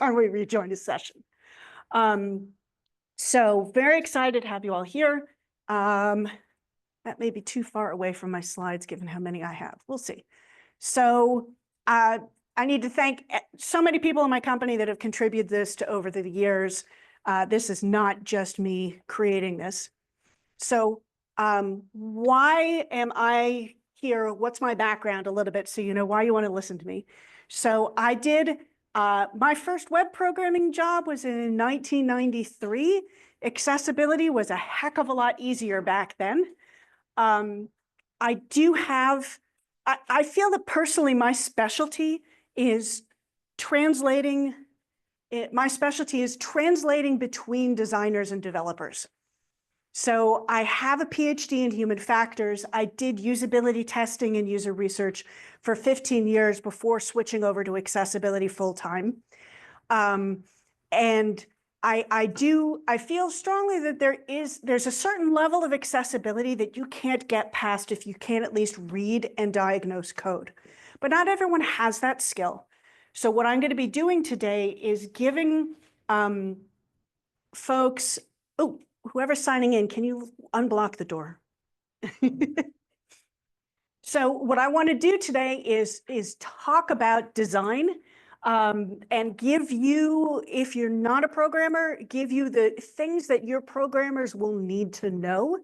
time we rejoin a session. So very excited to have you all here. That may be too far away from my slides, given how many I have. We'll see. So I need to thank so many people in my company that have contributed this to over the years. This is not just me creating this. So why am I here? What's my background a little bit so you know why you want to listen to me? So I did, my first web programming job was in 1993. Accessibility was a heck of a lot easier back then. I do have, I feel that personally my specialty is translating, my specialty is translating between designers and developers. So I have a PhD in human factors. I did usability testing and user research for 15 years before switching over to accessibility full time. And I feel strongly that there's a certain level of accessibility that you can't get past if you can't at least read and diagnose code. But not everyone has that skill. So what I'm going to be doing today is giving folks, whoever's signing in, can you unblock the door? So what I want to do today is talk about design and give you, if you're not a programmer, give you the things that your programmers will need to know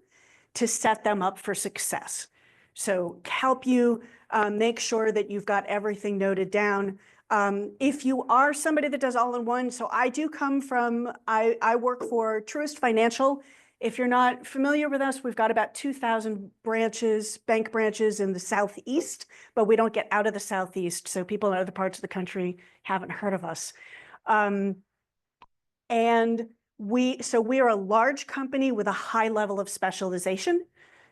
to set them up for success. So help you make sure that you've got everything noted down. If you are somebody that does all-in-one, so I do come from, I work for Truist Financial. If you're not familiar with us, we've got about 2,000 branches, bank branches in the Southeast, but we don't get out of the Southeast, so people in other parts of the country haven't heard of us. And we are a large company with a high level of specialization.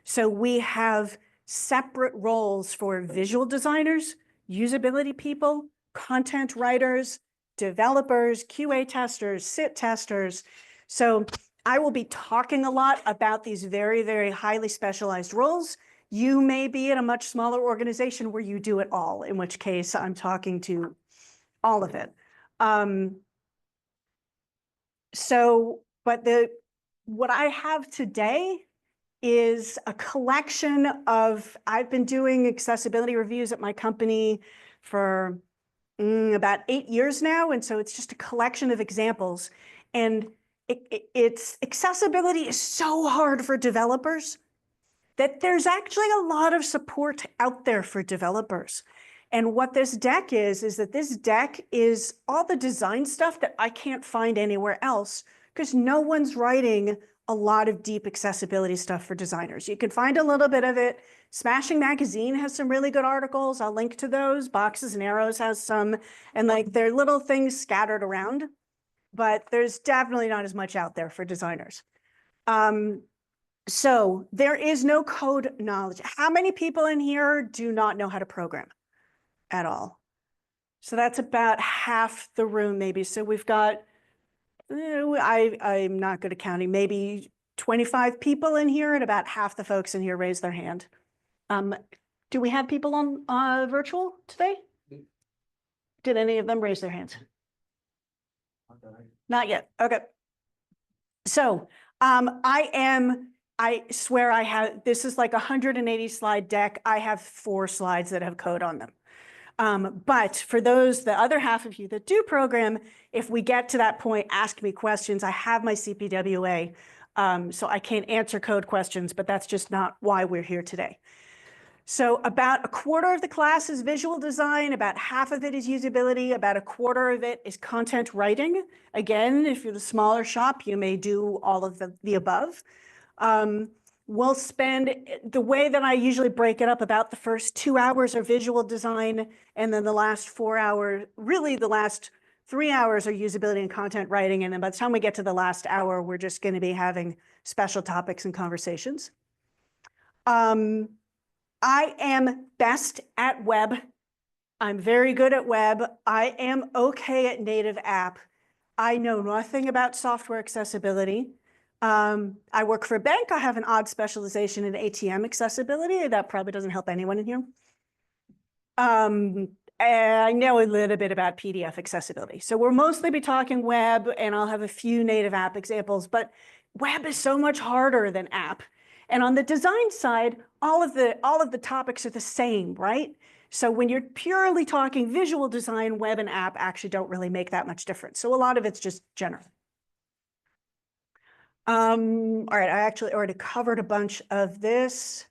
So we have separate roles for visual designers, usability people, content writers, developers, QA testers, SIT testers. So I will be talking a lot about these very, very highly specialized roles. You may be in a much smaller organization where you do it all, in which case I'm talking to all of it. What I have today is a collection of, I've been doing accessibility reviews at my company for about 8 years now. And so it's just a collection of examples. And it's accessibility is so hard for developers that there's actually a lot of support out there for developers. And what this deck is that this deck is all the design stuff that I can't find anywhere else because no one's writing a lot of deep accessibility stuff for designers. You can find a little bit of it. Smashing Magazine has some really good articles. I'll link to those. Boxes and Arrows has some, and like they're little things scattered around, but there's definitely not as much out there for designers. So there is no code knowledge. How many people in here do not know how to program at all? So that's about half the room maybe. So we've got, I'm not good at counting, maybe 25 people in here, and about half the folks in here raise their hand. Do we have people on virtual today? Did any of them raise their hands? Not yet. Okay. So I swear I have, this is like a 180 slide deck. I have 4 slides that have code on them. But for those, the other half of you that do program, if we get to that point, ask me questions. I have my CPWA, so I can't answer code questions, but that's just not why we're here today. So about a quarter of the class is visual design, about half of it is usability, about a quarter of it is content writing. Again, if you're the smaller shop, you may do all of the above. We'll spend, the way that I usually break it up, about the first 2 hours are visual design, and then the last 4 hours, really the last 3 hours are usability and content writing, and then by the time we get to the last hour, we're just going to be having special topics and conversations. I am best at web. I'm very good at web. I am okay at native app. I know nothing about software accessibility. I work for a bank. I have an odd specialization in ATM accessibility. That probably doesn't help anyone in here. I know a little bit about PDF accessibility. So we'll mostly be talking web, and I'll have a few native app examples, but web is so much harder than app. And on the design side, all of the topics are the same, right? So when you're purely talking visual design, web and app actually don't really make that much difference. So a lot of it's just general. All right, I actually already covered a bunch of this.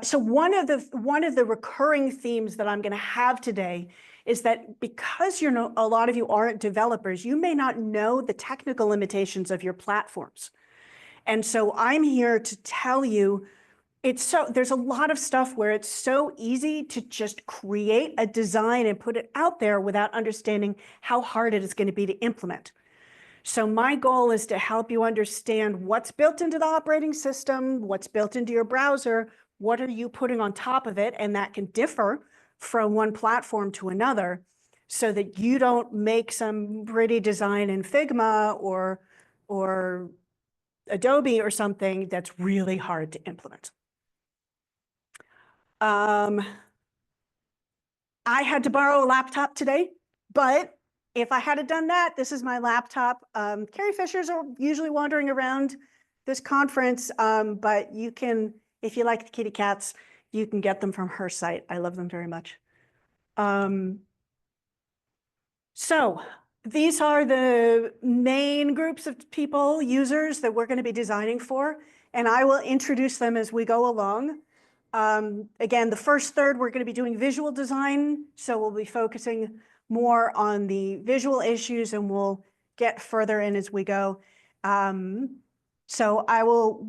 So one of the recurring themes that I'm going to have today is that because a lot of you aren't developers, you may not know the technical limitations of your platforms. And so I'm here to tell you, there's a lot of stuff where it's so easy to just create a design and put it out there without understanding how hard it is going to be to implement. So my goal is to help you understand what's built into the operating system, what's built into your browser, what are you putting on top of it, and that can differ from one platform to another so that you don't make some pretty design in Figma or Adobe or something that's really hard to implement. I had to borrow a laptop today, but if I had done that, this is my laptop. Carrie Fishers are usually wandering around this conference, but you can, if you like the kitty cats, you can get them from her site. I love them very much. So these are the main groups of people, users that we're going to be designing for, and I will introduce them as we go along. Again, the first third, we're going to be doing visual design, so we'll be focusing more on the visual issues, and we'll get further in as we go. So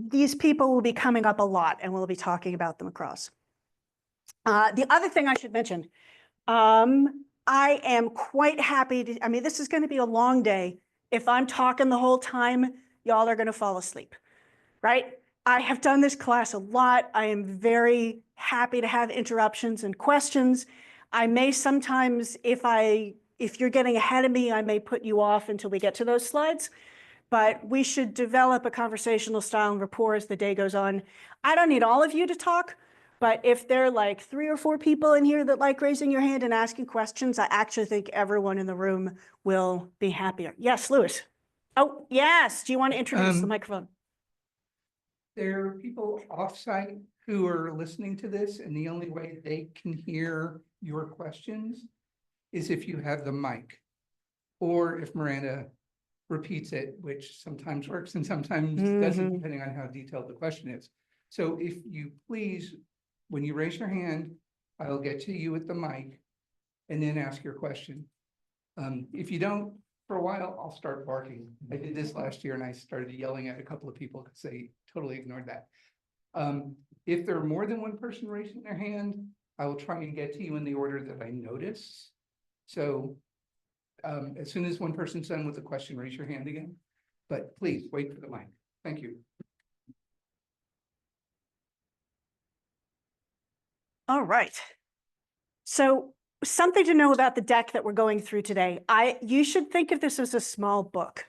these people will be coming up a lot, and we'll be talking about them across. The other thing I should mention, I am quite happy I mean, this is going to be a long day. If I'm talking the whole time, y'all are going to fall asleep, right? I have done this class a lot. I am very happy to have interruptions and questions. I may sometimes, if you're getting ahead of me, I may put you off until we get to those slides, but we should develop a conversational style and rapport as the day goes on. I don't need all of you to talk, but if there are like 3 or 4 people in here that like raising your hand and asking questions, I actually think everyone in the room will be happier. Yes, Louis. Oh, yes. Do you want to introduce the microphone? There are people offsite who are listening to this, and the only way they can hear your questions is if you have the mic, or if Miranda repeats it, which sometimes works and sometimes doesn't, depending on how detailed the question is. So if you please, when you raise your hand, I'll get to you with the mic and then ask your question. If you don't, for a while, I'll start barking. I did this last year and I started yelling at a couple of people because they totally ignored that. If there are more than one person raising their hand, I will try and get to you in the order that I notice. So as soon as one person's done with the question, raise your hand again. But please wait for the mic. Thank you. All right. So something to know about the deck that we're going through today. You should think of this as a small book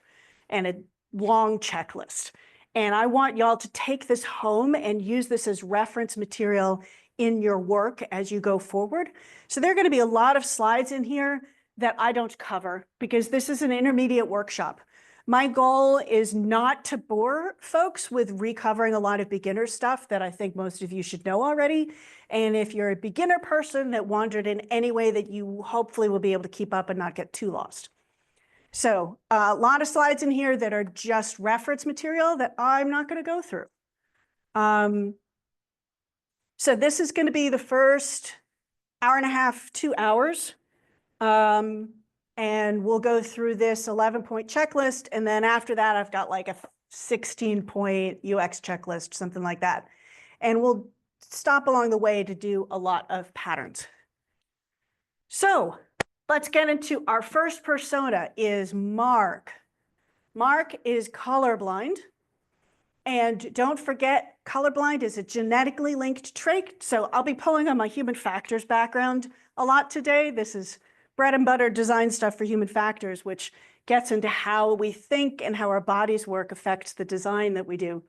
and a long checklist. And I want y'all to take this home and use this as reference material in your work as you go forward. So there are going to be a lot of slides in here that I don't cover because this is an intermediate workshop. My goal is not to bore folks with recovering a lot of beginner stuff that I think most of you should know already. And if you're a beginner person that wandered in any way, that you hopefully will be able to keep up and not get too lost. So a lot of slides in here that are just reference material that I'm not going to go through. So this is going to be the first hour and a half, 2 hours. And we'll go through this 11-point checklist. And then after that, I've got like a 16-point UX checklist, something like that. And we'll stop along the way to do a lot of patterns. So let's get into our first persona is Mark. Mark is colorblind. And don't forget, colorblind is a genetically linked trait. So I'll be pulling on my human factors background a lot today. This is bread and butter design stuff for human factors, which gets into how we think and how our bodies work affects the design that we do.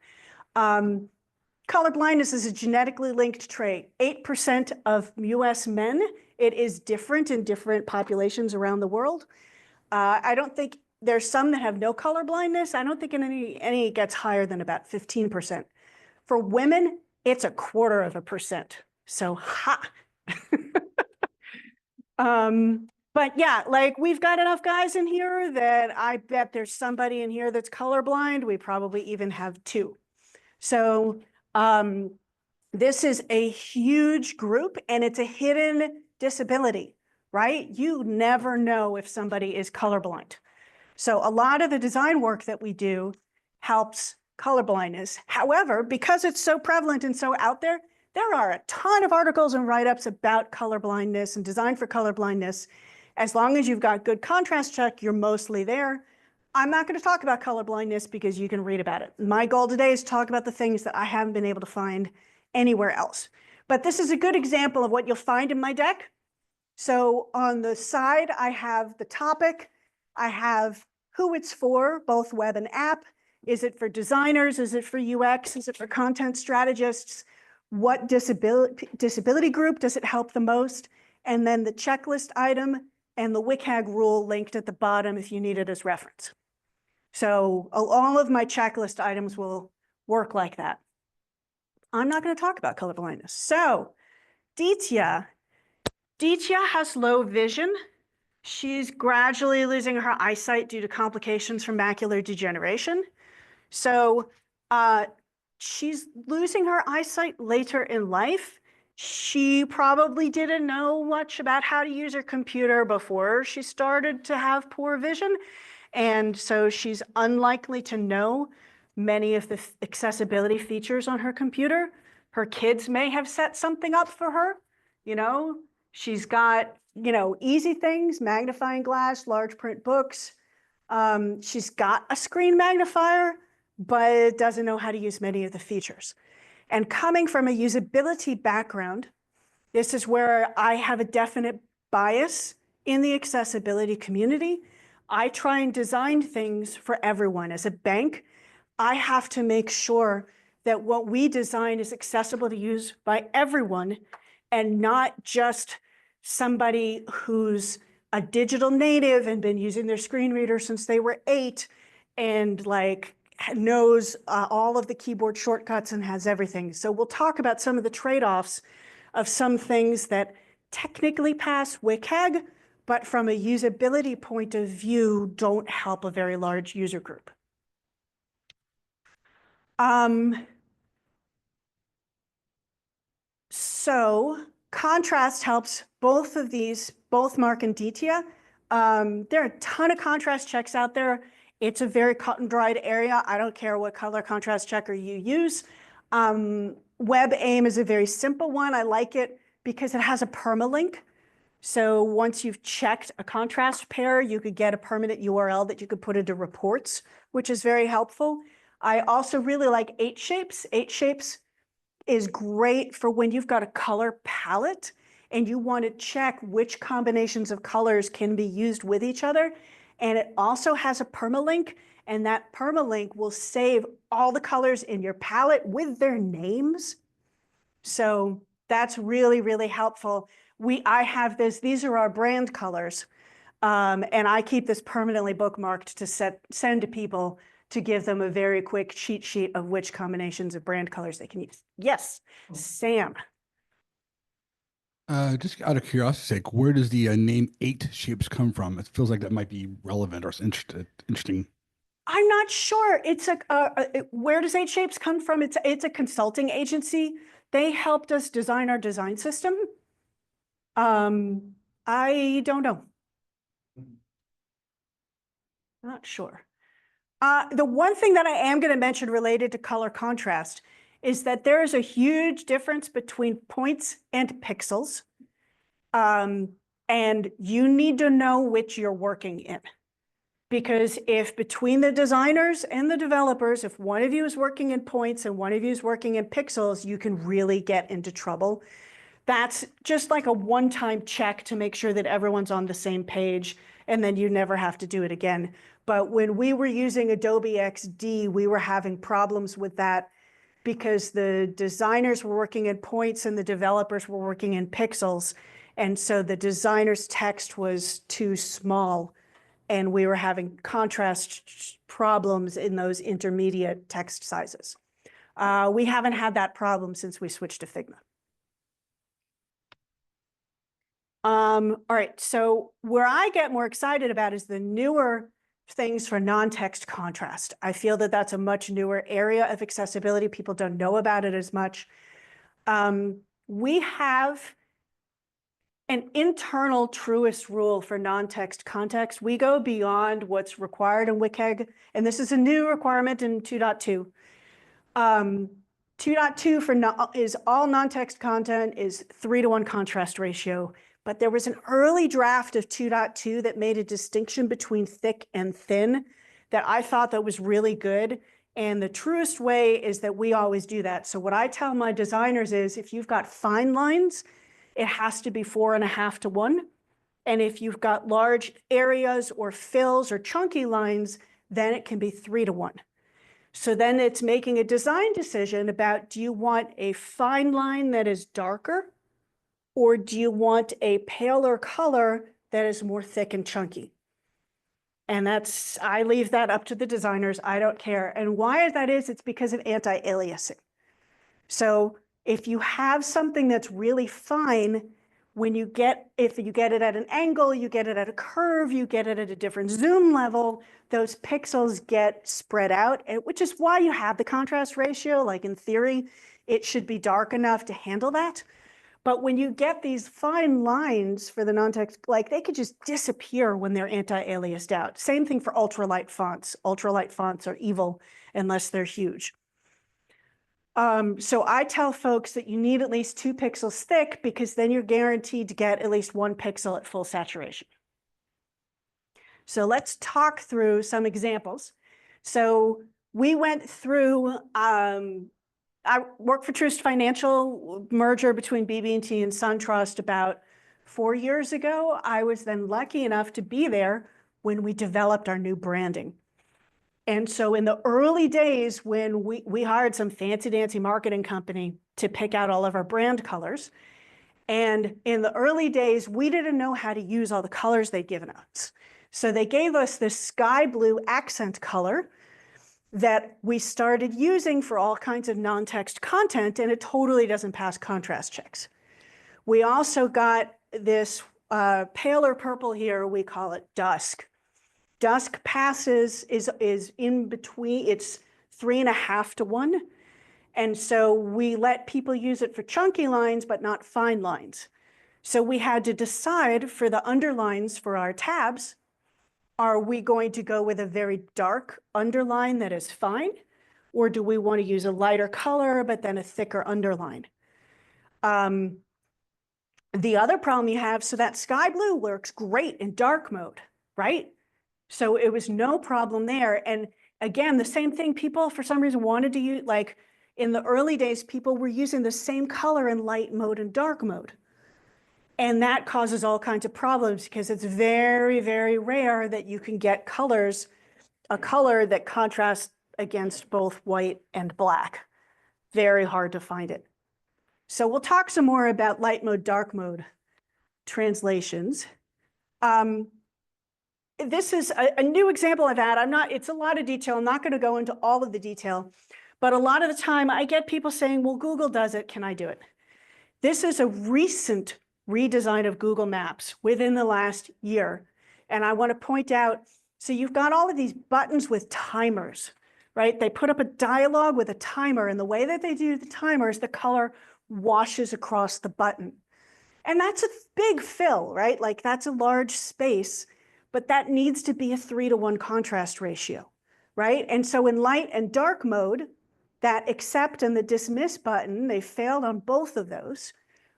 color blindness is a genetically linked trait. 8% of US men, it is different in different populations around the world. I don't think there's some that have no color blindness. I don't think any gets higher than about 15%. For women, it's 1/4%. So ha. But yeah, like we've got enough guys in here that I bet there's somebody in here that's colorblind. We probably even have 2. So this is a huge group and it's a hidden disability, right? You never know if somebody is colorblind. So a lot of the design work that we do helps colorblindness. However, because it's so prevalent and so out there, there are a ton of articles and write-ups about colorblindness and design for colorblindness. As long as you've got good contrast check, you're mostly there. I'm not going to talk about colorblindness because you can read about it. My goal today is to talk about the things that I haven't been able to find anywhere else. But this is a good example of what you'll find in my deck. So on the side, I have the topic. I have who it's for, both web and app. Is it for designers? Is it for UX? Is it for content strategists? What disability group does it help the most? And then the checklist item and the WCAG rule linked at the bottom if you need it as reference. So all of my checklist items will work like that. I'm not going to talk about colorblindness. So Ditya has low vision. She's gradually losing her eyesight due to complications from macular degeneration. So she's losing her eyesight later in life. She probably didn't know much about how to use her computer before she started to have poor vision. And so she's unlikely to know many of the accessibility features on her computer. Her kids may have set something up for her. You know, she's got, you know, easy things, magnifying glass, large print books. She's got a screen magnifier, but doesn't know how to use many of the features. And coming from a usability background, this is where I have a definite bias in the accessibility community. I try and design things for everyone. As a bank, I have to make sure that what we design is accessible to use by everyone and not just somebody who's a digital native and been using their screen reader since they were 8 and like knows all of the keyboard shortcuts and has everything. So we'll talk about some of the trade-offs of some things that technically pass WCAG, but from a usability point of view, don't help a very large user group. So contrast helps both of these, both Mark and Ditya. There are a ton of contrast checks out there. It's a very cut and dried area. I don't care what color contrast checker you use. WebAIM is a very simple one. I like it because it has a permalink. So once you've checked a contrast pair, you could get a permanent URL that you could put into reports, which is very helpful. I also really like 8Shapes. 8Shapes is great for when you've got a color palette and you want to check which combinations of colors can be used with each other. And it also has a permalink, and that permalink will save all the colors in your palette with their names. So that's really, really helpful. I have this, these are our brand colors. And I keep this permanently bookmarked to send to people to give them a very quick cheat sheet of which combinations of brand colors they can use. Yes, Sam. Just out of curiosity's sake, where does the name 8Shapes come from? It feels like that might be relevant or interesting. I'm not sure. It's where does 8Shapes come from? It's a consulting agency. They helped us design our design system. I don't know. Not sure. The one thing that I am going to mention related to color contrast is that there is a huge difference between points and pixels. And you need to know which you're working in. Because if between the designers and the developers, if one of you is working in points and one of you is working in pixels, you can really get into trouble. That's just like a one-time check to make sure that everyone's on the same page, and then you never have to do it again. But when we were using Adobe XD, we were having problems with that because the designers were working in points and the developers were working in pixels. And so the designer's text was too small, and we were having contrast problems in those intermediate text sizes. We haven't had that problem since we switched to Figma. All right, so where I get more excited about is the newer things for non-text contrast. I feel that that's a much newer area of accessibility. People don't know about it as much. We have an internal truest rule for non-text context. We go beyond what's required in WCAG, and this is a new requirement in 2.2. 2.2 is all non-text content is 3:1 contrast ratio. But there was an early draft of 2.2 that made a distinction between thick and thin that I thought that was really good. And the truest way is that we always do that. So what I tell my designers is if you've got fine lines, it has to be 4.5:1. And if you've got large areas or fills or chunky lines, then it can be 3:1. So then it's making a design decision about, do you want a fine line that is darker, or do you want a paler color that is more thick and chunky? And I leave that up to the designers. I don't care. And why that is, it's because of anti-aliasing. So if you have something that's really fine, if you get it at an angle, you get it at a curve, you get it at a different zoom level, those pixels get spread out, which is why you have the contrast ratio. Like in theory, it should be dark enough to handle that. But when you get these fine lines for the non-text, like they could just disappear when they're anti-aliased out. Same thing for ultralight fonts. Ultralight fonts are evil unless they're huge. So I tell folks that you need at least 2 pixels thick, because then you're guaranteed to get at least 1 pixel at full saturation. So let's talk through some examples. So we went through, I worked for Truist Financial, merger between BB&T and SunTrust about 4 years ago. I was then lucky enough to be there when we developed our new branding. And so in the early days when we hired some fancy dancy marketing company to pick out all of our brand colors. And in the early days, we didn't know how to use all the colors they'd given us. So they gave us this sky blue accent color that we started using for all kinds of non-text content, and it totally doesn't pass contrast checks. We also got this paler purple here, we call it dusk. Dusk passes is in between, it's 3.5:1. And so we let people use it for chunky lines, but not fine lines. So we had to decide for the underlines for our tabs, are we going to go with a very dark underline that is fine? Or do we want to use a lighter color, but then a thicker underline? The other problem you have, so that sky blue works great in dark mode, right? So it was no problem there. And again, the same thing, people for some reason wanted to use, like in the early days, people were using the same color in light mode and dark mode. And that causes all kinds of problems because it's very, very rare that you can get a color that contrasts against both white and black. Very hard to find it. So we'll talk some more about light mode, dark mode translations. This is a new example I've had. It's a lot of detail. I'm not going to go into all of the detail, but a lot of the time I get people saying, well, Google does it. Can I do it? This is a recent redesign of Google Maps within the last year. And I want to point out, so you've got all of these buttons with timers, right? They put up a dialogue with a timer, and the way that they do the timer is the color washes across the button. And that's a big fill, right? Like that's a large space, but that needs to be a 3:1 contrast ratio, right? And so in light and dark mode, that accept and the dismiss button, they failed on both of those.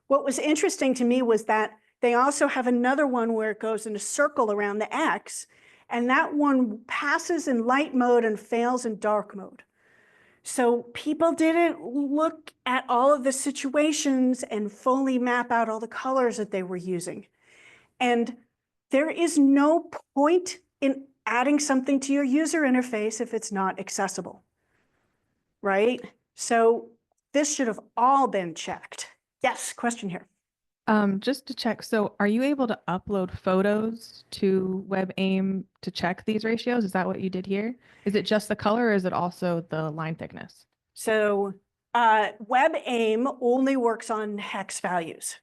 What was interesting to me was that they also have another one where it goes in a circle around the X, and that one passes in light mode and fails in dark mode. So people didn't look at all of the situations and fully map out all the colors that they were using. And there is no point in adding something to your user interface if it's not accessible, right? So this should have all been checked. Yes, question here. Just to check, so are you able to upload photos to WebAIM to check these ratios? Is that what you did here? Is it just the color or is it also the line thickness? So WebAIM only works on hex values.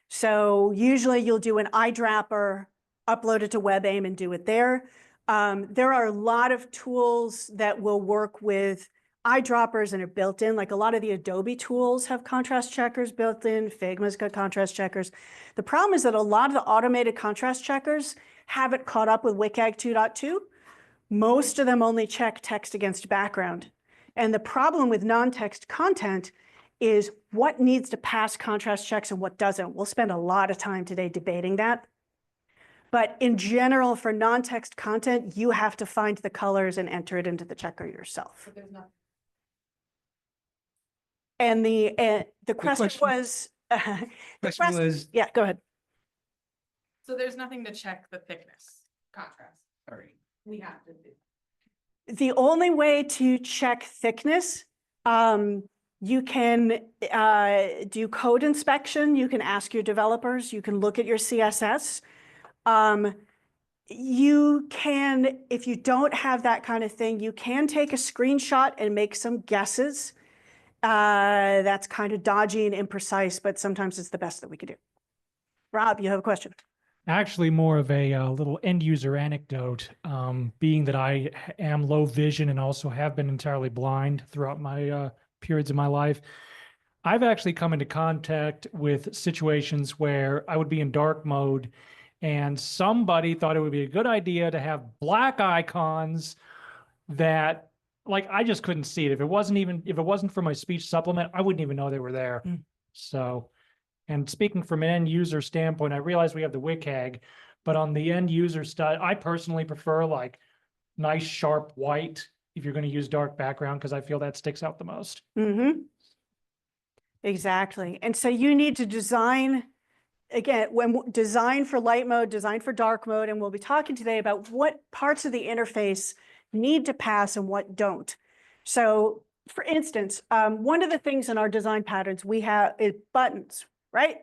So usually you'll do an eyedropper, upload it to WebAIM and do it there. There are a lot of tools that will work with eyedroppers and are built in, like a lot of the Adobe tools have contrast checkers built in, Figma's got contrast checkers. The problem is that a lot of the automated contrast checkers haven't caught up with WCAG 2.2. Most of them only check text against background. And the problem with non-text content is what needs to pass contrast checks and what doesn't. We'll spend a lot of time today debating that. But in general, for non-text content, you have to find the colors and enter it into the checker yourself. And the question question- was, Question question- was, yeah, go ahead. So there's nothing to check the thickness contrast. sorry, We have to do. The only way to check thickness, you can do code inspection. You can ask your developers. You can look at your CSS. You can, if you don't have that kind of thing, you can take a screenshot and make some guesses. That's kind of dodgy and imprecise, but sometimes it's the best that we could do. Rob, you have a question? Actually, more of a little end user anecdote, being that I am low vision and also have been entirely blind throughout my periods of my life. I've actually come into contact with situations where I would be in dark mode and somebody thought it would be a good idea to have black icons that, like, I just couldn't see it. If it wasn't for my speech supplement, I wouldn't even know they were there. Mm. So, and speaking from an end user standpoint, I realize we have the WCAG, but on the end user side, I personally prefer like nice sharp white if you're going to use dark background, because I feel that sticks out the most. Mm-hmm. Exactly. And so you need to design, again, design for light mode, design for dark mode, and we'll be talking today about what parts of the interface need to pass and what don't. So for instance, one of the things in our design patterns we have is buttons, right?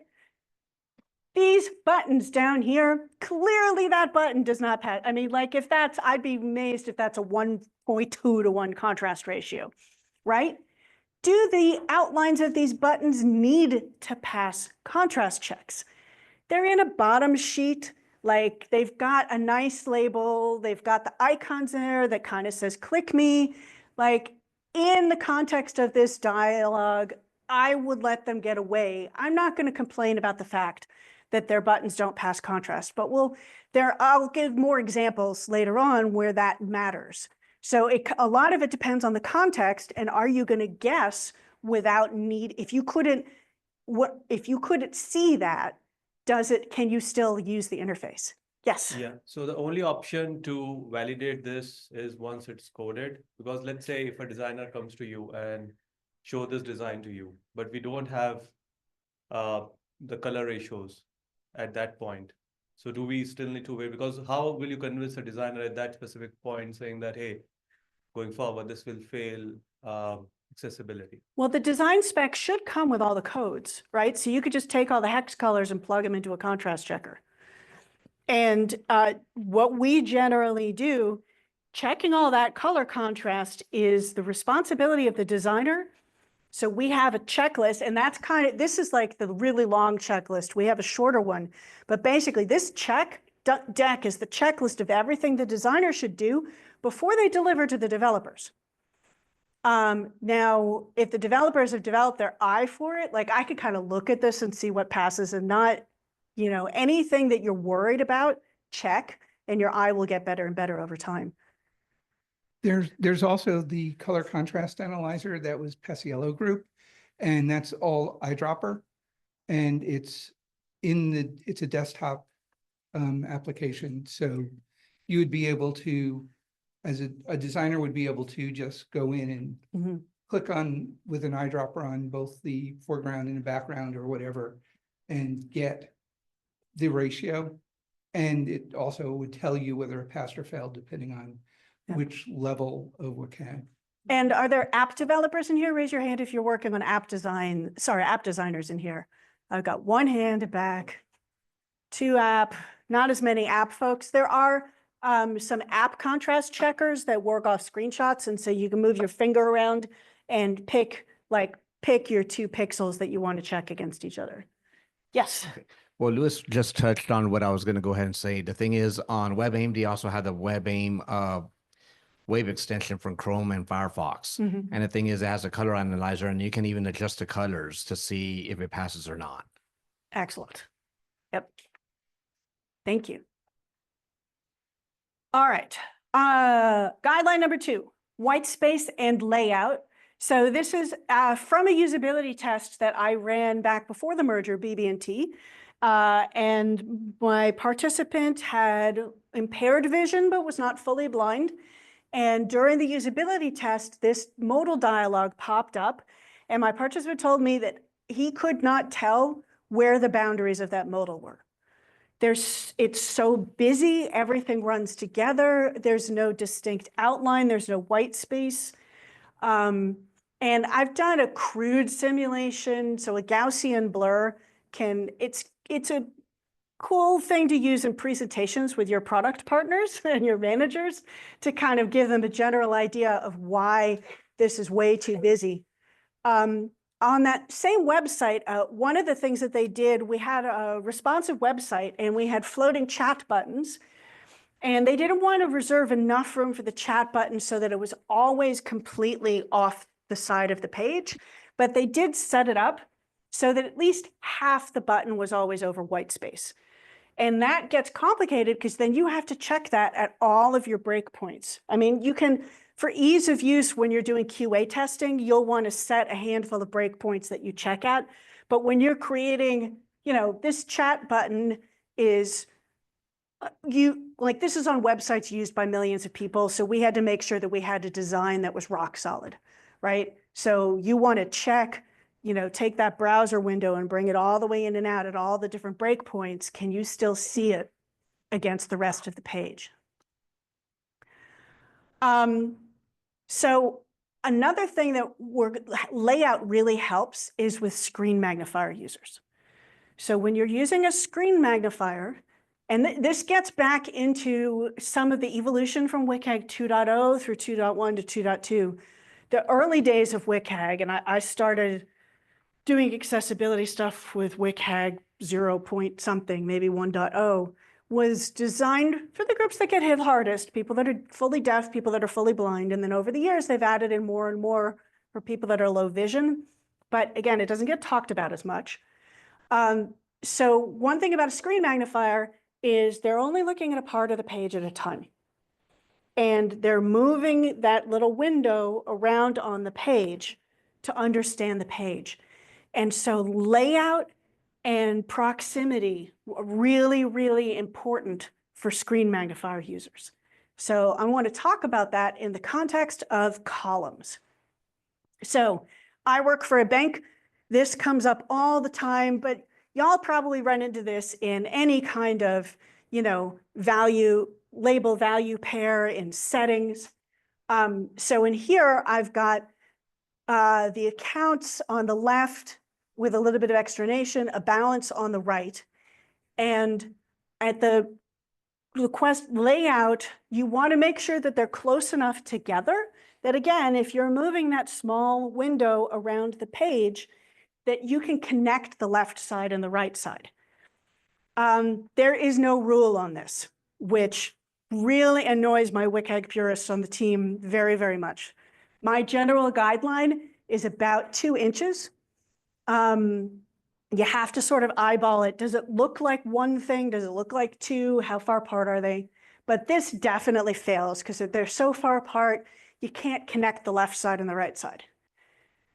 These buttons down here, clearly that button does not pass. I mean, like if that's, I'd be amazed if that's a 1.2 to 1 contrast ratio, right? Do the outlines of these buttons need to pass contrast checks? They're in a bottom sheet, like they've got a nice label, they've got the icons there that kind of says, click me. Like in the context of this dialogue, I would let them get away. I'm not going to complain about the fact that their buttons don't pass contrast, but I'll give more examples later on where that matters. So a lot of it depends on the context, and are you going to guess without need? If you couldn't see that, can you still use the interface? Yes. Yeah, so the only option to validate this is once it's coded, because let's say if a designer comes to you and show this design to you, but we don't have the color ratios at that point. So do we still need to wait? Because how will you convince a designer at that specific point saying that, hey, going forward, this will fail accessibility? Well, the design spec should come with all the codes, right? So you could just take all the hex colors and plug them into a contrast checker. And what we generally do, checking all that color contrast is the responsibility of the designer. So we have a checklist, and that's this is like the really long checklist. We have a shorter one, but basically this deck is the checklist of everything the designer should do before they deliver to the developers. Now, if the developers have developed their eye for it, like I could kind of look at this and see what passes and not, anything that you're worried about, check, and your eye will get better and better over time. there's also the color contrast analyzer that was Pesiello Group, and that's all eyedropper. And it's a desktop application. So you would be able to, as a designer would be able to just go in and Mhm. click on with an eyedropper on both the foreground and the background or whatever, and get the ratio. And it also would tell you whether it passed or failed depending on Yeah. which level of WCAG. And are there app developers in here? Raise your hand if you're working on app design. Sorry, app designers in here. I've got one hand back, two app, not as many app folks. There are some app contrast checkers that work off screenshots. And so you can move your finger around and pick your 2 pixels that you want to check against each other. Yes. Well, Lewis just touched on what I was going to go ahead and say. The thing is, on WebAIM, they also have the WebAIM wave extension from Chrome and Firefox. Mhm. And the thing is, it has a color analyzer, and you can even adjust the colors to see if it passes or not. Excellent. Yep. Thank you. All right. Guideline number 2, white space and layout. So this is from a usability test that I ran back before the merger, BB&T. And my participant had impaired vision, but was not fully blind. And during the usability test, this modal dialog popped up, and my participant told me that he could not tell where the boundaries of that modal were. It's so busy, everything runs together, there's no distinct outline, there's no white space. And I've done a crude simulation, so a Gaussian blur it's a cool thing to use in presentations with your product partners and your managers to kind of give them a general idea of why this is way too busy. On that same website, one of the things that they did, we had a responsive website and we had floating chat buttons. And they didn't want to reserve enough room for the chat button so that it was always completely off the side of the page. But they did set it up so that at least half the button was always over white space. And that gets complicated because then you have to check that at all of your breakpoints. I mean, you can, for ease of use, when you're doing QA testing, you'll want to set a handful of breakpoints that you check at. But when you're creating, this chat button is, this is on websites used by millions of people. So we had to make sure that we had a design that was rock solid, right? So you want to check, take that browser window and bring it all the way in and out at all the different breakpoints. Can you still see it against the rest of the page? So another thing that layout really helps is with screen magnifier users. So when you're using a screen magnifier, and this gets back into some of the evolution from WCAG 2.0 through 2.1 to 2.2. The early days of WCAG, and I started doing accessibility stuff with WCAG 0 point something, maybe 1.0, was designed for the groups that get hit hardest, people that are fully deaf, people that are fully blind. And then over the years, they've added in more and more for people that are low vision. But again, it doesn't get talked about as much. So one thing about a screen magnifier is they're only looking at a part of the page at a time. And they're moving that little window around on the page to understand the page. And so layout and proximity are really, really important for screen magnifier users. So I want to talk about that in the context of columns. So I work for a bank. This comes up all the time, but y'all probably run into this in any kind of, label value pair in settings. So in here, I've got the accounts on the left with a little bit of explanation, a balance on the right. And at the request layout, you want to make sure that they're close enough together that, again, if you're moving that small window around the page, that you can connect the left side and the right side. There is no rule on this, which really annoys my WCAG purists on the team very, very much. My general guideline is about 2 inches. You have to sort of eyeball it. Does it look like one thing? Does it look like 2? How far apart are they? But this definitely fails because they're so far apart, you can't connect the left side and the right side.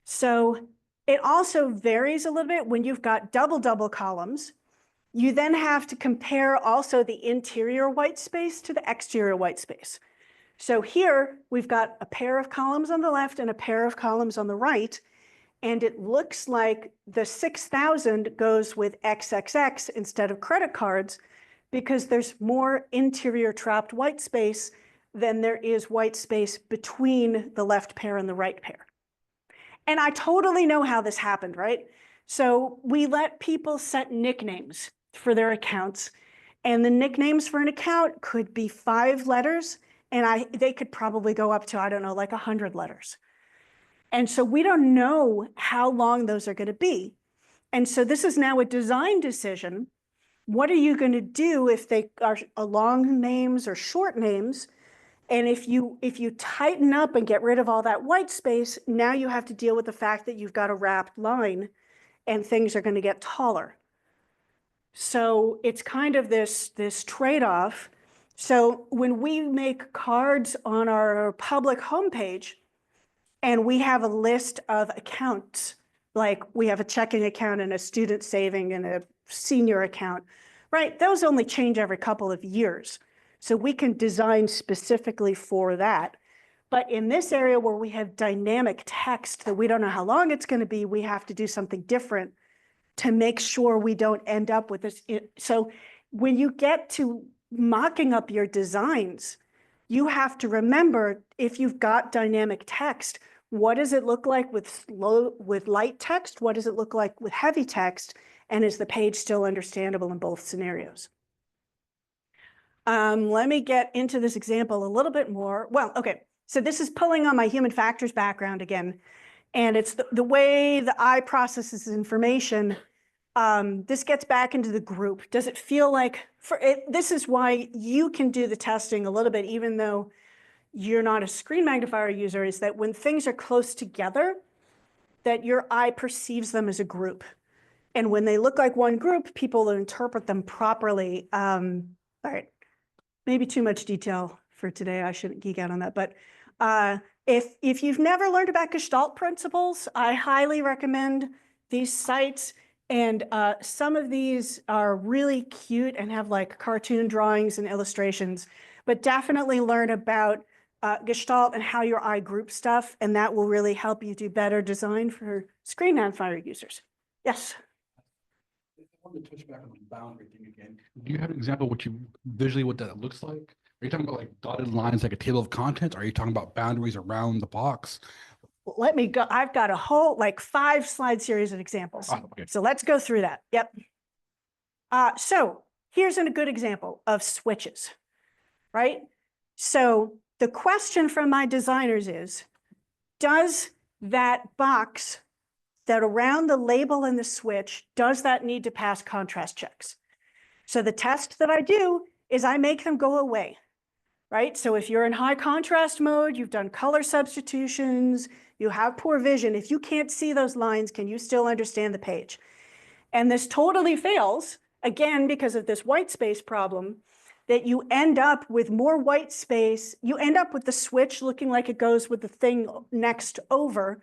So it also varies a little bit when you've got double columns. You then have to compare also the interior white space to the exterior white space. So here we've got a pair of columns on the left and a pair of columns on the right. And it looks like the 6,000 goes with XXX instead of credit cards because there's more interior trapped white space than there is white space between the left pair and the right pair. And I totally know how this happened, right? So we let people set nicknames for their accounts, and the nicknames for an account could be 5 letters, and they could probably go up to, I don't know, like 100 letters. And so we don't know how long those are going to be. And so this is now a design decision. What are you going to do if they are long names or short names? And if you tighten up and get rid of all that white space, now you have to deal with the fact that you've got a wrapped line and things are going to get taller. So it's kind of this trade-off. So when we make cards on our public homepage and we have a list of accounts, like we have a checking account and a student saving and a senior account, right? Those only change every couple of years. So we can design specifically for that. But in this area where we have dynamic text that we don't know how long it's going to be, we have to do something different to make sure we don't end up with this. So when you get to mocking up your designs, you have to remember, if you've got dynamic text, what does it look like with light text? What does it look like with heavy text? And is the page still understandable in both scenarios? Let me get into this example a little bit more. Well, okay, so this is pulling on my human factors background again, and it's the way the eye processes information. This gets back into the group. Does it feel like, this is why you can do the testing a little bit, even though you're not a screen magnifier user, is that when things are close together, that your eye perceives them as a group. And when they look like one group, people will interpret them properly. All right. Maybe too much detail for today. I shouldn't geek out on that. But if you've never learned about Gestalt principles, I highly recommend these sites. And some of these are really cute and have like cartoon drawings and illustrations. But definitely learn about Gestalt and how your eye groups stuff. And that will really help you do better design for screen magnifier users. Yes. I want to touch back on the boundary thing again. Do you have an example what that looks like? Are you talking about like dotted lines, like a table of contents? Are you talking about boundaries around the box? Let me go. I've got a whole 5 slide series of examples. Oh, okay. So let's go through that. Yep. So here's a good example of switches, right? So the question from my designers is, does that box that around the label and the switch, does that need to pass contrast checks? So the test that I do is I make them go away, right? So if you're in high contrast mode, you've done color substitutions, you have poor vision, if you can't see those lines, can you still understand the page? And this totally fails, again, because of this white space problem, that you end up with more white space. You end up with the switch looking like it goes with the thing next over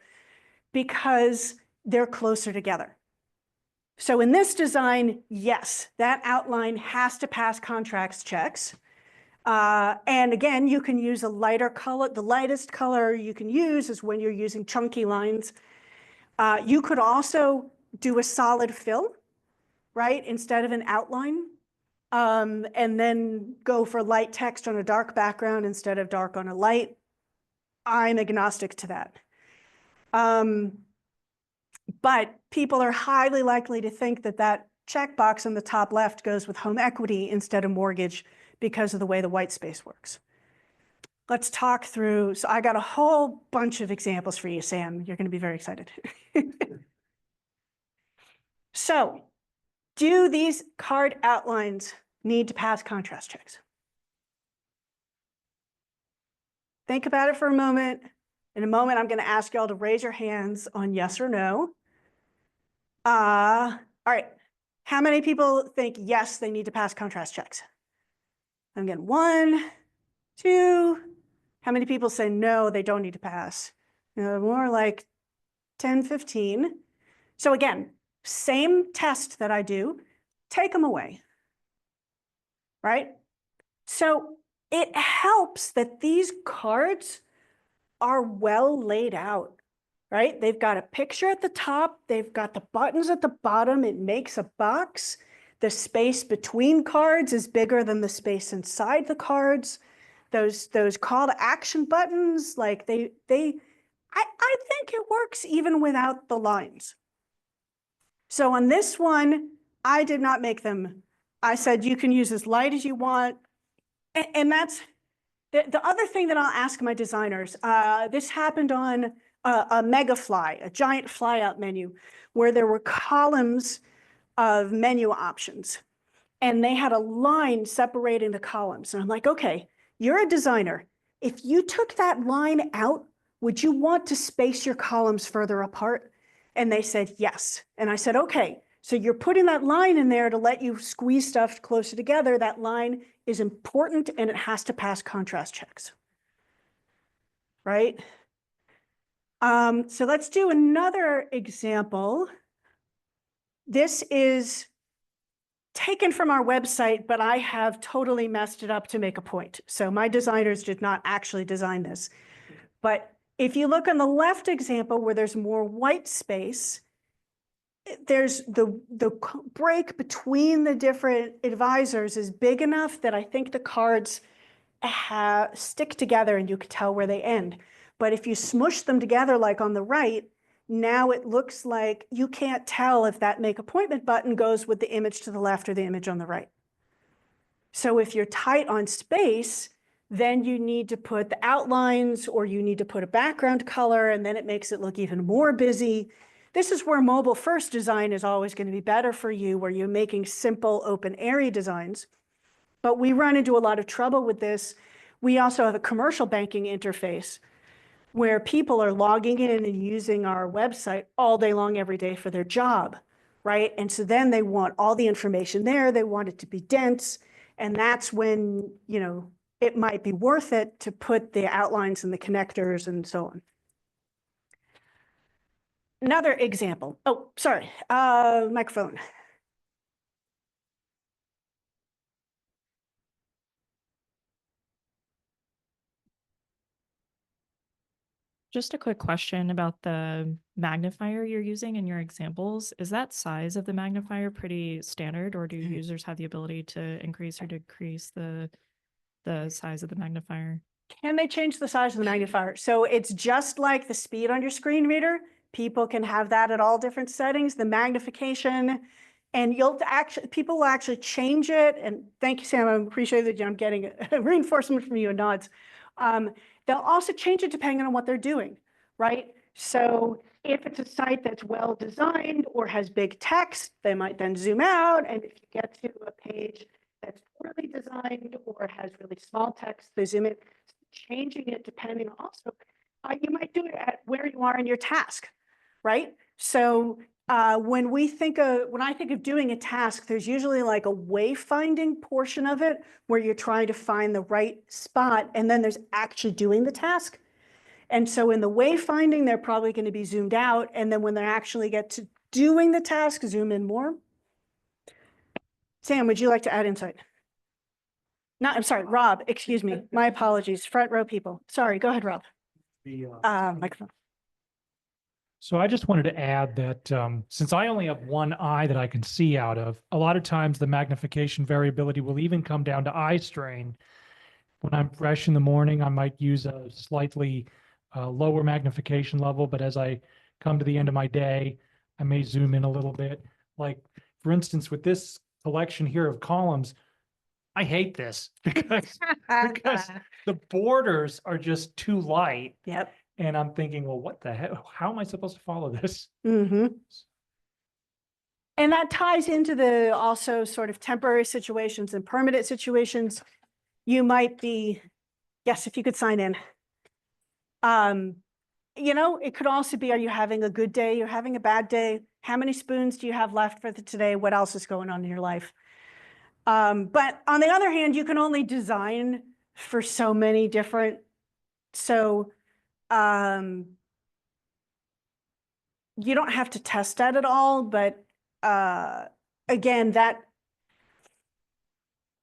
because they're closer together. So in this design, yes, that outline has to pass contrast checks. And again, you can use a lighter color. The lightest color you can use is when you're using chunky lines. You could also do a solid fill, right, instead of an outline, and then go for light text on a dark background instead of dark on a light. I'm agnostic to that. But people are highly likely to think that that checkbox on the top left goes with home equity instead of mortgage because of the way the white space works. Let's talk through. So I got a whole bunch of examples for you, Sam. You're going to be very excited. So do these card outlines need to pass contrast checks? Think about it for a moment. In a moment, I'm going to ask y'all to raise your hands on yes or no. All right. How many people think yes, they need to pass contrast checks? I'm getting 1, 2. How many people say no, they don't need to pass? More like 10, 15. So again, same test that I do, take them away, right? So it helps that these cards are well laid out, right? They've got a picture at the top. They've got the buttons at the bottom. It makes a box. The space between cards is bigger than the space inside the cards. those call to action buttons, like I think it works even without the lines. So on this one, I did not make them. I said, you can use as light as you want. And that's the other thing that I'll ask my designers. This happened on a mega fly, a giant fly out menu, where there were columns of menu options. And they had a line separating the columns. And I'm like, okay, you're a designer. If you took that line out, would you want to space your columns further apart? And they said, yes. And I said, okay, so you're putting that line in there to let you squeeze stuff closer together. That line is important and it has to pass contrast checks, right? So let's do another example. This is taken from our website, but I have totally messed it up to make a point. So my designers did not actually design this. But if you look on the left example where there's more white space, there's the break between the different advisors is big enough that I think the cards stick together and you can tell where they end. But if you smush them together like on the right, now it looks like you can't tell if that make appointment button goes with the image to the left or the image on the right. So if you're tight on space, then you need to put the outlines or you need to put a background color, and then it makes it look even more busy. This is where mobile first design is always going to be better for you, where you're making simple open area designs. But we run into a lot of trouble with this. We also have a commercial banking interface where people are logging in and using our website all day long, every day for their job, right? And so then they want all the information there. They want it to be dense. And that's when, you know, it might be worth it to put the outlines and the connectors and so on. Another example. Oh, sorry, microphone. Just a quick question about the magnifier you're using in your examples. Is that size of the magnifier pretty standard, or do users have the ability to increase or decrease the size of the magnifier? Can they change the size of the magnifier? So it's just like the speed on your screen reader. People can have that at all different settings, the magnification, and people will actually change it. And thank you, Sam. I appreciate that I'm getting a reinforcement from you and nods. They'll also change it depending on what they're doing, right? So if it's a site that's well designed or has big text, they might then zoom out. And if you get to a page that's poorly designed or has really small text, they zoom in. Changing it depending also, you might do it at where you are in your task, right? So when I think of doing a task, there's usually like a wayfinding portion of it where you're trying to find the right spot, and then there's actually doing the task. And so in the wayfinding, they're probably going to be zoomed out, and then when they actually get to doing the task, zoom in more. Sam, would you like to add insight? No, I'm sorry, Rob, excuse me. My apologies, front row people. Sorry, go ahead, Rob. Microphone. So I just wanted to add that since I only have one eye that I can see out of, a lot of times the magnification variability will even come down to eye strain. When I'm fresh in the morning, I might use a slightly lower magnification level, but as I come to the end of my day, I may zoom in a little bit. Like, for instance, with this collection here of columns, I hate this because the borders are just too light. Yep. And I'm thinking, well, what the heck? How am I supposed to follow this? Mm-hmm. And that ties into the also sort of temporary situations and permanent situations. You might be, yes, if you could sign in. You know, it could also be, are you having a good day? You're having a bad day? How many spoons do you have left for today? What else is going on in your life? But on the other hand, you can only design for so many different, you don't have to test that at all, but again,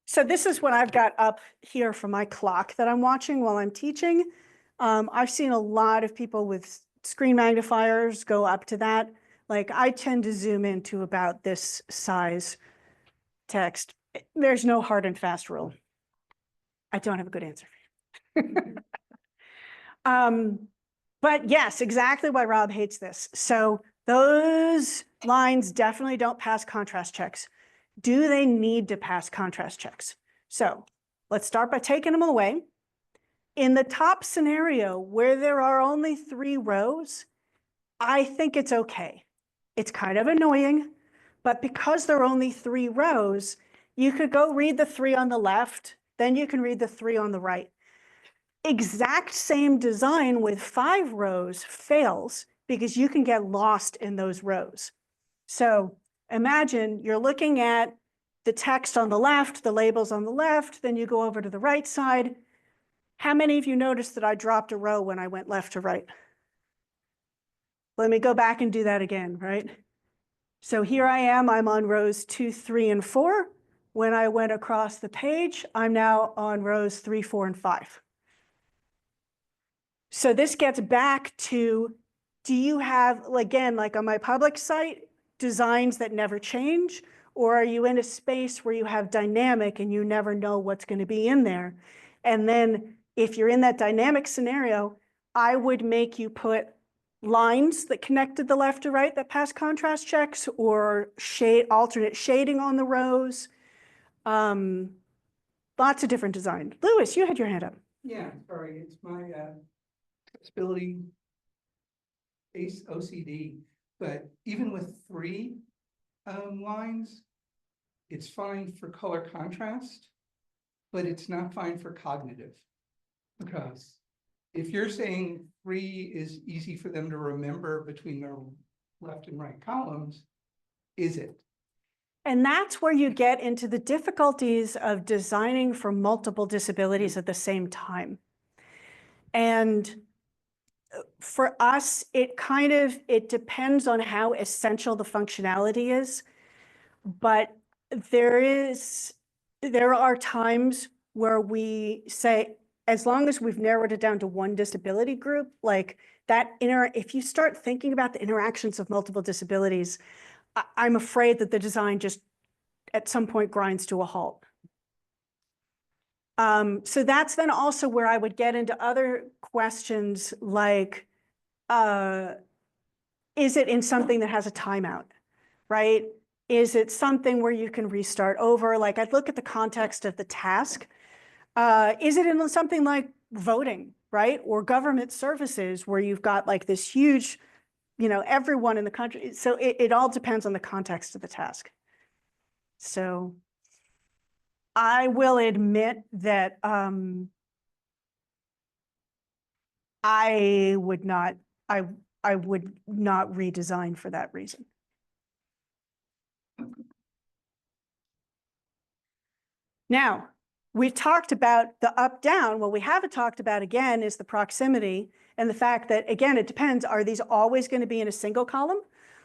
so this is what I've got up here for my clock that I'm watching while I'm teaching. I've seen a lot of people with screen magnifiers go up to that. Like, I tend to zoom into about this size text. There's no hard and fast rule. I don't have a good answer for you. But yes, exactly why Rob hates this. So those lines definitely don't pass contrast checks. Do they need to pass contrast checks? So let's start by taking them away. In the top scenario where there are only 3 rows, I think it's okay. It's kind of annoying, but because there are only 3 rows, you could go read the 3 on the left, then you can read the 3 on the right. Exact same design with 5 rows fails because you can get lost in those rows. So imagine you're looking at the text on the left, the labels on the left, then you go over to the right side. How many of you noticed that I dropped a row when I went left to right? Let me go back and do that again, right? So here I am, I'm on rows 2, 3, and 4. When I went across the page, I'm now on rows 3, 4, and 5. So this gets back to, do you have, again, like on my public site, designs that never change? Or are you in a space where you have dynamic and you never know what's going to be in there? And then if you're in that dynamic scenario, I would make you put lines that connected the left to right that pass contrast checks, or alternate shading on the rows. Lots of different design. Louis, you had your hand up. Yeah, sorry, it's my accessibility OCD, but even with 3 lines, it's fine for color contrast, but it's not fine for cognitive. Because if you're saying 3 is easy for them to remember between their left and right columns, is it? And that's where you get into the difficulties of designing for multiple disabilities at the same time. And for us, it depends on how essential the functionality is. But there are times where we say, as long as we've narrowed it down to one disability group, like that if you start thinking about the interactions of multiple disabilities, I'm afraid that the design just at some point grinds to a halt. So that's then also where I would get into other questions like, is it in something that has a timeout, right? Is it something where you can restart over? Like I'd look at the context of the task. Is it in something like voting, right? Or government services where you've got like this huge, everyone in the country. So it all depends on the context of the task. So I will admit that I would not redesign for that reason. Now, we've talked about the up-down. What we haven't talked about, again, is the proximity and the fact that, again, it depends. Are these always going to be in a single column?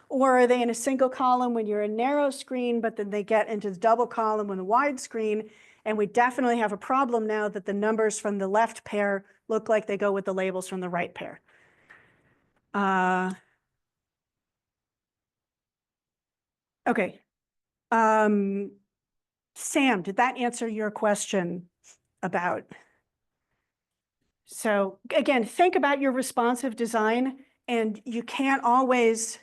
Or are they in a single column when you're a narrow screen, but then they get into the double column when the wide screen? And we definitely have a problem now that the numbers from the left pair look like they go with the labels from the right pair. Okay. Sam, did that answer your question about? So again, think about your responsive design, and you can't always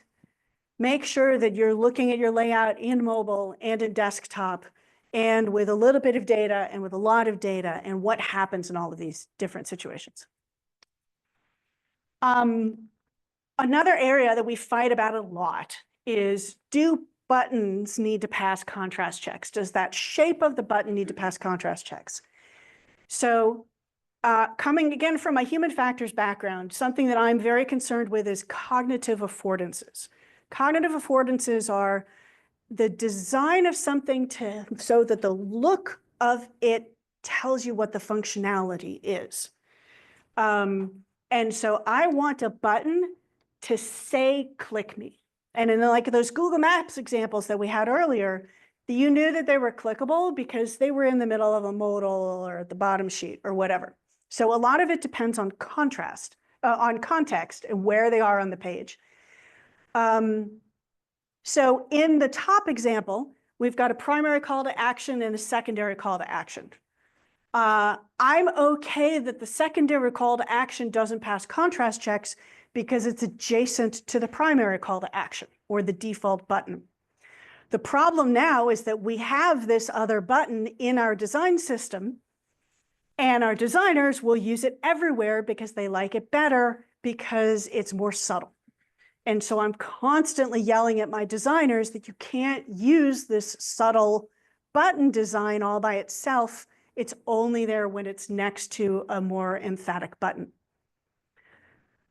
make sure that you're looking at your layout in mobile and in desktop and with a little bit of data and with a lot of data and what happens in all of these different situations. Another area that we fight about a lot is, do buttons need to pass contrast checks? Does that shape of the button need to pass contrast checks? So coming again from my human factors background, something that I'm very concerned with is cognitive affordances. Cognitive affordances are the design of something so that the look of it tells you what the functionality is. And so I want a button to say, click me. And in like those Google Maps examples that we had earlier, you knew that they were clickable because they were in the middle of a modal or at the bottom sheet or whatever. So a lot of it depends on context and where they are on the page. So in the top example, we've got a primary call to action and a secondary call to action. I'm okay that the secondary call to action doesn't pass contrast checks because it's adjacent to the primary call to action or the default button. The problem now is that we have this other button in our design system, and our designers will use it everywhere because they like it better because it's more subtle. And so I'm constantly yelling at my designers that you can't use this subtle button design all by itself. It's only there when it's next to a more emphatic button.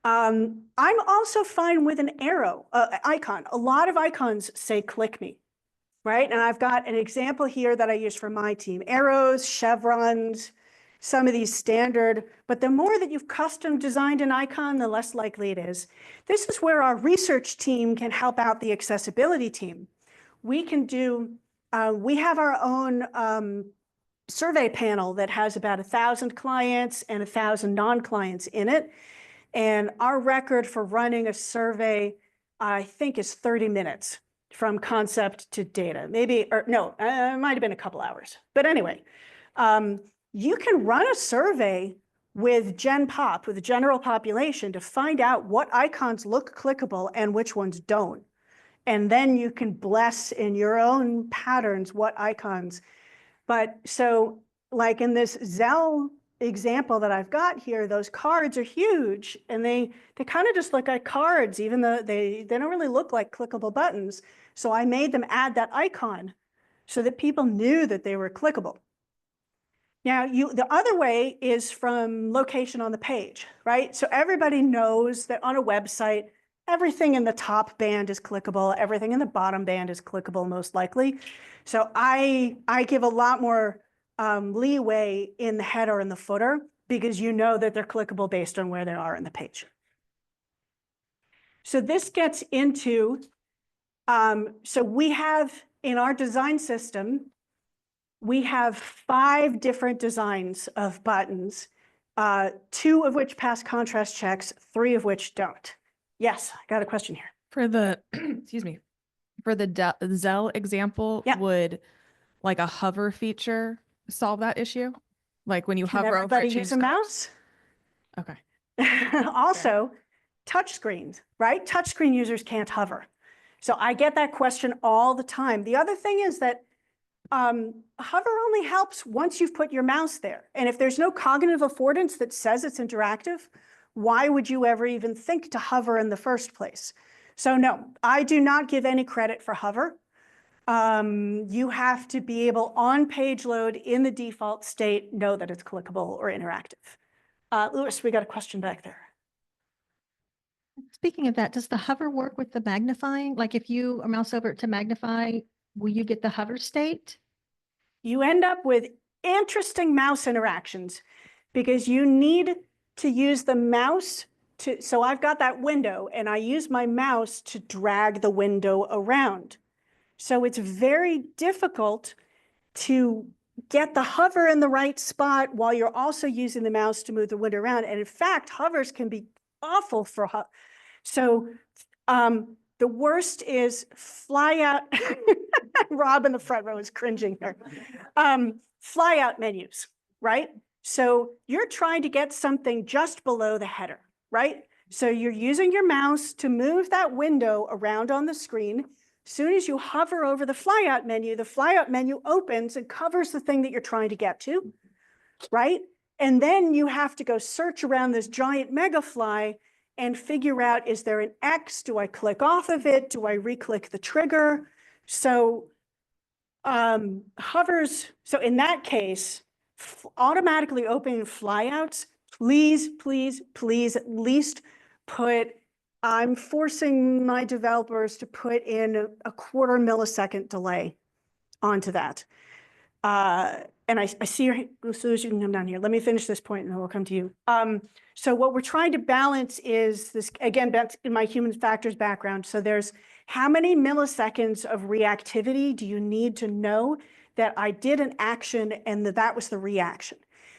I'm also fine with an arrow icon. A lot of icons say click me, right? And I've got an example here that I use for my team. Arrows, chevrons, some of these standard, but the more that you've custom designed an icon, the less likely it is. This is where our research team can help out the accessibility team. We can do, we have our own survey panel that has about 1,000 clients and 1,000 non-clients in it. And our record for running a survey, I think, is 30 minutes from concept to data. Maybe, or no, it might have been a couple hours. But anyway, you can run a survey with GenPop, with the general population, to find out what icons look clickable and which ones don't. And then you can bless in your own patterns what icons. But so like in this Zell example that I've got here, those cards are huge and they kind of just look like cards, even though they don't really look like clickable buttons. So I made them add that icon so that people knew that they were clickable. Now, the other way is from location on the page, right? So everybody knows that on a website, everything in the top band is clickable, everything in the bottom band is clickable, most likely. So I give a lot more leeway in the header and the footer because you know that they're clickable based on where they are in the page. So this gets into, so we have in our design system, we have 5 different designs of buttons, 2 of which pass contrast checks, 3 of which don't. Yes, I got a question here. For the, excuse me, for the Zell example, Yeah. would like a hover feature solve that issue? Like when you Can hover over everybody it, use changes a colors? mouse? Okay. Also, touch screens, right? Touchscreen users can't hover. So I get that question all the time. The other thing is that hover only helps once you've put your mouse there. And if there's no cognitive affordance that says it's interactive, why would you ever even think to hover in the first place? So no, I do not give any credit for hover. You have to be able on page load in the default state, know that it's clickable or interactive. Louis, we got a question back there. Speaking of that, does the hover work with the magnifying? Like if you mouse over it to magnify, will you get the hover state? You end up with interesting mouse interactions because you need to use the mouse to, so I've got that window and I use my mouse to drag the window around. So it's very difficult to get the hover in the right spot while you're also using the mouse to move the window around. And in fact, hovers can be awful for, so the worst is fly out. Rob in the front row is cringing here. Fly out menus, right? So you're trying to get something just below the header, right? So you're using your mouse to move that window around on the screen. Soon as you hover over the flyout menu opens and covers the thing that you're trying to get to, right? And then you have to go search around this giant megafly and figure out, is there an X? Do I click off of it? Do I re-click the trigger? So hovers, so in that case, automatically opening flyouts, please, please, please at least put, I'm forcing my developers to put in a 1/4 millisecond delay onto that. And I see your, so you can come down here. Let me finish this point and then we'll come to you. So what we're trying to balance is this, again, back in my human factors background. So there's how many milliseconds of reactivity do you need to know that I did an action and that was the reaction?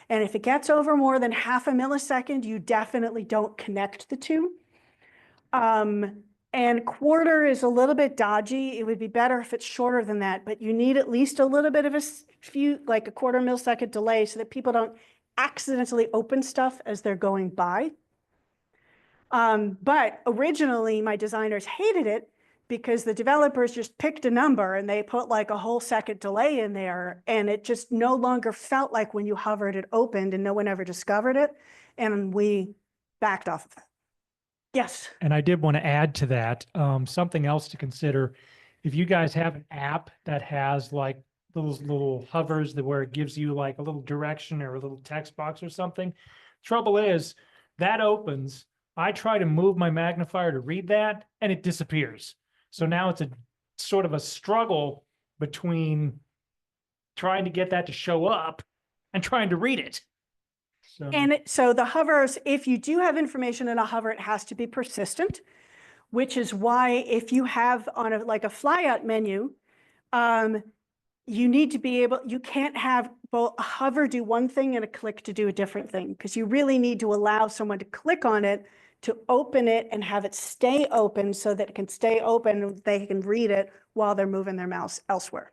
And if it gets over more than 1/2 millisecond, you definitely don't connect the two. And quarter is a little bit dodgy. It would be better if it's shorter than that, but you need at least a little bit of like a quarter millisecond delay so that people don't accidentally open stuff as they're going by. But originally my designers hated it because the developers just picked a number and they put like a whole second delay in there, and it just no longer felt like when you hovered it opened, and no one ever discovered it. And we backed off of that. Yes. And I did want to add to that, something else to consider. If you guys have an app that has like those little hovers that where it gives you like a little direction or a little text box or something, trouble is that opens. I try to move my magnifier to read that and it disappears. So now it's a sort of a struggle between trying to get that to show up and trying to read it. So. And so the hovers, if you do have information in a hover, it has to be persistent, which is why if you have on like a flyout menu, you need to be able, you can't have both a hover do one thing and a click to do a different thing, because you really need to allow someone to click on it, to open it and have it stay open so that it can stay open and they can read it while they're moving their mouse elsewhere.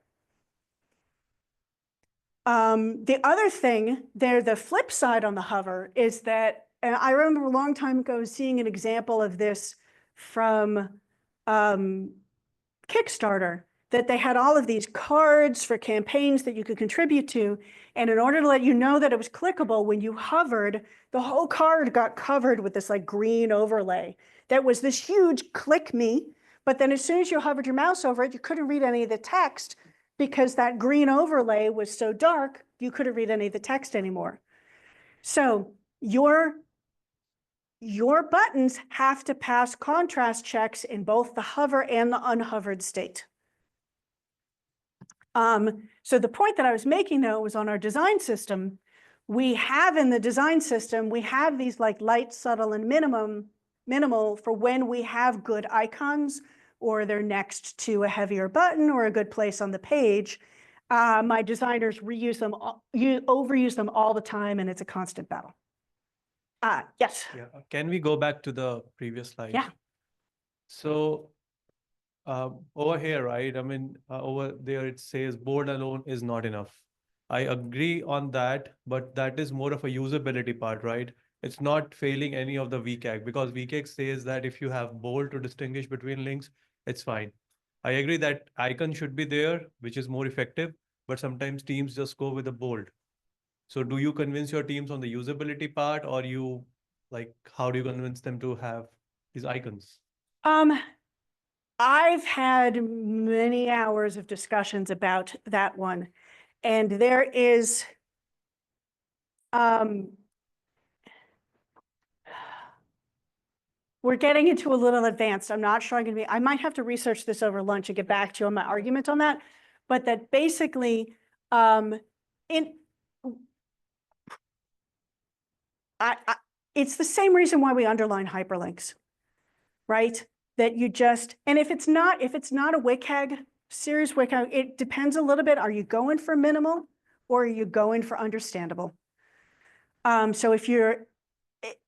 The other thing there, the flip side on the hover is that, and I remember a long time ago seeing an example of this from Kickstarter, that they had all of these cards for campaigns that you could contribute to. And in order to let you know that it was clickable, when you hovered, the whole card got covered with this like green overlay. That was this huge click me, but then as soon as you hovered your mouse over it, you couldn't read any of the text because that green overlay was so dark, you couldn't read any of the text anymore. So your buttons have to pass contrast checks in both the hover and the unhovered state. So the point that I was making though was on our design system, we have in the design system, we have these like light, subtle, and minimal for when we have good icons or they're next to a heavier button or a good place on the page. My designers reuse them, overuse them all the time, and it's a constant battle. Yes. Yeah. Can we go back to the previous slide? Yeah. So over here, right? I mean, over there it says board alone is not enough. I agree on that, but that is more of a usability part, right? It's not failing any of the VCAG, because VCAG says that if you have bold to distinguish between links, it's fine. I agree that icon should be there, which is more effective, but sometimes teams just go with the bold. So do you convince your teams on the usability part, or you like, how do you convince them to have these icons? I've had many hours of discussions about that one, and there is, we're getting into a little advanced. I'm not sure I'm going to be, I might have to research this over lunch and get back to you on my argument on that. But that basically, it's the same reason why we underline hyperlinks, right? That you just, and if it's not a WCAG, serious WCAG, it depends a little bit. Are you going for minimal or are you going for understandable? So if you're,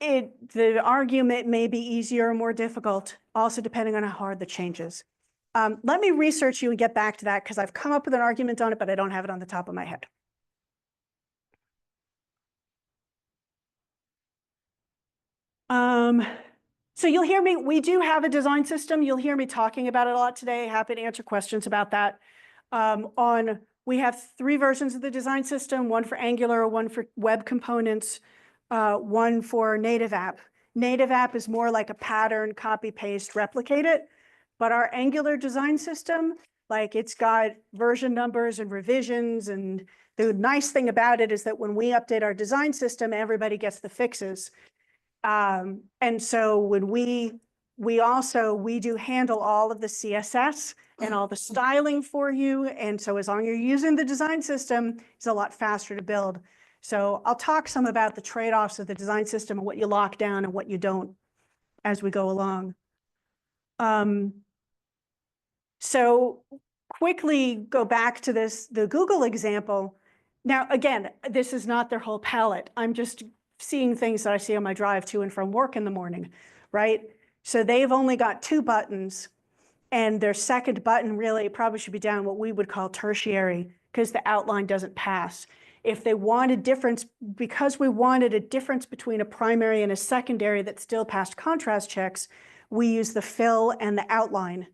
the argument may be easier or more difficult, also depending on how hard the change is. Let me research you and get back to that, because I've come up with an argument on it, but I don't have it on the top of my head. So you'll hear me, we do have a design system. You'll hear me talking about it a lot today. Happy to answer questions about that. We have 3 versions of the design system, one for Angular, one for web components, one for native app. Native app is more like a pattern, copy, paste, replicate it. But our Angular design system, like it's got version numbers and revisions. And the nice thing about it is that when we update our design system, everybody gets the fixes. And so when we do handle all of the CSS and all the styling for you. And so as long as you're using the design system, it's a lot faster to build. So I'll talk some about the trade-offs of the design system and what you lock down and what you don't as we go along. So quickly go back to the Google example. Now, again, this is not their whole palette. I'm just seeing things that I see on my drive to and from work in the morning, right? So they've only got 2 buttons, and their second button really probably should be down what we would call tertiary, because the outline doesn't pass. If they want a difference, because we wanted a difference between a primary and a secondary that still passed contrast checks, we use the fill and the outline.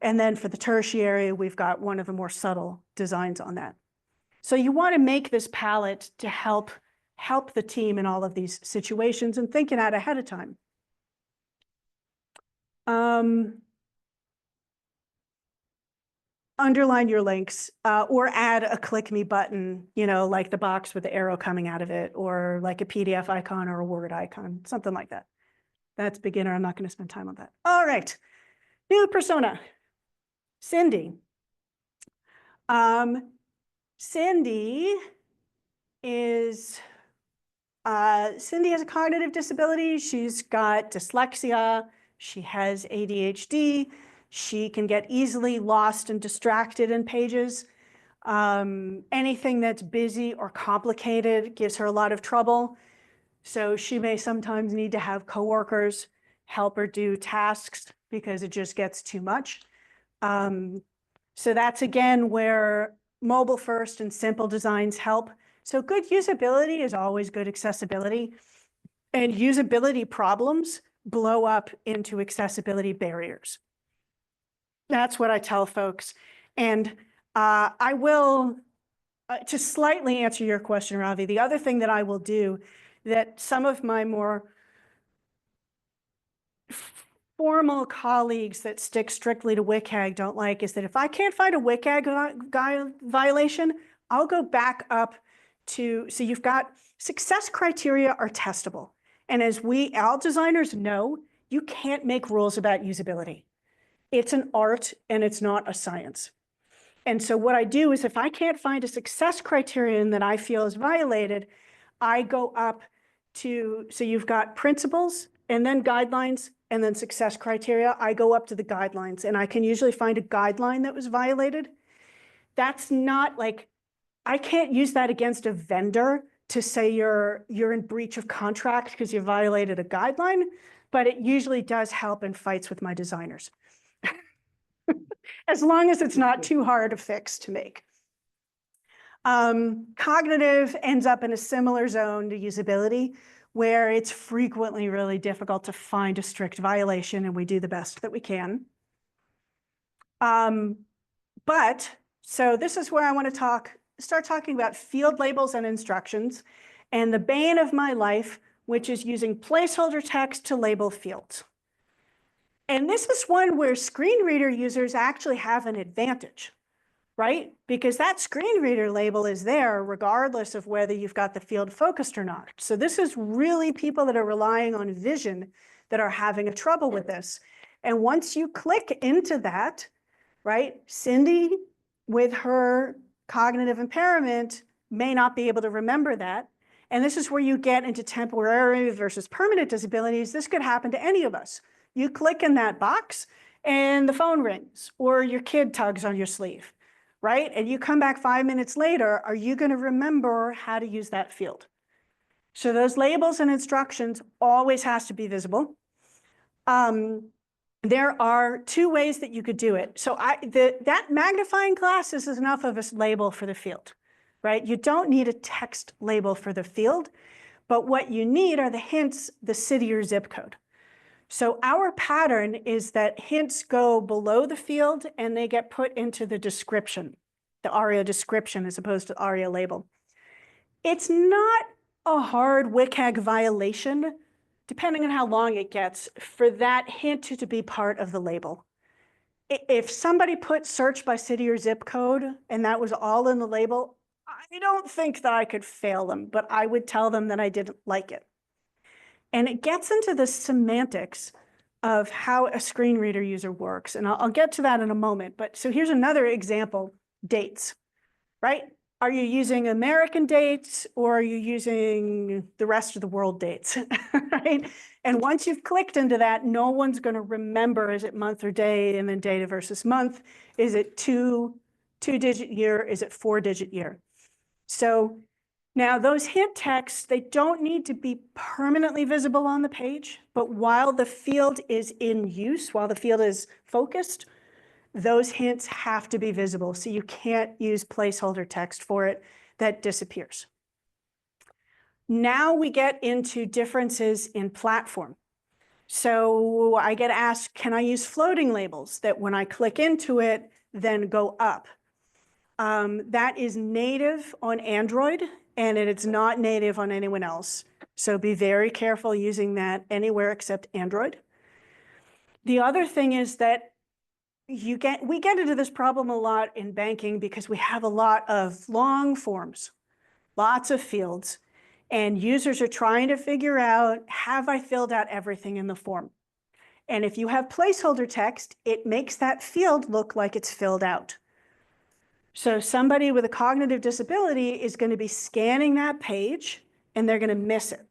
And then for the tertiary, we've got one of the more subtle designs on that. So you want to make this palette to help the team in all of these situations and thinking out ahead of time. Underline your links or add a click me button, you know, like the box with the arrow coming out of it, or like a PDF icon or a Word icon, something like that. That's beginner. I'm not going to spend time on that. All right. New persona, Cindy. Cindy has a cognitive disability. She's got dyslexia. She has ADHD. She can get easily lost and distracted in pages. Anything that's busy or complicated gives her a lot of trouble. So she may sometimes need to have coworkers help her do tasks because it just gets too much. So that's again where mobile first and simple designs help. So good usability is always good accessibility, and usability problems blow up into accessibility barriers. That's what I tell folks. And I will, to slightly answer your question, Ravi, the other thing that I will do that some of my more formal colleagues that stick strictly to WCAG don't like is that if I can't find a WCAG violation, I'll go back up to, so you've got success criteria are testable. And as all designers know, you can't make rules about usability. It's an art and it's not a science. And so what I do is if I can't find a success criterion that I feel is violated, I go up to, so you've got principles and then guidelines and then success criteria. I go up to the guidelines and I can usually find a guideline that was violated. That's not like, I can't use that against a vendor to say you're in breach of contract because you violated a guideline, but it usually does help in fights with my designers. As long as it's not too hard to fix to make. Cognitive ends up in a similar zone to usability, where it's frequently really difficult to find a strict violation, and we do the best that we can. So this is where I want to start talking about field labels and instructions, and the bane of my life, which is using placeholder text to label fields. And this is one where screen reader users actually have an advantage, right? Because that screen reader label is there regardless of whether you've got the field focused or not. So this is really people that are relying on vision that are having a trouble with this. And once you click into that, right, Cindy with her cognitive impairment may not be able to remember that. And this is where you get into temporary versus permanent disabilities. This could happen to any of us. You click in that box and the phone rings or your kid tugs on your sleeve, right? And you come back 5 minutes later, are you going to remember how to use that field? So those labels and instructions always has to be visible. There are 2 ways that you could do it. So that magnifying glass is enough of a label for the field, right? You don't need a text label for the field, but what you need are the hints, the city or zip code. So our pattern is that hints go below the field and they get put into the description, the ARIA description as opposed to ARIA label. It's not a hard WCAG violation, depending on how long it gets, for that hint to be part of the label. If somebody put search by city or zip code and that was all in the label, I don't think that I could fail them, but I would tell them that I didn't like it. And it gets into the semantics of how a screen reader user works. And I'll get to that in a moment. But so here's another example, dates, right? Are you using American dates or are you using the rest of the world dates, right? And once you've clicked into that, no one's going to remember, is it month or day, and then data versus month? Is it two-digit year? Is it 4-digit year? So Now, those hint texts, they don't need to be permanently visible on the page, but while the field is in use, while the field is focused, those hints have to be visible. So you can't use placeholder text for it. That disappears. Now we get into differences in platform. So I get asked, can I use floating labels that when I click into it, then go up? That is native on Android, and it's not native on anyone else. So be very careful using that anywhere except Android. The other thing is that we get into this problem a lot in banking because we have a lot of long forms, lots of fields, and users are trying to figure out, have I filled out everything in the form? And if you have placeholder text, it makes that field look like it's filled out. So somebody with a cognitive disability is going to be scanning that page and they're going to miss it.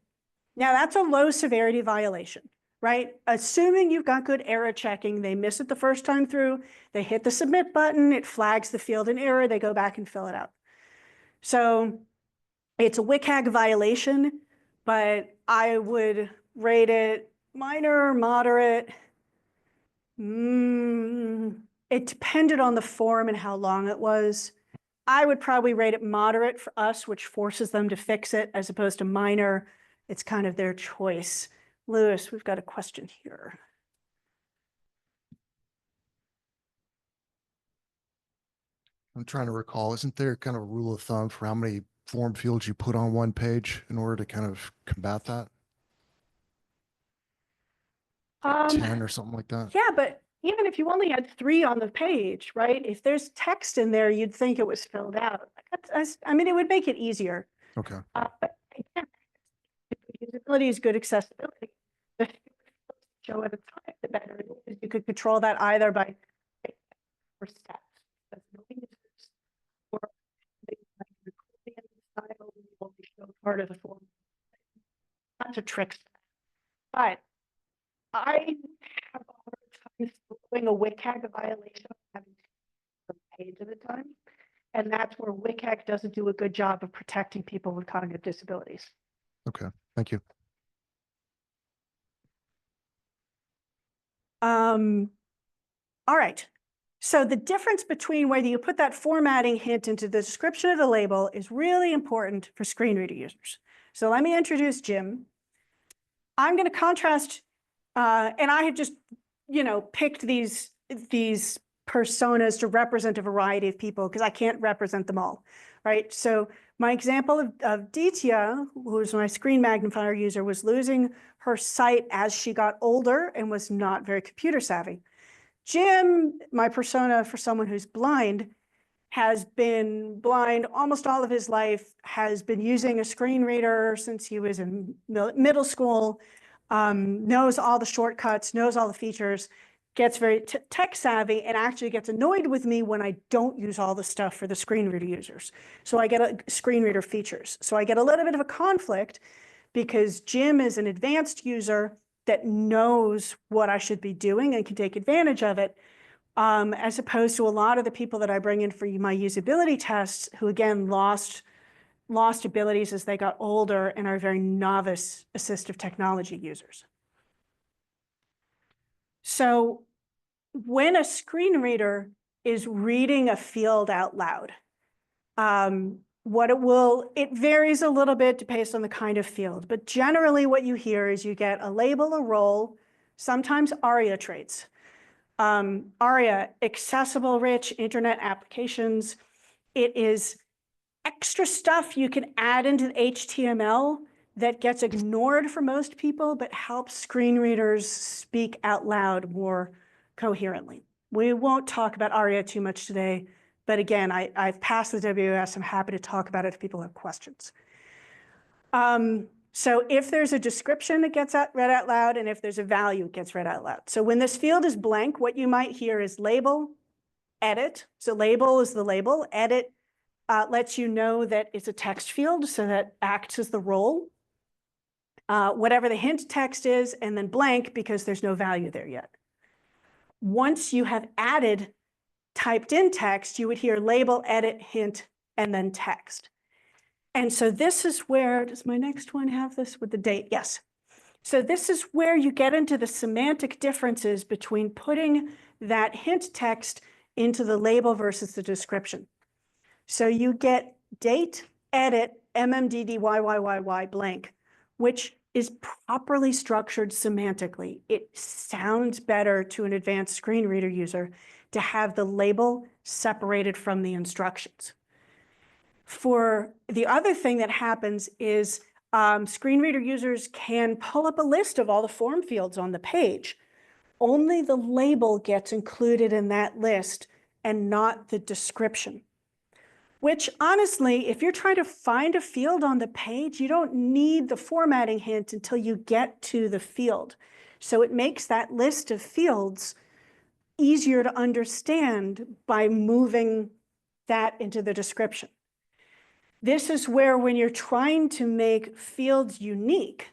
Now that's a low severity violation, right? Assuming you've got good error checking, they miss it the first time through, they hit the submit button, it flags the field in error, they go back and fill it out. So it's a WCAG violation, but I would rate it minor, moderate. It depended on the form and how long it was. I would probably rate it moderate for us, which forces them to fix it, as opposed to minor. It's kind of their choice. Lewis, we've got a question here. I'm trying to recall, isn't there kind of a rule of thumb for how many form fields you put on one page in order to kind of combat that? 10 or something like that? Yeah, but even if you only had 3 on the page, right? If there's text in there, you'd think it was filled out. I mean, it would make it easier. Okay. But again, usability is good accessibility. The fewer fields you show at a time, the better it is. You could control that either by or steps. That's no users, or the style will be show part of the form. That's a trick. But I have a hard time doing a WCAG violation having a page at a time. And that's where WCAG doesn't do a good job of protecting people with cognitive disabilities. Okay. Thank you. All right. So the difference between whether you put that formatting hint into the description of the label is really important for screen reader users. So let me introduce Jim. I'm going to contrast, and I had just, picked these personas to represent a variety of people because I can't represent them all, right? So my example of Ditya, who's my screen magnifier user, was losing her sight as she got older and was not very computer savvy. Jim, my persona for someone who's blind, has been blind almost all of his life, has been using a screen reader since he was in middle school, knows all the shortcuts, knows all the features, gets very tech savvy, and actually gets annoyed with me when I don't use all the stuff for the screen reader users. So I get screen reader features. So I get a little bit of a conflict because Jim is an advanced user that knows what I should be doing and can take advantage of it, as opposed to a lot of the people that I bring in for my usability tests who, again, lost abilities as they got older and are very novice assistive technology users. So when a screen reader is reading a field out loud, it varies a little bit based on the kind of field, but generally what you hear is you get a label, a role, sometimes ARIA traits. ARIA, accessible, rich internet applications. It is extra stuff you can add into the HTML that gets ignored for most people, but helps screen readers speak out loud more coherently. We won't talk about ARIA too much today, but again, I've passed the WS. I'm happy to talk about it if people have questions. So if there's a description that gets read out loud, and if there's a value, it gets read out loud. So when this field is blank, what you might hear is label, edit. So label is the label. Edit lets you know that it's a text field, so that acts as the role. Whatever the hint text is, and then blank because there's no value there yet. Once you have added typed in text, you would hear label, edit, hint, and then text. And so this is where, does my next one have this with the date? Yes. So this is where you get into the semantic differences between putting that hint text into the label versus the description. So you get date, edit, MMDDYYYY blank, which is properly structured semantically. It sounds better to an advanced screen reader user to have the label separated from the instructions. For the other thing that happens is screen reader users can pull up a list of all the form fields on the page. Only the label gets included in that list and not the description. Which honestly, if you're trying to find a field on the page, you don't need the formatting hint until you get to the field. So it makes that list of fields easier to understand by moving that into the description. This is where when you're trying to make fields unique,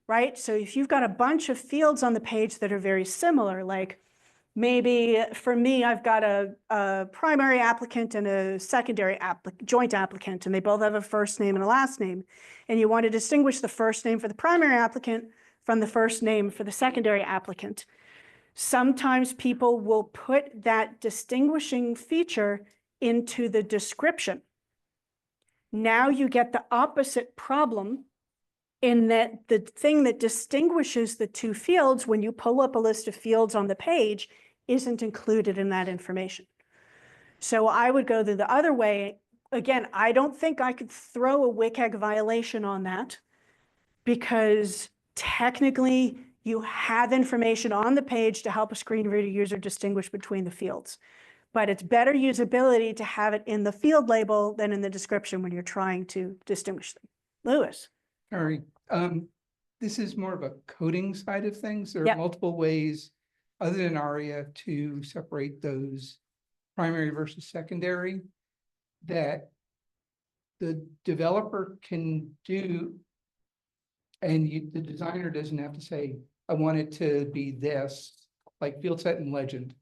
right? So if you've got a bunch of fields on the page that are very similar, like maybe for me, I've got a primary applicant and a secondary joint applicant, and they both have a first name and a last name. And you want to distinguish the first name for the primary applicant from the first name for the secondary applicant. Sometimes people will put that distinguishing feature into the description. Now you get the opposite problem in that the thing that distinguishes the two fields when you pull up a list of fields on the page isn't included in that information. So I would go the other way. Again, I don't think I could throw a WCAG violation on that because technically you have information on the page to help a screen reader user distinguish between the fields. But it's better usability to have it in the field label than in the description when you're trying to distinguish them. Lewis. All right. This is more of a coding side of things. There are Yep. multiple ways other than ARIA to separate those primary versus secondary that the developer can do. And the designer doesn't have to say, I want it to be this, like field set and legend,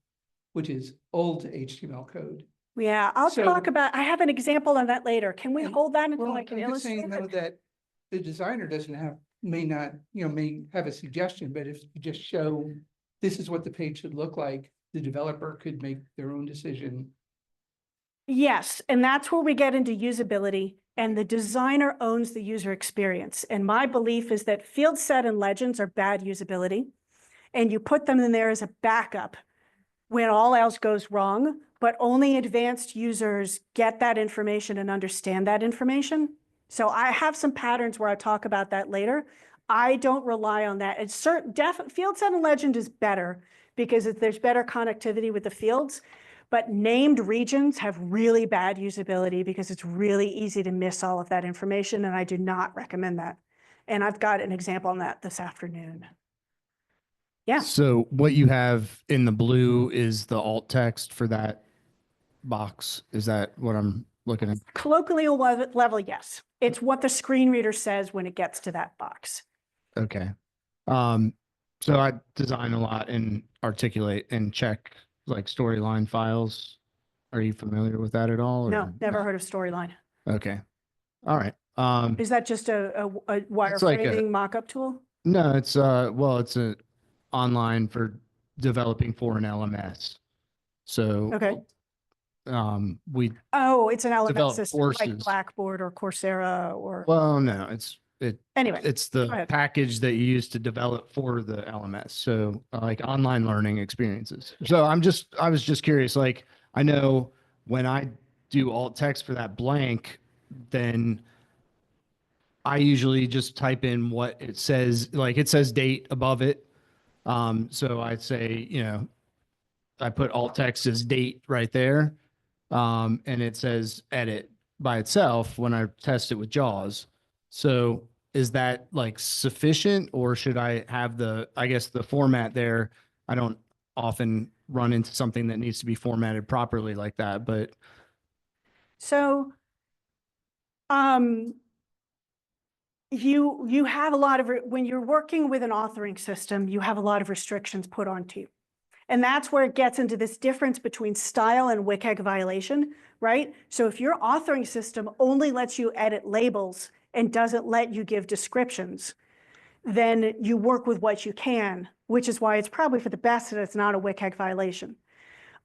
which is old HTML code. Yeah, I'll So- talk about, I have an example on that later. Can we And- hold that until Well, I can I'm just illustrate saying though it? that the designer doesn't have, may not, may have a suggestion, but if you just show this is what the page should look like, the developer could make their own decision. Yes, and that's where we get into usability, and the designer owns the user experience. And my belief is that field set and legends are bad usability, and you put them in there as a backup when all else goes wrong, but only advanced users get that information and understand that information. So I have some patterns where I talk about that later. I don't rely on that. It's field set and legend is better because there's better connectivity with the fields. But named regions have really bad usability because it's really easy to miss all of that information, and I do not recommend that. And I've got an example on that this afternoon. Yeah. So what you have in the blue is the alt text for that box. Is that what I'm looking at? Colloquial level, yes. It's what the screen reader says when it gets to that box. Okay. So I design a lot and articulate and check like storyline files. Are you familiar with that at all? No, or- never heard of Storyline. Okay. All right. Is that just a It's like a- wireframing mock-up tool? No, it's well, it's a online for developing for an LMS. So Okay. we Oh, it's an LMS Develop system like courses. Blackboard or Coursera or, well, no, anyway. it's go the ahead. package that you use to develop for the LMS. So like online learning experiences. So I was just curious, like I know when I do alt text for that blank, then I usually just type in what it says, like it says date above it. So I'd say, I put alt text as date right there. And it says edit by itself when I test it with JAWS. So is that like sufficient, or should I have I guess the format there? I don't often run into something that needs to be formatted properly like that, but So, you have a lot of, when you're working with an authoring system, you have a lot of restrictions put onto you. And that's where it gets into this difference between style and WCAG violation, right? So if your authoring system only lets you edit labels and doesn't let you give descriptions, then you work with what you can, which is why it's probably for the best that it's not a WCAG violation.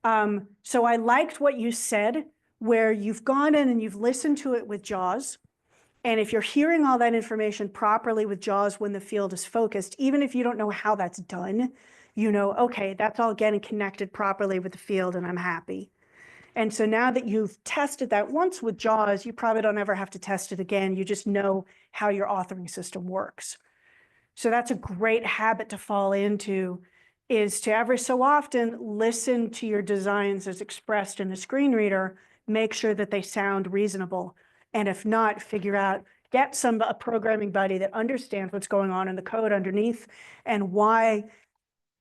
So I liked what you said, where you've gone in and you've listened to it with JAWS. And if you're hearing all that information properly with JAWS when the field is focused, even if you don't know how that's done, you know, okay, that's all getting connected properly with the field and I'm happy. And so now that you've tested that once with JAWS, you probably don't ever have to test it again. You just know how your authoring system works. So that's a great habit to fall into, is to every so often listen to your designs as expressed in the screen reader, make sure that they sound reasonable. And if not, figure out, get a programming buddy that understands what's going on in the code underneath and why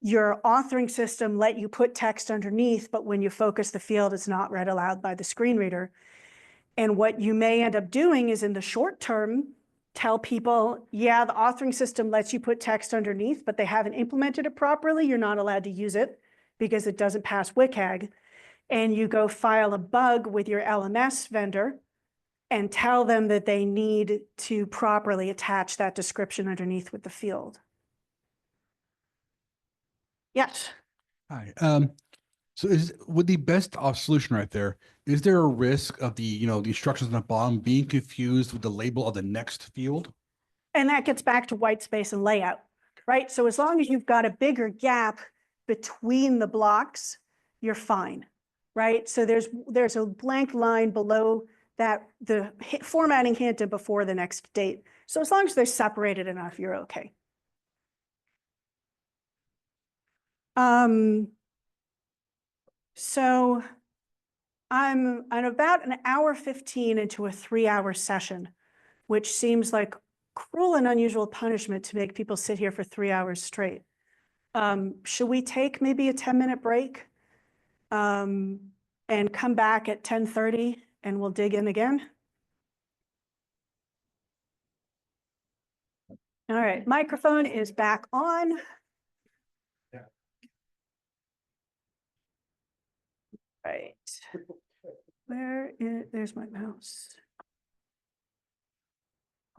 your authoring system let you put text underneath, but when you focus the field, it's not read aloud by the screen reader. And what you may end up doing is in the short term, tell people, yeah, the authoring system lets you put text underneath, but they haven't implemented it properly. You're not allowed to use it because it doesn't pass WCAG. And you go file a bug with your LMS vendor and tell them that they need to properly attach that description underneath with the field. Yes. Hi. So with the best off solution right there, is there a risk of the instructions on the bottom being confused with the label of the next field? And that gets back to white space and layout, right? So as long as you've got a bigger gap between the blocks, you're fine, right? So there's a blank line below that, the formatting hint and before the next date. So as long as they're separated enough, you're okay. So I'm about an hour 15 into a 3-hour session, which seems like cruel and unusual punishment to make people sit here for 3 hours straight. Should we take maybe a 10-minute break and come back at 10:30 and we'll dig in again? All right, microphone is back on. Right. There's my mouse.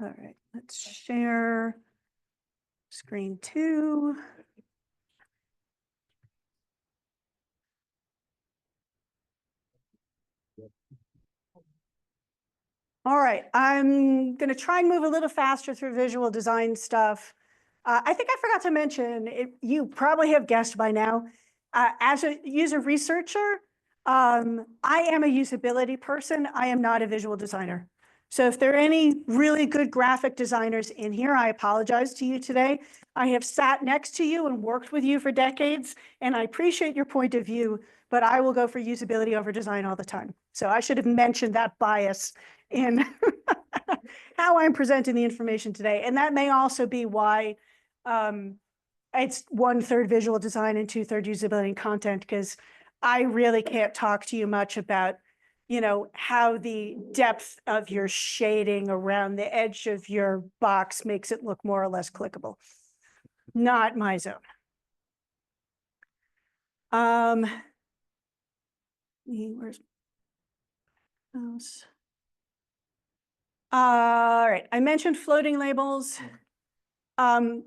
All right, let's share screen 2. All right, I'm going to try and move a little faster through visual design stuff. I think I forgot to mention, you probably have guessed by now, as a user researcher, I am a usability person. I am not a visual designer. So if there are any really good graphic designers in here, I apologize to you today. I have sat next to you and worked with you for decades, and I appreciate your point of view, but I will go for usability over design all the time. So I should have mentioned that bias in how I'm presenting the information today. And that may also be why it's 1/3 visual design and 2/3 usability and content, because I really can't talk to you much about, how the depth of your shading around the edge of your box makes it look more or less clickable. Not my zone. Where's mouse? All right, I mentioned floating labels. The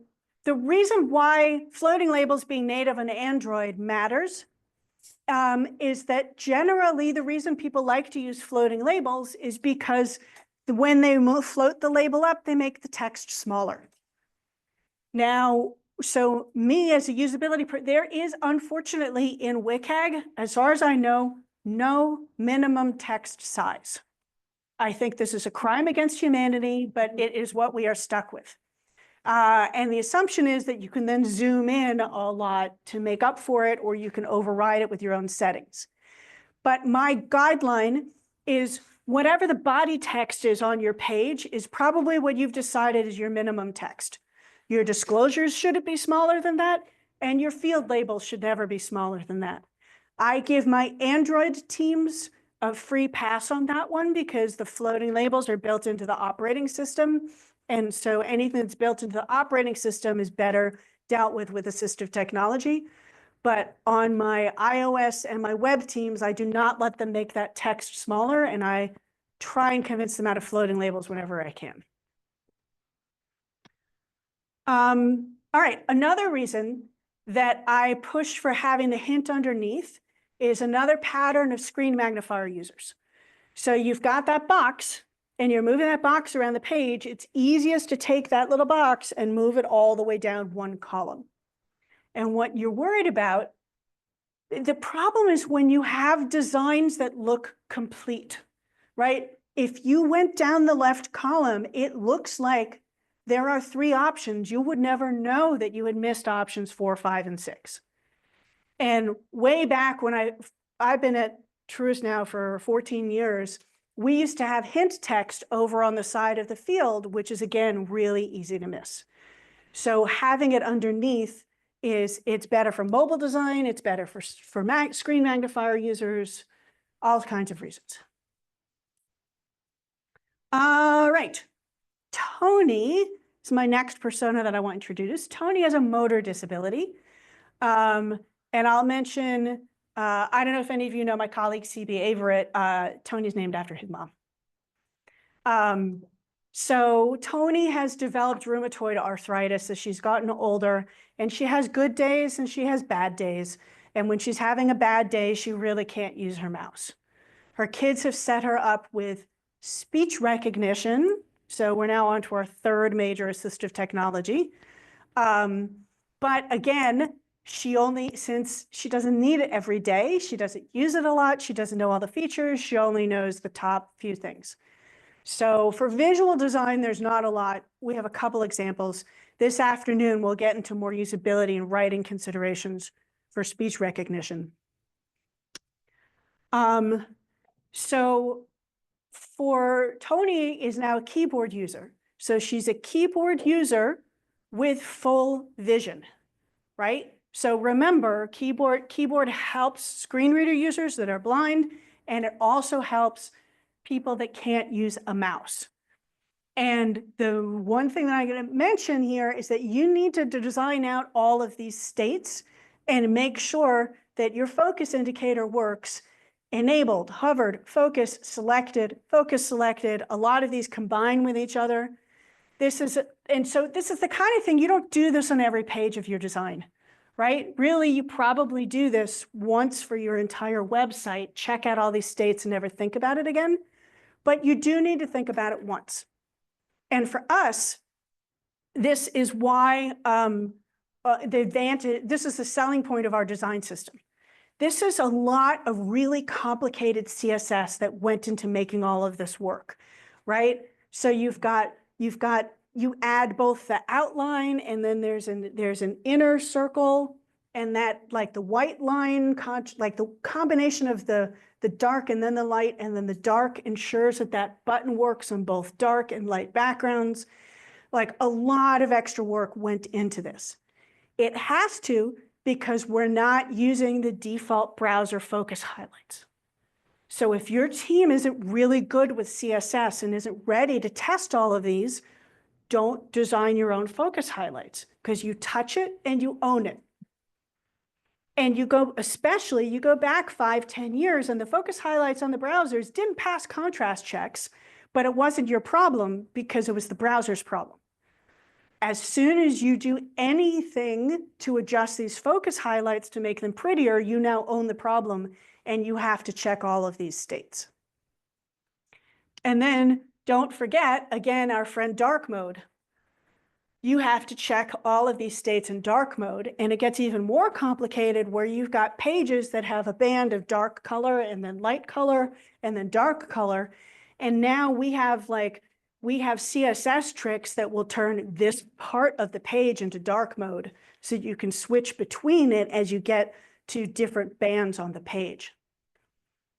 reason why floating labels being native on Android matters is that generally the reason people like to use floating labels is because when they float the label up, they make the text smaller. Now, so me as a usability, there is unfortunately in WCAG, as far as I know, no minimum text size. I think this is a crime against humanity, but it is what we are stuck with. And the assumption is that you can then zoom in a lot to make up for it, or you can override it with your own settings. But my guideline is whatever the body text is on your page is probably what you've decided is your minimum text. Your disclosures shouldn't be smaller than that, and your field labels should never be smaller than that. I give my Android teams a free pass on that one because the floating labels are built into the operating system. And so anything that's built into the operating system is better dealt with assistive technology. But on my iOS and my web teams, I do not let them make that text smaller, and I try and convince them out of floating labels whenever I can. All right, another reason that I push for having the hint underneath is another pattern of screen magnifier users. So you've got that box and you're moving that box around the page. It's easiest to take that little box and move it all the way down one column. And what you're worried about, the problem is when you have designs that look complete, right? If you went down the left column, it looks like there are 3 options. You would never know that you had missed options 4, 5, and 6. And way back when I've been at Truist now for 14 years, we used to have hint text over on the side of the field, which is again, really easy to miss. So having it underneath it's better for mobile design, it's better for screen magnifier users, all kinds of reasons. All right. Tony is my next persona that I want to introduce. Tony has a motor disability. And I'll mention, I don't know if any of you know my colleague, C.B. Averett. Tony's named after his mom. So Tony has developed rheumatoid arthritis as she's gotten older, and she has good days and she has bad days. And when she's having a bad day, she really can't use her mouse. Her kids have set her up with speech recognition. So we're now on to our 3rd major assistive technology. But again, since she doesn't need it every day, she doesn't use it a lot, she doesn't know all the features, she only knows the top few things. So for visual design, there's not a lot. We have a couple examples. This afternoon, we'll get into more usability and writing considerations for speech recognition. So for Tony is now a keyboard user. So she's a keyboard user with full vision, right? So remember, keyboard helps screen reader users that are blind, and it also helps people that can't use a mouse. And the one thing that I'm going to mention here is that you need to design out all of these states and make sure that your focus indicator works enabled, hovered, focus selected, a lot of these combine with each other. And so this is the kind of thing, you don't do this on every page of your design, right? Really, you probably do this once for your entire website, check out all these states and never think about it again. But you do need to think about it once. And for us, this is why this is the selling point of our design system. This is a lot of really complicated CSS that went into making all of this work, right? So you add both the outline, and then there's an inner circle, and that, like the white line, like the combination of the dark and then the light, and then the dark ensures that that button works on both dark and light backgrounds. Like a lot of extra work went into this. It has to, because we're not using the default browser focus highlights. So if your team isn't really good with CSS and isn't ready to test all of these, don't design your own focus highlights, because you touch it and you own it. And you go back 5, 10 years, and the focus highlights on the browsers didn't pass contrast checks, but it wasn't your problem because it was the browser's problem. As soon as you do anything to adjust these focus highlights to make them prettier, you now own the problem, and you have to check all of these states. And then don't forget, again, our friend dark mode. You have to check all of these states in dark mode, and it gets even more complicated where you've got pages that have a band of dark color and then light color and then dark color. And now we have CSS tricks that will turn this part of the page into dark mode, so you can switch between it as you get to different bands on the page.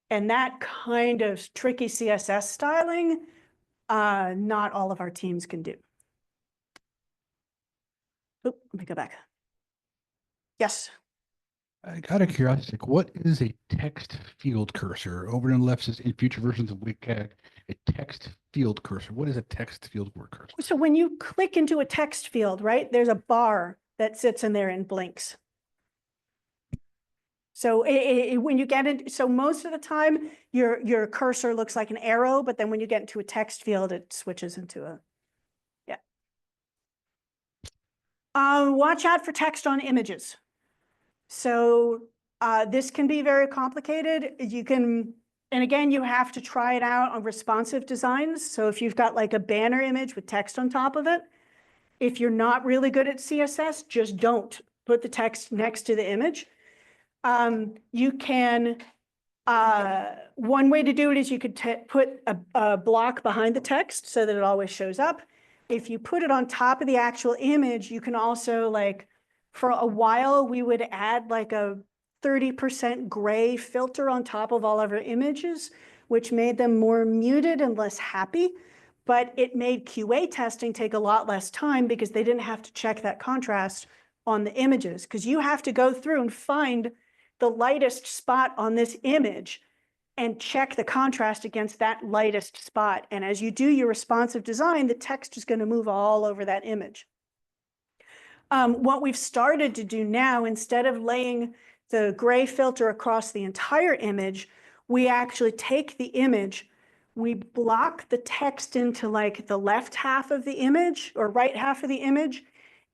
And that kind of tricky CSS styling, not all of our teams can do. Oh, let me go back. Yes. Out of curiosity, what is a text field cursor? Over on the left says in future versions of WCAG, a text field cursor. What is a text field cursor? So when you click into a text field, right, there's a bar that sits in there and blinks. So when you get in, so most of the time your cursor looks like an arrow, but then when you get into a text field, it switches into a, yeah. Watch out for text on images. So this can be very complicated. You can, and again, you have to try it out on responsive designs. So if you've got like a banner image with text on top of it, if you're not really good at CSS, just don't put the text next to the image. You can, one way to do it is you could put a block behind the text so that it always shows up. If you put it on top of the actual image, you can also like, for a while, we would add like a 30% gray filter on top of all of our images, which made them more muted and less happy. But it made QA testing take a lot less time because they didn't have to check that contrast on the images, because you have to go through and find the lightest spot on this image and check the contrast against that lightest spot. And as you do your responsive design, the text is going to move all over that image. What we've started to do now, instead of laying the gray filter across the entire image, we actually take the image, we block the text into like the left half of the image or right half of the image,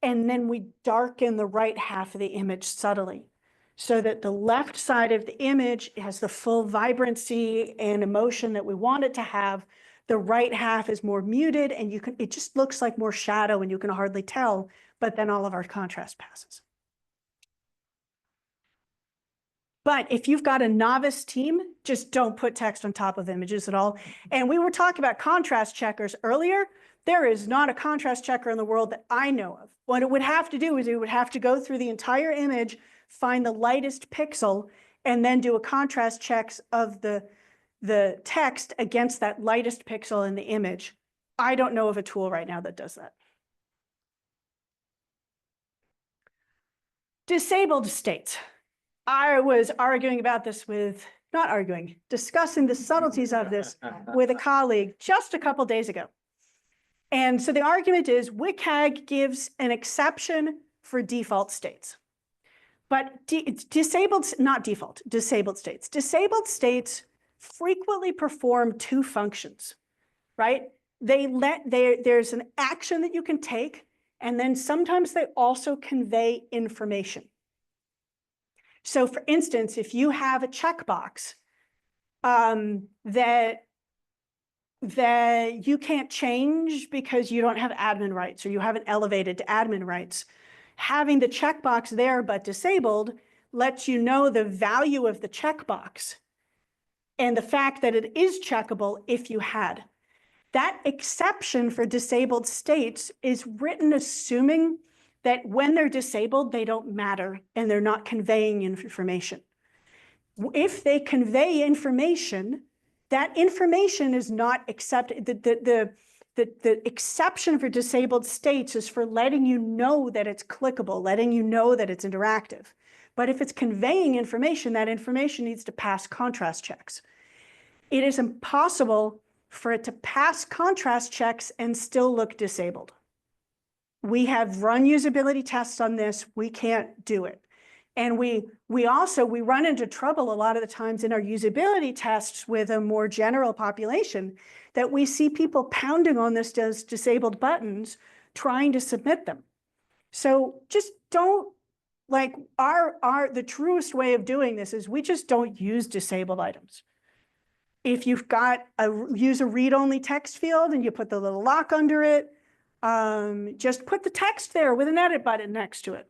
and then we darken the right half of the image subtly, so that the left side of the image has the full vibrancy and emotion that we want it to have. The right half is more muted, and it just looks like more shadow and you can hardly tell, but then all of our contrast passes. But if you've got a novice team, just don't put text on top of images at all. And we were talking about contrast checkers earlier. There is not a contrast checker in the world that I know of. What it would have to do is it would have to go through the entire image, find the lightest pixel, and then do a contrast checks of the text against that lightest pixel in the image. I don't know of a tool right now that does that. Disabled states. I was arguing about this discussing the subtleties of this with a colleague just a couple days ago. And so the argument is WCAG gives an exception for default states. But disabled states. Disabled states frequently perform two functions, right? There's an action that you can take, and then sometimes they also convey information. So for instance, if you have a checkbox that you can't change because you don't have admin rights or you haven't elevated to admin rights, having the checkbox there but disabled lets you know the value of the checkbox and the fact that it is checkable if you had. That exception for disabled states is written assuming that when they're disabled, they don't matter and they're not conveying information. If they convey information, that information is not accepted. The exception for disabled states is for letting you know that it's clickable, letting you know that it's interactive. But if it's conveying information, that information needs to pass contrast checks. It is impossible for it to pass contrast checks and still look disabled. We have run usability tests on this. We can't do it. And we run into trouble a lot of the times in our usability tests with a more general population that we see people pounding on this as disabled buttons, trying to submit them. So just don't, like, the truest way of doing this is we just don't use disabled items. If you've got use a read-only text field and you put the little lock under it, just put the text there with an edit button next to it.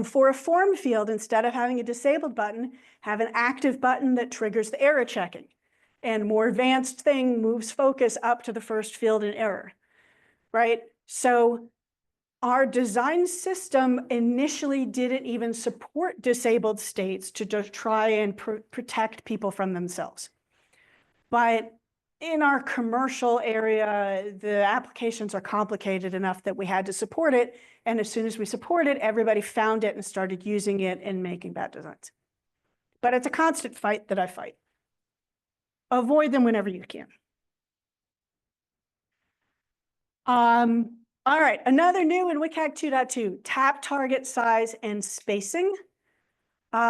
For a form field, instead of having a disabled button, have an active button that triggers the error checking. And more advanced thing moves focus up to the first field in error, right? So our design system initially didn't even support disabled states to just try and protect people from themselves. But in our commercial area, the applications are complicated enough that we had to support it. And as soon as we support it, everybody found it and started using it and making bad designs. But it's a constant fight that I fight. Avoid them whenever you can. All right, another new in WCAG 2.2, tap target size and spacing. There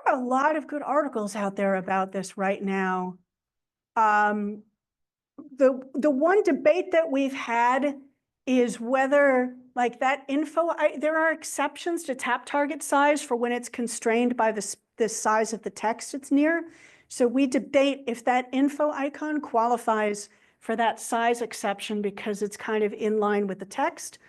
are a lot of good articles out there about this right now. The one debate that we've had is whether like that info, there are exceptions to tap target size for when it's constrained by the size of the text it's near. So we debate if that info icon qualifies for that size exception because it's kind of in line with the text,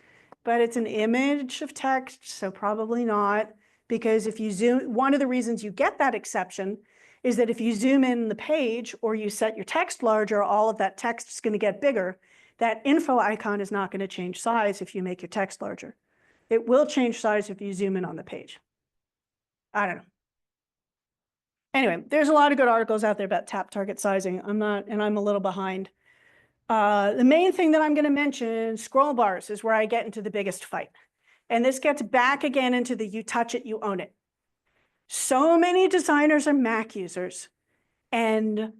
but it's an image of text, so probably not. Because if you zoom, one of the reasons you get that exception is that if you zoom in the page or you set your text larger, all of that text is going to get bigger. That info icon is not going to change size if you make your text larger. It will change size if you zoom in on the page. I don't know. Anyway, there's a lot of good articles out there about tap target sizing. I'm a little behind. The main thing that I'm going to mention, scroll bars, is where I get into the biggest fight. And this gets back again into the you touch it, you own it. So many designers are Mac users. And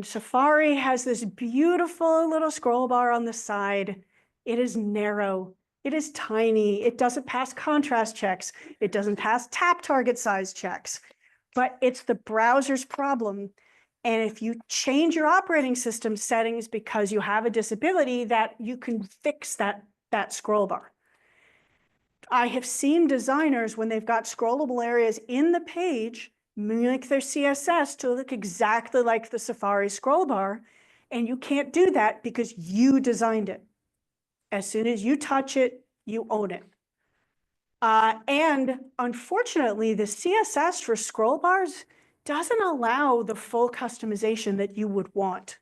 Safari has this beautiful little scroll bar on the side. It is narrow. It is tiny. It doesn't pass contrast checks. It doesn't pass tap target size checks. But it's the browser's problem. And if you change your operating system settings because you have a disability, that you can fix that scroll bar. I have seen designers, when they've got scrollable areas in the page, mimic their CSS to look exactly like the Safari scroll bar, and you can't do that because you designed it. As soon as you touch it, you own it. And unfortunately, the CSS for scroll bars doesn't allow the full customization that you would want.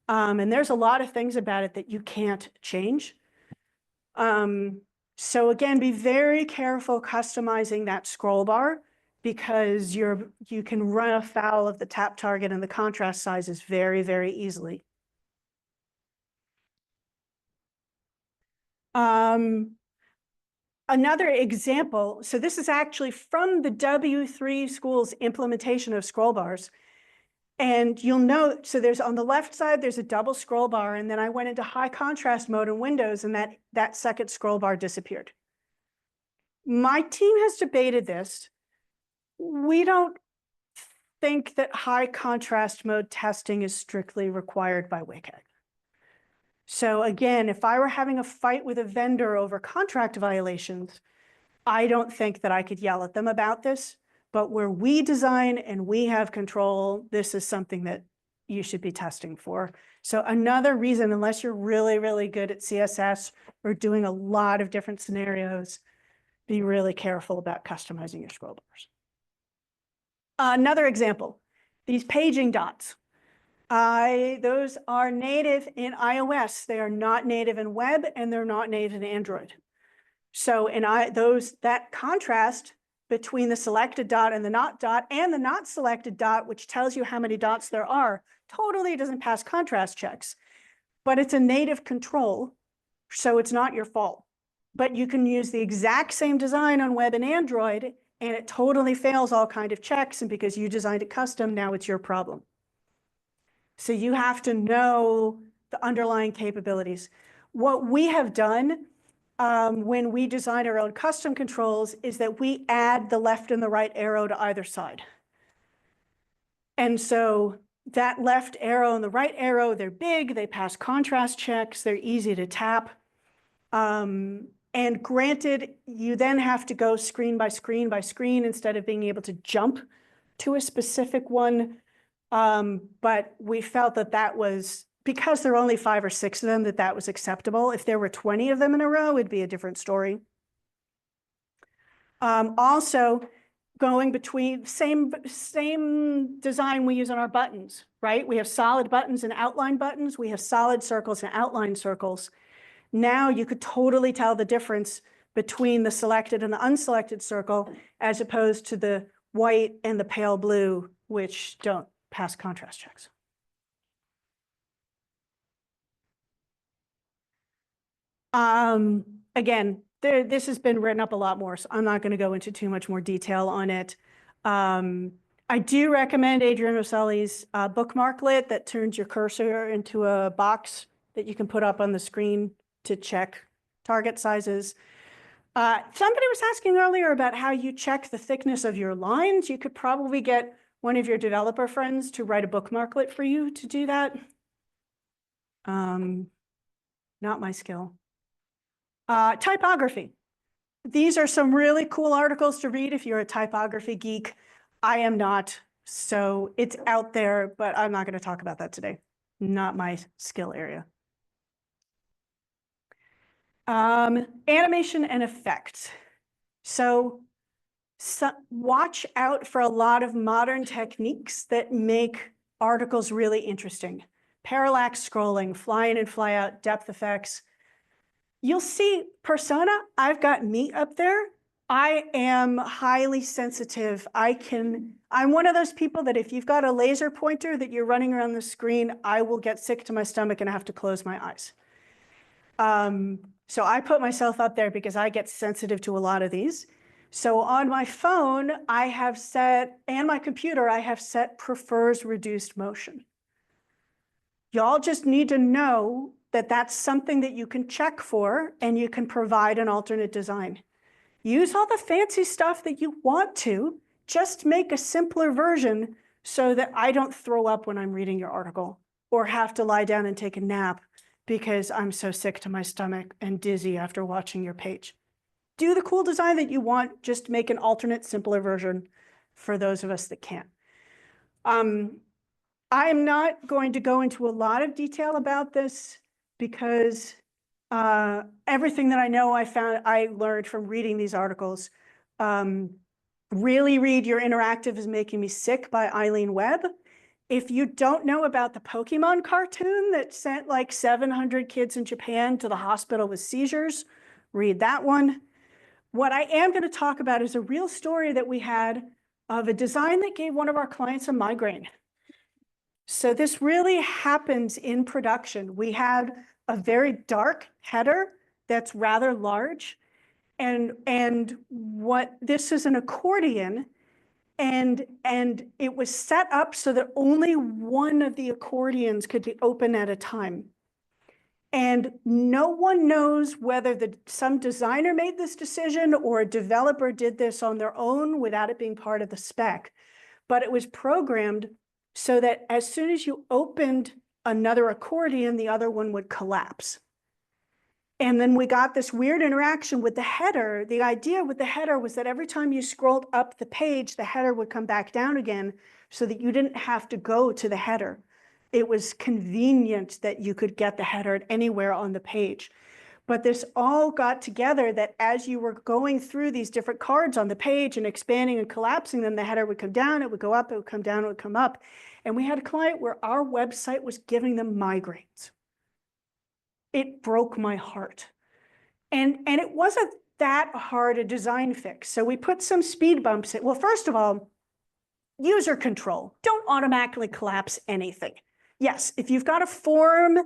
And there's a lot of things about it that you can't change. So again, be very careful customizing that scroll bar because you can run afoul of the tap target and the contrast sizes very, very easily. Another example, so this is actually from the W3 Schools implementation of scroll bars. And you'll note, so there's on the left side, there's a double scroll bar, and then I went into high contrast mode in Windows, and that second scroll bar disappeared. My team has debated this. We don't think that high contrast mode testing is strictly required by WCAG. So again, if I were having a fight with a vendor over contract violations, I don't think that I could yell at them about this. But where we design and we have control, this is something that you should be testing for. So another reason, unless you're really, really good at CSS or doing a lot of different scenarios, be really careful about customizing your scroll bars. Another example, these paging dots. Those are native in iOS. They are not native in web, and they're not native in Android. So that contrast between the selected dot and the not selected dot, which tells you how many dots there are, totally doesn't pass contrast checks. But it's a native control, so it's not your fault. But you can use the exact same design on web and Android, and it totally fails all kind of checks. And because you designed it custom, now it's your problem. So you have to know the underlying capabilities. What we have done when we design our own custom controls is that we add the left and the right arrow to either side. And so that left arrow and the right arrow, they're big, they pass contrast checks, they're easy to tap. And granted, you then have to go screen by screen by screen instead of being able to jump to a specific one. But we felt that was, because there are only 5 or 6 of them, that was acceptable. If there were 20 of them in a row, it'd be a different story. Also, going between same design we use on our buttons, right? We have solid buttons and outline buttons. We have solid circles and outline circles. Now you could totally tell the difference between the selected and the unselected circle, as opposed to the white and the pale blue, which don't pass contrast checks. Again, this has been written up a lot more, so I'm not going to go into too much more detail on it. I do recommend Adrian Rosselli's bookmarklet that turns your cursor into a box that you can put up on the screen to check target sizes. Somebody was asking earlier about how you check the thickness of your lines. You could probably get one of your developer friends to write a bookmarklet for you to do that. Not my skill. Typography. These are some really cool articles to read if you're a typography geek. I am not, so it's out there, but I'm not going to talk about that today. Not my skill area. Animation and effects. So watch out for a lot of modern techniques that make articles really interesting. Parallax scrolling, fly in and fly out, depth effects. You'll see persona, I've got me up there. I am highly sensitive. I'm one of those people that if you've got a laser pointer that you're running around the screen, I will get sick to my stomach and have to close my eyes. So I put myself up there because I get sensitive to a lot of these. So on my phone, I have set, and my computer, I have set prefers reduced motion. Y'all just need to know that that's something that you can check for and you can provide an alternate design. Use all the fancy stuff that you want to, just make a simpler version so that I don't throw up when I'm reading your article or have to lie down and take a nap because I'm so sick to my stomach and dizzy after watching your page. Do the cool design that you want, just make an alternate, simpler version for those of us that can't. I'm not going to go into a lot of detail about this because everything that I know I learned from reading these articles. Really read Your Interactive is Making Me Sick by Eileen Webb. If you don't know about the Pokemon cartoon that sent like 700 kids in Japan to the hospital with seizures, read that one. What I am going to talk about is a real story that we had of a design that gave one of our clients a migraine. So this really happens in production. We had a very dark header that's rather large. And what this is an accordion, and it was set up so that only one of the accordions could be open at a time. And no one knows whether some designer made this decision or a developer did this on their own without it being part of the spec. But it was programmed so that as soon as you opened another accordion, the other one would collapse. And then we got this weird interaction with the header. The idea with the header was that every time you scrolled up the page, the header would come back down again so that you didn't have to go to the header. It was convenient that you could get the header anywhere on the page. But this all got together that as you were going through these different cards on the page and expanding and collapsing them, the header would come down, it would go up, it would come down, it would come up. And we had a client where our website was giving them migraines. It broke my heart. And it wasn't that hard a design fix. So we put some speed bumps in. Well, first of all, user control. Don't automatically collapse anything. Yes, if you've got a form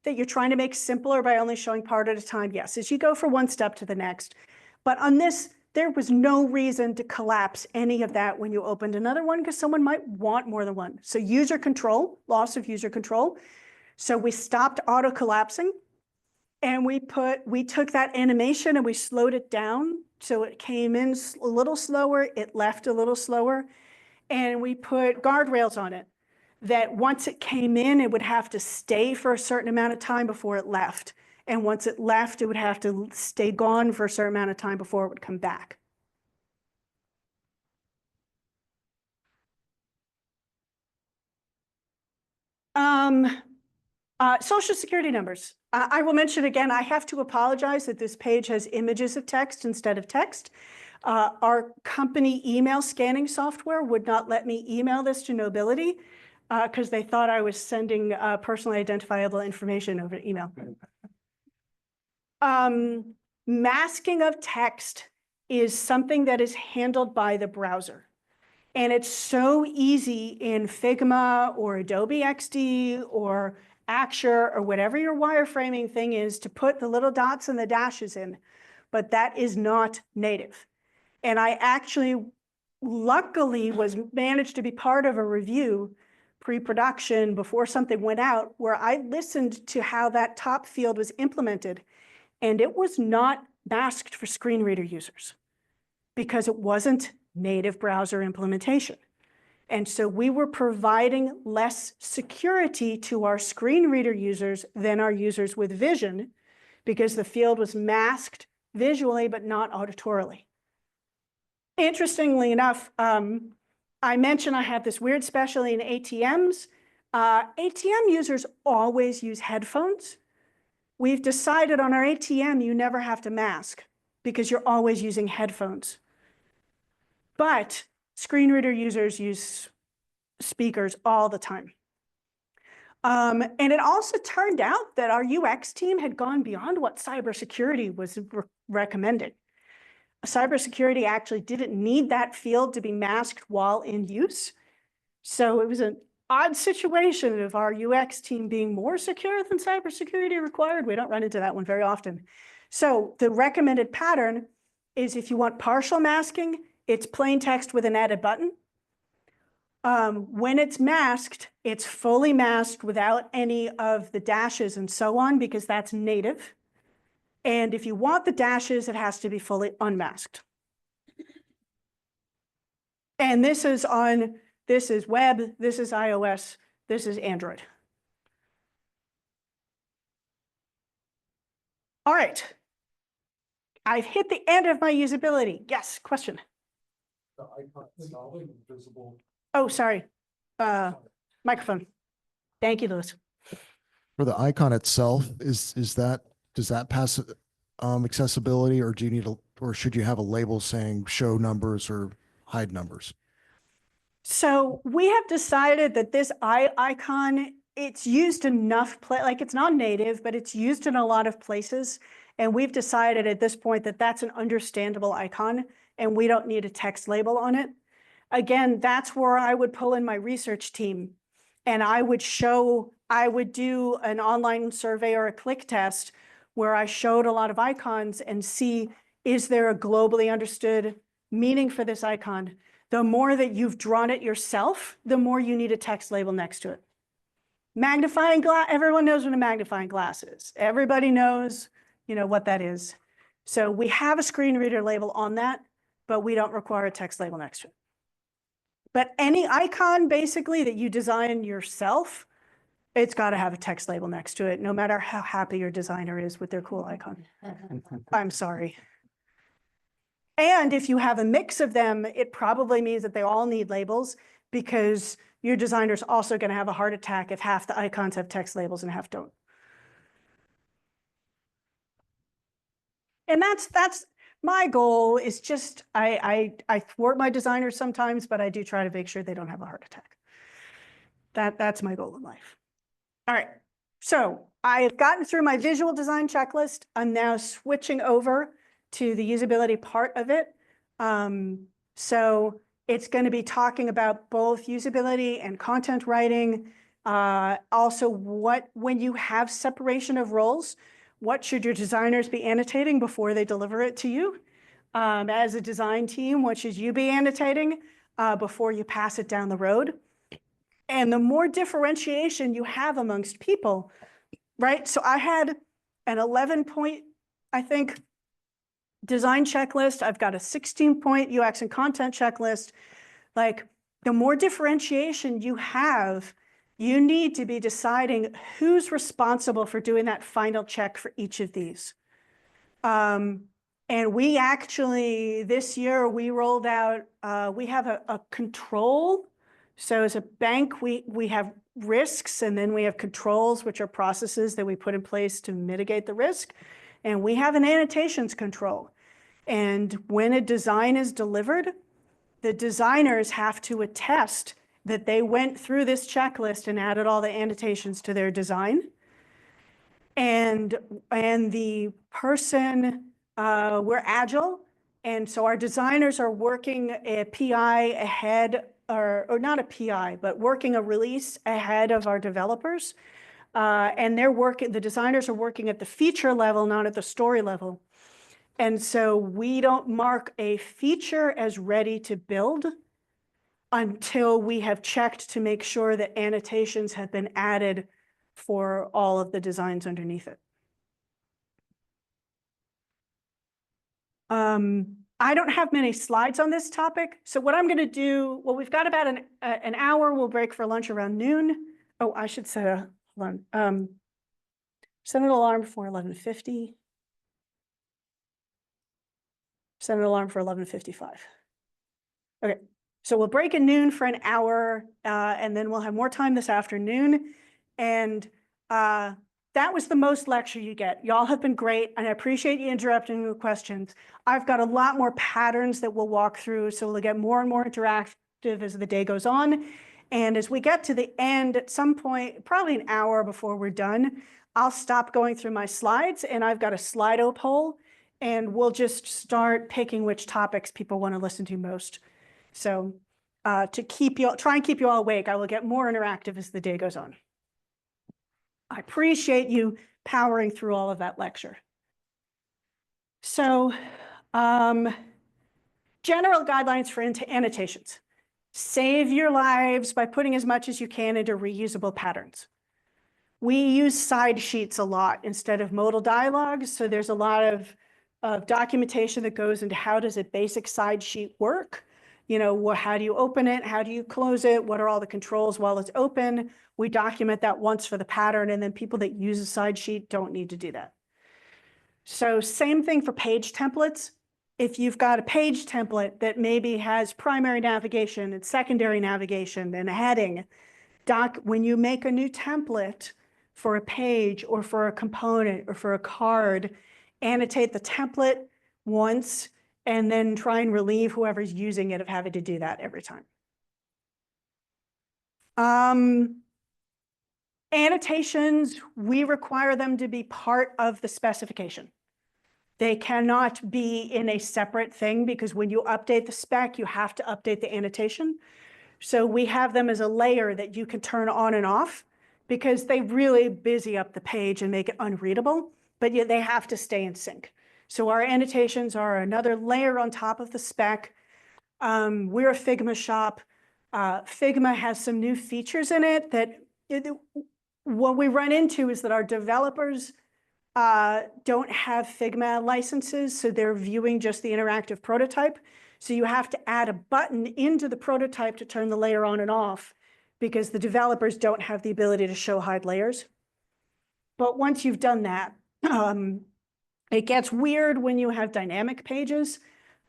that you're trying to make simpler by only showing part at a time, yes, as you go from one step to the next. But on this, there was no reason to collapse any of that when you opened another one because someone might want more than one. So user control, loss of user control. So we stopped auto collapsing and we took that animation and we slowed it down. So it came in a little slower, it left a little slower, and we put guardrails on it that once it came in, it would have to stay for a certain amount of time before it left. And once it left, it would have to stay gone for a certain amount of time before it would come back. Social Security numbers. I will mention again, I have to apologize that this page has images of text instead of text. Our company email scanning software would not let me email this to Knowbility because they thought I was sending personally identifiable information over email. Masking of text is something that is handled by the browser. And it's so easy in Figma or Adobe XD or Axure or whatever your wireframing thing is to put the little dots and the dashes in, but that is not native. And I actually, luckily, managed to be part of a review pre-production before something went out where I listened to how that top field was implemented. And it was not masked for screen reader users because it wasn't native browser implementation. And so we were providing less security to our screen reader users than our users with vision because the field was masked visually but not auditorily. Interestingly enough, I mentioned I have this weird specialty in ATMs. ATM users always use headphones. We've decided on our ATM you never have to mask because you're always using headphones. But screen reader users use speakers all the time. And it also turned out that our UX team had gone beyond what cybersecurity was recommended. Cybersecurity actually didn't need that field to be masked while in use. So it was an odd situation of our UX team being more secure than cybersecurity required. We don't run into that one very often. So the recommended pattern is if you want partial masking, it's plain text with an added button. When it's masked, it's fully masked without any of the dashes and so on, because that's native. And if you want the dashes, it has to be fully unmasked. And this is web, this is iOS, this is Android. All right. I've hit the end of my usability. Yes, question. The icon solid and visible. Oh, sorry. Microphone. Thank you, Louis. For the icon itself, does that pass accessibility, or do you need or should you have a label saying show numbers or hide numbers? So we have decided that this icon, it's used enough, like it's not native, but it's used in a lot of places. And we've decided at this point that that's an understandable icon and we don't need a text label on it. Again, that's where I would pull in my research team and I would do an online survey or a click test where I showed a lot of icons and see, is there a globally understood meaning for this icon? The more that you've drawn it yourself, the more you need a text label next to it. Magnifying glass, everyone knows what a magnifying glass is. Everybody knows, what that is. So we have a screen reader label on that, but we don't require a text label next to it. But any icon basically that you design yourself, it's got to have a text label next to it, no matter how happy your designer is with their cool icon. I'm sorry. And if you have a mix of them, it probably means that they all need labels because your designer's also going to have a heart attack if half the icons have text labels and half don't. And that's my goal is just, I thwart my designers sometimes, but I do try to make sure they don't have a heart attack. That's my goal in life. All right, so I've gotten through my visual design checklist. I'm now switching over to the usability part of it. So it's going to be talking about both usability and content writing. Also, when you have separation of roles, what should your designers be annotating before they deliver it to you? As a design team, what should you be annotating before you pass it down the road? And the more differentiation you have amongst people, right? So I had an 11-point, I think, design checklist. I've got a 16-point UX and content checklist. Like, the more differentiation you have, you need to be deciding who's responsible for doing that final check for each of these. And we actually, this year, we rolled out, we have a control. So as a bank, we have risks, and then we have controls, which are processes that we put in place to mitigate the risk. And we have an annotations control. And when a design is delivered, the designers have to attest that they went through this checklist and added all the annotations to their design. And the person, we're agile. And so our designers are working a PI ahead, or not a PI, but working a release ahead of our developers. And the designers are working at the feature level, not at the story level. And so we don't mark a feature as ready to build until we have checked to make sure that annotations have been added for all of the designs underneath it. I don't have many slides on this topic. So what I'm going to do, well, we've got about an hour. We'll break for lunch around noon. Oh, I should set a, hold on, set an alarm for 11:50. Set an alarm for 11:55. Okay, so we'll break at noon for an hour, and then we'll have more time this afternoon. And that was the most lecture you get. Y'all have been great, and I appreciate you interrupting with questions. I've got a lot more patterns that we'll walk through, so we'll get more and more interactive as the day goes on. And as we get to the end, at some point, probably an hour before we're done, I'll stop going through my slides, and I've got a Slido poll, and we'll just start picking which topics people want to listen to most. So to try and keep you all awake, I will get more interactive as the day goes on. I appreciate you powering through all of that lecture. So general guidelines for annotations. Save your lives by putting as much as you can into reusable patterns. We use side sheets a lot instead of modal dialogues. So there's a lot of documentation that goes into how does a basic side sheet work? You know, how do you open it? How do you close it? What are all the controls while it's open? We document that once for the pattern, and then people that use a side sheet don't need to do that. So same thing for page templates. If you've got a page template that maybe has primary navigation and secondary navigation and a heading, when you make a new template for a page or for a component or for a card, annotate the template once and then try and relieve whoever's using it of having to do that every time. Annotations, we require them to be part of the specification. They cannot be in a separate thing because when you update the spec, you have to update the annotation. So we have them as a layer that you can turn on and off because they really busy up the page and make it unreadable, but yet they have to stay in sync. So our annotations are another layer on top of the spec. We're a Figma shop. Figma has some new features in it that what we run into is that our developers don't have Figma licenses, so they're viewing just the interactive prototype. So you have to add a button into the prototype to turn the layer on and off because the developers don't have the ability to show hide layers. But once you've done that, it gets weird when you have dynamic pages.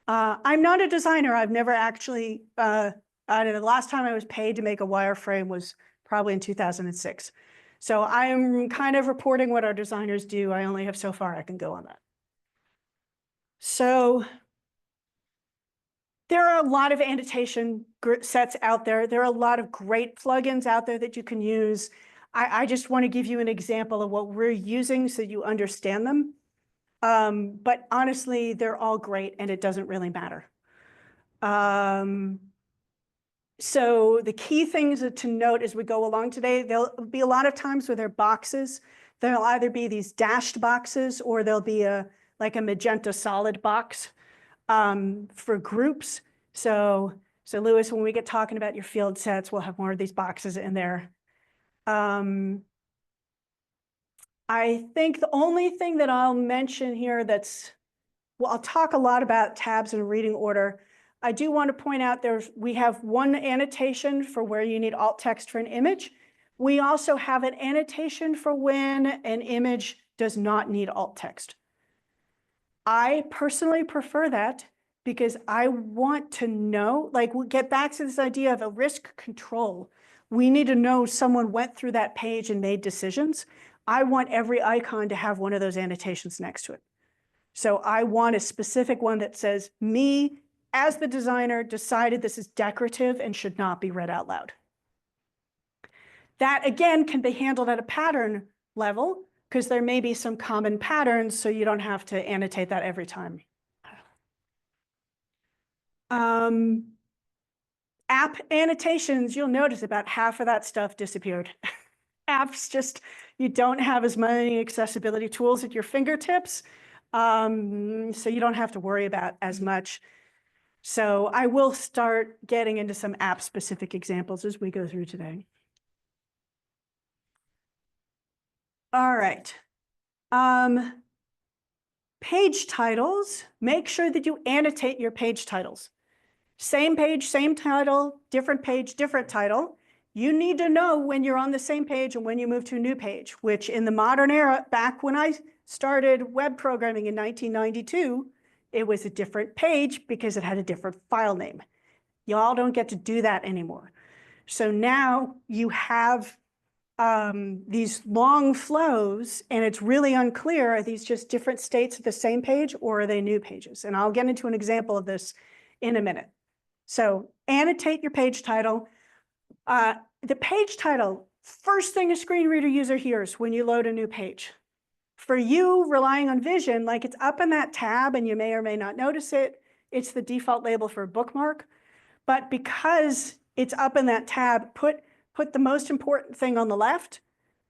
I'm not a designer. I've never actually, the last time I was paid to make a wireframe was probably in 2006. So I'm kind of reporting what our designers do. I only have so far I can go on that. So there are a lot of annotation sets out there. There are a lot of great plugins out there that you can use. I just want to give you an example of what we're using so you understand them. But honestly, they're all great and it doesn't really matter. So the key things to note as we go along today, there'll be a lot of times where there are boxes. There'll either be these dashed boxes or there'll be like a magenta solid box for groups. So Lewis, when we get talking about your field sets, we'll have more of these boxes in there. I think the only thing that I'll mention here well, I'll talk a lot about tabs and reading order. I do want to point out we have one annotation for where you need alt text for an image. We also have an annotation for when an image does not need alt text. I personally prefer that because I want to know, like we'll get back to this idea of a risk control. We need to know someone went through that page and made decisions. I want every icon to have one of those annotations next to it. So I want a specific one that says, me, as the designer, decided this is decorative and should not be read out loud. That, again, can be handled at a pattern level because there may be some common patterns, so you don't have to annotate that every time. App annotations, you'll notice about half of that stuff disappeared. Apps just, you don't have as many accessibility tools at your fingertips, so you don't have to worry about as much. So I will start getting into some app-specific examples as we go through today. All right. Page titles, make sure that you annotate your page titles. Same page, same title, different page, different title. You need to know when you're on the same page and when you move to a new page, which in the modern era, back when I started web programming in 1992, it was a different page because it had a different file name. Y'all don't get to do that anymore. So now you have these long flows, and it's really unclear, are these just different states of the same page or are they new pages? And I'll get into an example of this in a minute. So annotate your page title. The page title, first thing a screen reader user hears when you load a new page. For you relying on vision, like it's up in that tab and you may or may not notice it, it's the default label for a bookmark. But because it's up in that tab, put the most important thing on the left,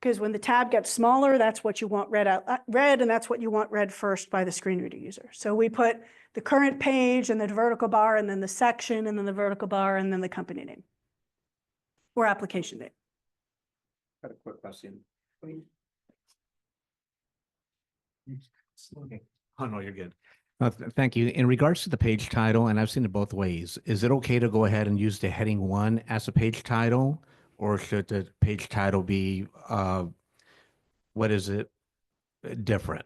because when the tab gets smaller, that's what you want read, and that's what you want read first by the screen reader user. So we put the current page and the vertical bar, and then the section, and then the vertical bar, and then the company name or application name. Got a quick question. Oh, no, you're good. Thank you. In regards to the page title, and I've seen it both ways, is it okay to go ahead and use the heading 1 as a page title? Or should the page title be, what is it, different?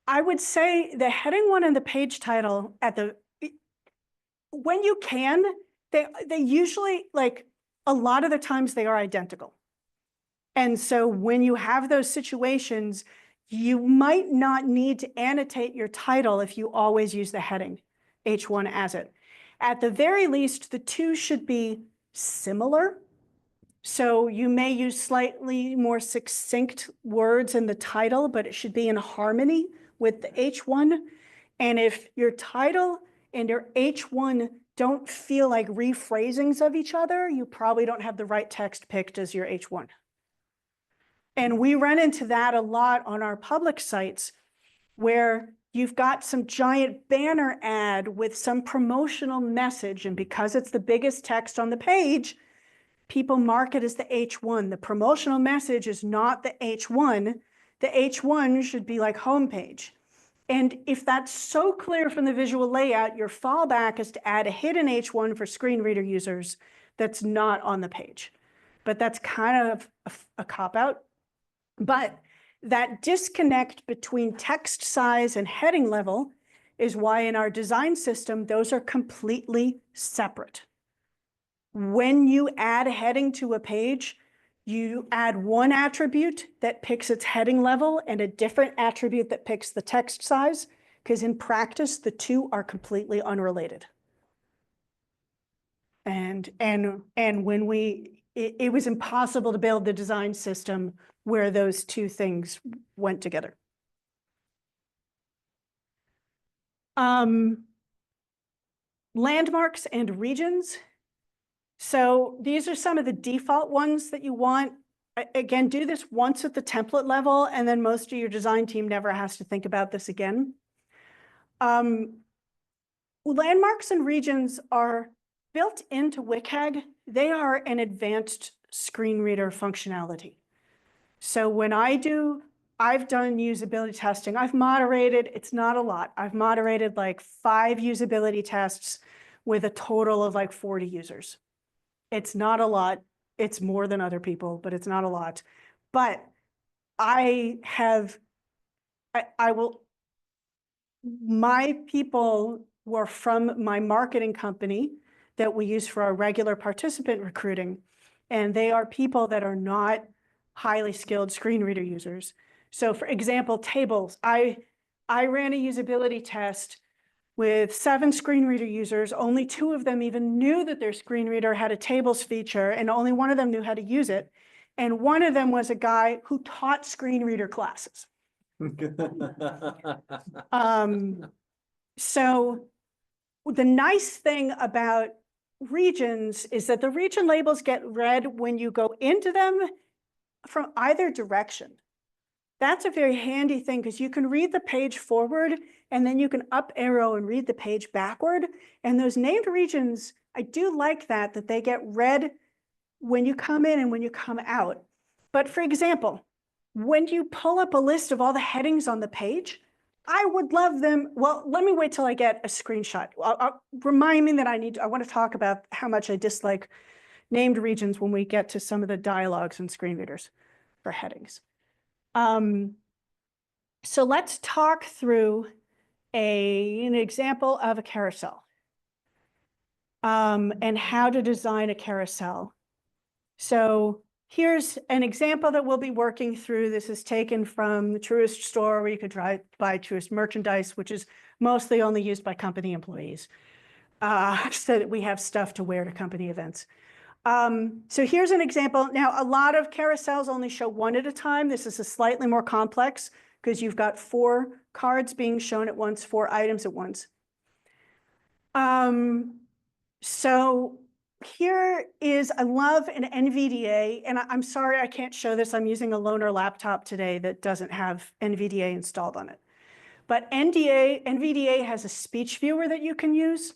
I would say the heading 1 and the page title when you can, they usually, like a lot of the times they are identical. And so when you have those situations, you might not need to annotate your title if you always use the heading H1 as it. At the very least, the two should be similar. So you may use slightly more succinct words in the title, but it should be in harmony with the H1. And if your title and your H1 don't feel like rephrasings of each other, you probably don't have the right text picked as your H1. And we run into that a lot on our public sites where you've got some giant banner ad with some promotional message. And because it's the biggest text on the page, people mark it as the H1. The promotional message is not the H1. The H1 should be like homepage. And if that's so clear from the visual layout, your fallback is to add a hidden H1 for screen reader users that's not on the page. But that's kind of a cop-out. But that disconnect between text size and heading level is why in our design system, those are completely separate. When you add a heading to a page, you add one attribute that picks its heading level and a different attribute that picks the text size, because in practice, the two are completely unrelated. And when it was impossible to build the design system where those two things went together. Landmarks and regions. So these are some of the default ones that you want. Again, do this once at the template level, and then most of your design team never has to think about this again. Landmarks and regions are built into WCAG. They are an advanced screen reader functionality. So when I've done usability testing. I've moderated, it's not a lot. I've moderated like 5 usability tests with a total of like 40 users. It's not a lot. It's more than other people, but it's not a lot. But my people were from my marketing company that we use for our regular participant recruiting. And they are people that are not highly skilled screen reader users. So for example, tables, I ran a usability test with 7 screen reader users. Only 2 of them even knew that their screen reader had a tables feature, and only 1 of them knew how to use it. And 1 of them was a guy who taught screen reader classes. So the nice thing about regions is that the region labels get read when you go into them from either direction. That's a very handy thing because you can read the page forward and then you can up arrow and read the page backward. And those named regions, I do like that they get read when you come in and when you come out. But for example, when you pull up a list of all the headings on the page, I would love them. Well, let me wait till I get a screenshot. Remind me that I want to talk about how much I dislike named regions when we get to some of the dialogues and screen readers for headings. So let's talk through an example of a carousel and how to design a carousel. So here's an example that we'll be working through. This is taken from the Truist store where you could buy Truist merchandise, which is mostly only used by company employees. So that we have stuff to wear to company events. So here's an example. Now, a lot of carousels only show one at a time. This is a slightly more complex because you've got 4 cards being shown at once, 4 items at once. So here is, I love an NVDA, and I'm sorry I can't show this. I'm using a loaner laptop today that doesn't have NVDA installed on it. But NVDA has a speech viewer that you can use,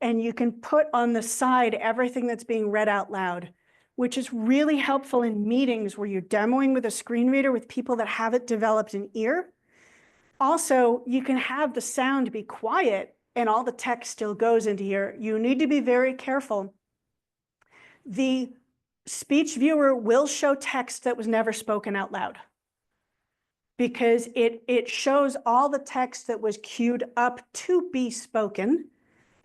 and you can put on the side everything that's being read out loud, which is really helpful in meetings where you're demoing with a screen reader with people that haven't developed an ear. Also, you can have the sound be quiet and all the text still goes into here. You need to be very careful. The speech viewer will show text that was never spoken out loud because it shows all the text that was queued up to be spoken.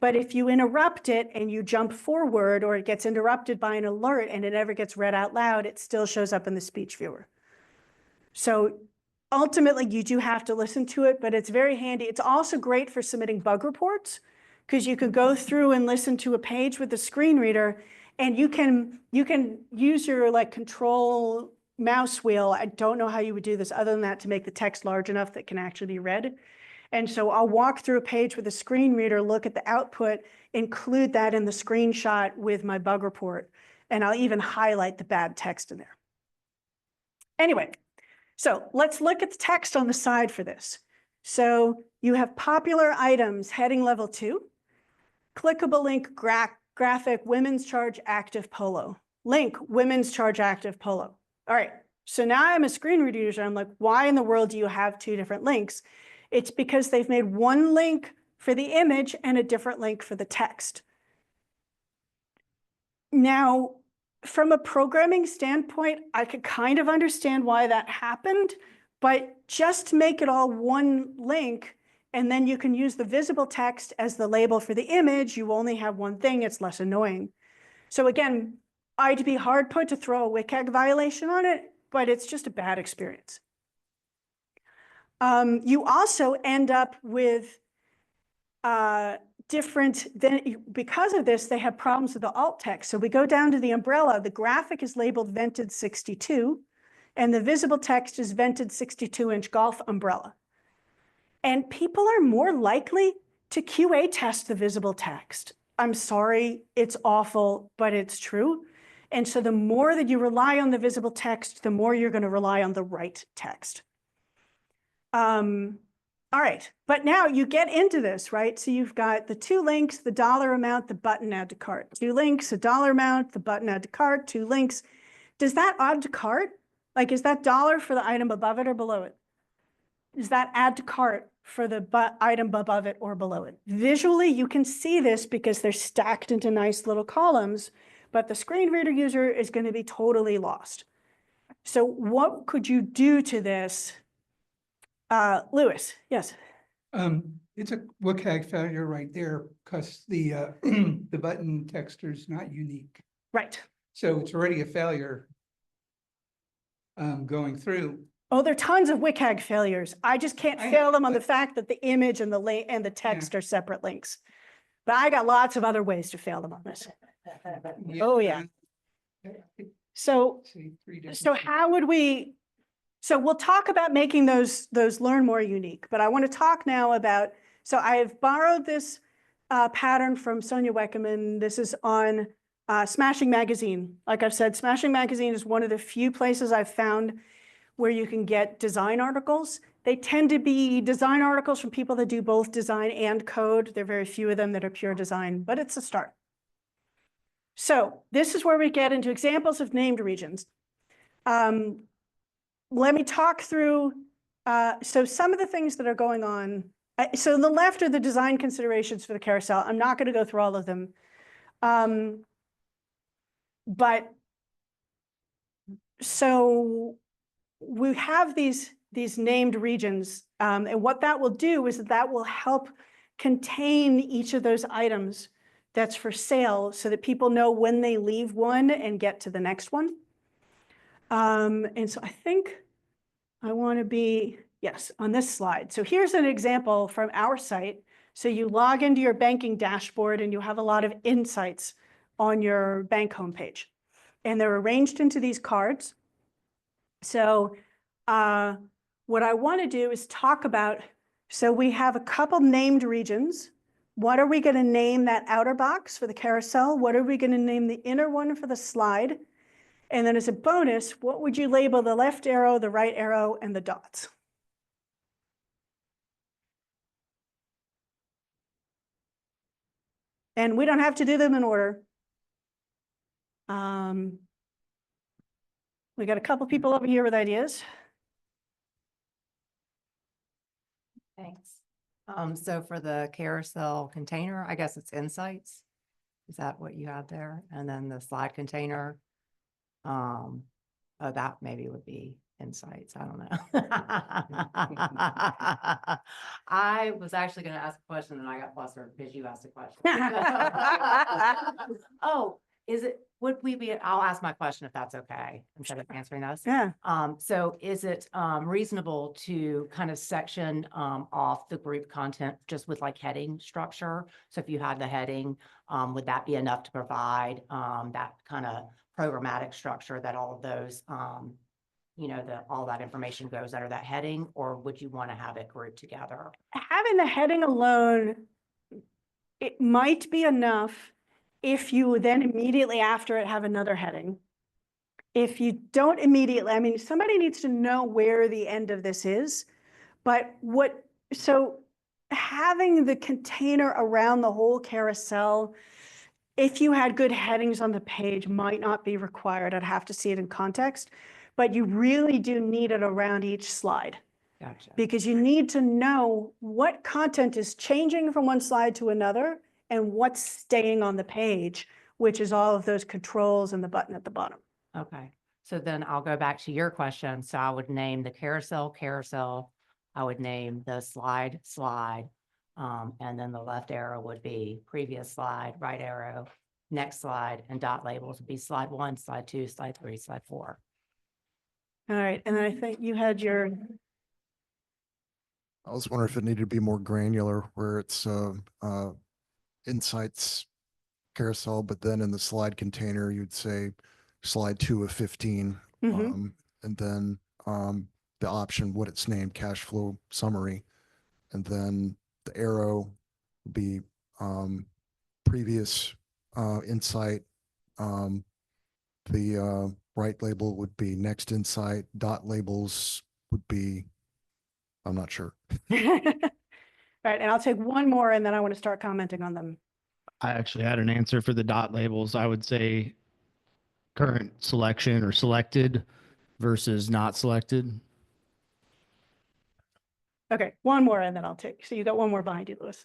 But if you interrupt it and you jump forward, or it gets interrupted by an alert and it never gets read out loud, it still shows up in the speech viewer. So ultimately, you do have to listen to it, but it's very handy. It's also great for submitting bug reports because you can go through and listen to a page with the screen reader, and you can use your control mouse wheel. I don't know how you would do this other than that to make the text large enough that can actually be read. And so I'll walk through a page with a screen reader, look at the output, include that in the screenshot with my bug report, and I'll even highlight the bad text in there. Anyway, so let's look at the text on the side for this. So you have popular items, heading level 2, clickable link graphic, women's charge active polo, link, women's charge active polo. All right, so now I'm a screen reader user. I'm like, why in the world do you have 2 different links? It's because they've made one link for the image and a different link for the text. Now, from a programming standpoint, I could kind of understand why that happened, but just make it all one link, and then you can use the visible text as the label for the image. You only have one thing, it's less annoying. So again, I'd be hard put to throw a WCAG violation on it, but it's just a bad experience. You also end up with because of this, they have problems with the alt text. So we go down to the umbrella, the graphic is labeled vented 62, and the visible text is vented 62-inch golf umbrella. And people are more likely to QA test the visible text. I'm sorry, it's awful, but it's true. And so the more that you rely on the visible text, the more you're going to rely on the right text. All right, but now you get into this, right? So you've got the 2 links, the dollar amount, the button add to cart. 2 links, a dollar amount, the button add to cart, 2 links. Does that add to cart? Like, is that dollar for the item above it or below it? Is that add to cart for the item above it or below it? Visually, you can see this because they're stacked into nice little columns, but the screen reader user is going to be totally lost. So what could you do to this? Lewis, yes. It's a WCAG failure right there because the the button texture is not unique. Right. So it's already a failure going through. Oh, there are tons of WCAG failures. I just can't fail them on the fact that the image and the text are separate links. But I got lots of other ways to fail them on this. Oh, yeah. So how would we? So we'll talk about making those learn more unique, but I want to talk now about, so I have borrowed this pattern from Sonia Weckerman. This is on Smashing Magazine. Like I've said, Smashing Magazine is one of the few places I've found where you can get design articles. They tend to be design articles from people that do both design and code. There are very few of them that are pure design, but it's a start. So this is where we get into examples of named regions. Let me talk through So some of the things that are going on, so on the left are the design considerations for the carousel. I'm not going to go through all of them. But so we have these named regions, and what that will do is that will help contain each of those items that's for sale so that people know when they leave one and get to the next one. And so I think I want to be, yes, on this slide. So here's an example from our site. So you log into your banking dashboard and you have a lot of insights on your bank homepage. And they're arranged into these cards. So what I want to do is talk about, so we have a couple named regions. What are we going to name that outer box for the carousel? What are we going to name the inner one for the slide? And then as a bonus, what would you label the left arrow, the right arrow, and the dots? And we don't have to do them in order. We got a couple people over here with ideas. Thanks. So for the carousel container, I guess it's insights. Is that what you have there? And then the slide container, oh, that maybe would be insights. I don't know. I was actually going to ask a question and I got flustered because you asked a question. Oh, would we be, I'll ask my question if that's okay, instead of answering this. Yeah. So is it reasonable to kind of section off the group content just with like heading structure? So if you had the heading, would that be enough to provide that kind of programmatic structure that all of those, all that information goes under that heading, or would you want to have it grouped together? Having the heading alone, it might be enough if you then immediately after it have another heading. If you don't immediately, I mean, somebody needs to know where the end of this is, but so having the container around the whole carousel, if you had good headings on the page, might not be required. I'd have to see it in context, but you really do need it around each slide. Gotcha. Because you need to know what content is changing from one slide to another and what's staying on the page, which is all of those controls and the button at the bottom. Okay. So then I'll go back to your question. So I would name the carousel. I would name the slide. And then the left arrow would be previous slide, right arrow, next slide, and dot labels would be slide 1, slide 2, slide 3, slide 4. All right. And then I think you had your, I was wondering if it needed to be more granular where it's insights carousel, but then in the slide container, you'd say slide 2 of 15. Mhm. And then the option, what it's named, cash flow summary. And then the arrow would be previous insight. The right label would be next insight. Dot labels would be, I'm not sure. right. And I'll take one more and then I want to start commenting on them. I actually had an answer for the dot labels. I would say current selection or selected versus not selected. Okay. One more and then I'll take, so you got one more behind you, Louis.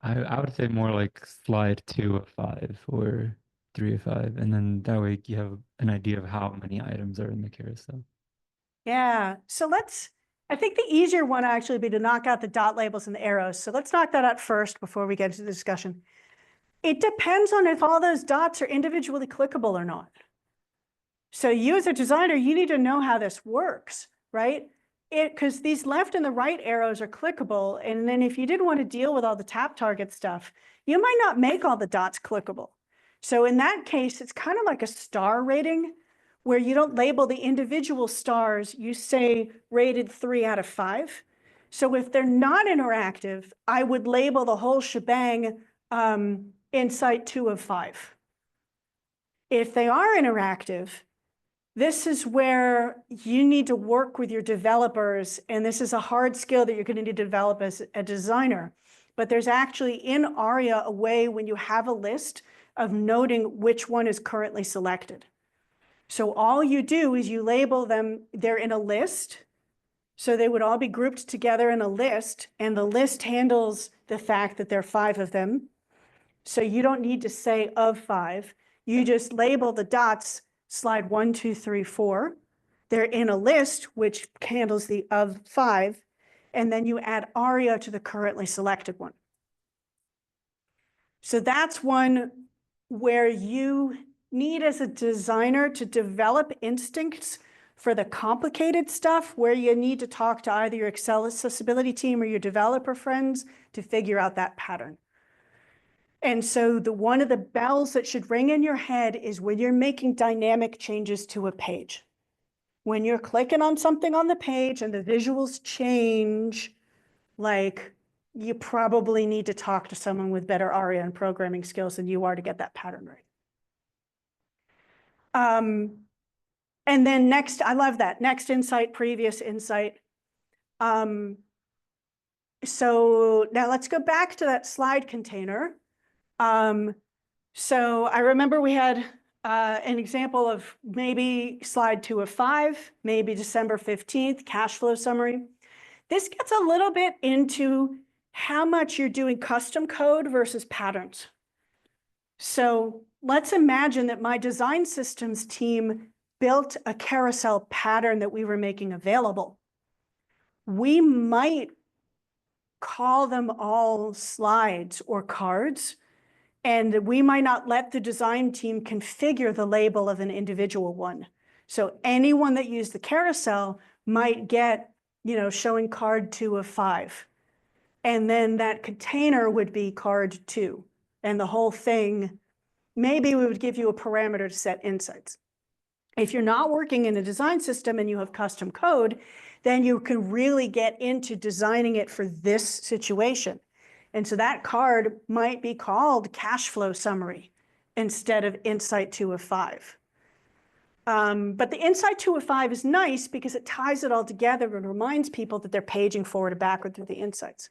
I would say more like slide 2 of 5 or 3 of 5. And then that way you have an idea of how many items are in the carousel. Yeah. So I think the easier one actually would be to knock out the dot labels and the arrows. So let's knock that out first before we get into the discussion. It depends on if all those dots are individually clickable or not. So you as a designer, you need to know how this works, right? Because these left and the right arrows are clickable. And then if you didn't want to deal with all the tap target stuff, you might not make all the dots clickable. So in that case, it's kind of like a star rating where you don't label the individual stars, you say rated 3 out of 5. So if they're not interactive, I would label the whole shebang Insight 2 of 5. If they are interactive, this is where you need to work with your developers, and this is a hard skill that you're going to need to develop as a designer. But there's actually in ARIA a way when you have a list of noting which one is currently selected. So all you do is you label them, they're in a list, So they would all be grouped together in a list, and the list handles the fact that there are 5 of them. So you don't need to say of 5. You just label the dots slide 1, 2, 3, 4. They're in a list which handles the of 5, and then you add ARIA to the currently selected one. So that's one where you need, as a designer, to develop instincts for the complicated stuff, where you need to talk to either your Excel accessibility team or your developer friends to figure out that pattern. And so one of the bells that should ring in your head is when you're making dynamic changes to a page. When you're clicking on something on the page and the visuals change, like, you probably need to talk to someone with better ARIA and programming skills than you are to get that pattern right. And then next, I love that, next insight, previous insight. So now let's go back to that slide container. So I remember we had an example of maybe slide 2 of 5, maybe December 15th, cash flow summary. This gets a little bit into how much you're doing custom code versus patterns. So let's imagine that my design systems team built a carousel pattern that we were making available. We might call them all slides or cards, and we might not let the design team configure the label of an individual one. So anyone that used the carousel might get, showing card 2 of 5. And then that container would be card 2. And the whole thing, maybe we would give you a parameter to set insights. If you're not working in a design system and you have custom code, then you can really get into designing it for this situation. And so that card might be called cash flow summary instead of insight 2 of 5. But the insight 2 of 5 is nice because it ties it all together and reminds people that they're paging forward and backward through the insights.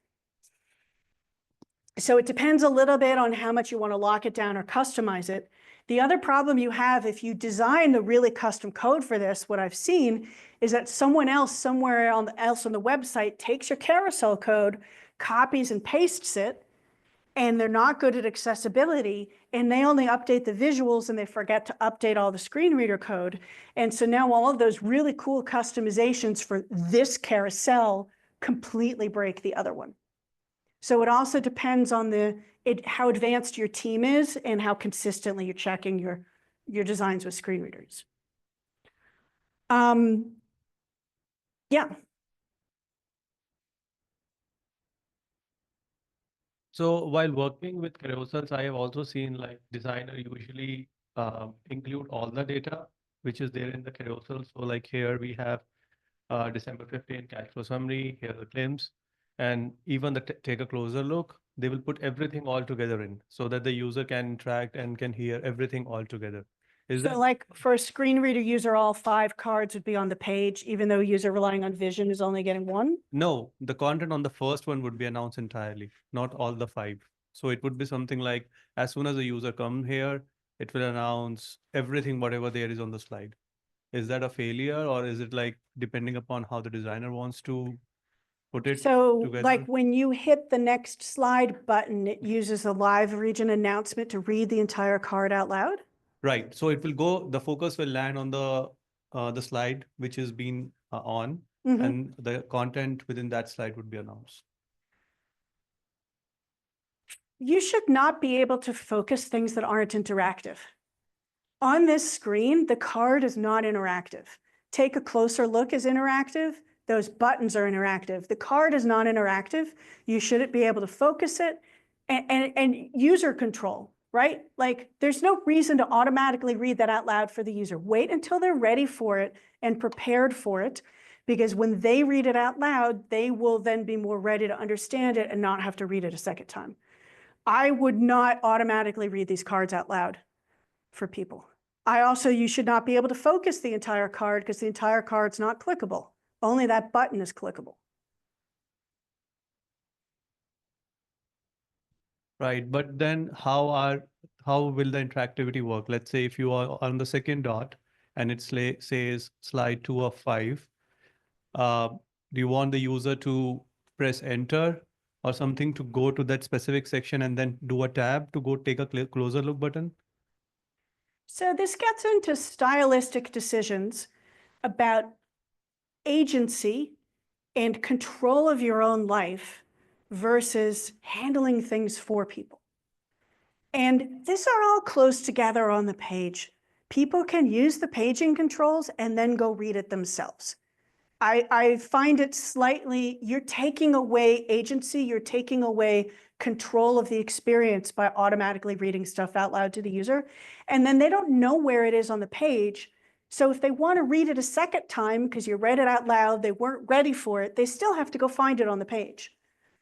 So it depends a little bit on how much you want to lock it down or customize it. The other problem you have if you design the really custom code for this, what I've seen is that someone else somewhere else on the website takes your carousel code, copies and pastes it, and they're not good at accessibility, and they only update the visuals and they forget to update all the screen reader code. And so now all of those really cool customizations for this carousel completely break the other one. So it also depends on how advanced your team is and how consistently you're checking your designs with screen readers. Yeah. So while working with carousels, I have also seen like designer usually include all the data which is there in the carousel. So like here we have December 15 cash flow summary, here are the claims, and even the take a closer look, they will put everything all together in so that the user can interact and can hear everything all together. Is So that like for a screen reader user, all 5 cards would be on the page, even though user relying on vision is only getting 1? No, the content on the first one would be announced entirely, not all the 5. So it would be something like as soon as the user come here, it will announce everything, whatever there is on the slide. Is that a failure, or is it like depending upon how the designer wants to put it So together? like when you hit the next slide button, it uses a live region announcement to read the entire card out loud? Right. So it will go, the focus will land on the slide which is being on, Mhm. and the content within that slide would be announced. You should not be able to focus things that aren't interactive. On this screen, the card is not interactive. Take a closer look is interactive. Those buttons are interactive. The card is not interactive. You shouldn't be able to focus it and user control, right? Like there's no reason to automatically read that out loud for the user. Wait until they're ready for it and prepared for it, because when they read it out loud, they will then be more ready to understand it and not have to read it a second time. I would not automatically read these cards out loud for people. You should not be able to focus the entire card because the entire card's not clickable. Only that button is clickable. Right. But then how will the interactivity work? Let's say if you are on the second dot and it says slide 2 of 5, Do you want the user to press enter or something to go to that specific section and then do a tab to go take a closer look button? So this gets into stylistic decisions about agency and control of your own life versus handling things for people. And these are all close together on the page. People can use the paging controls and then go read it themselves. I find it slightly, you're taking away agency, you're taking away control of the experience by automatically reading stuff out loud to the user. And then they don't know where it is on the page. So if they want to read it a second time because you read it out loud, they weren't ready for it, they still have to go find it on the page.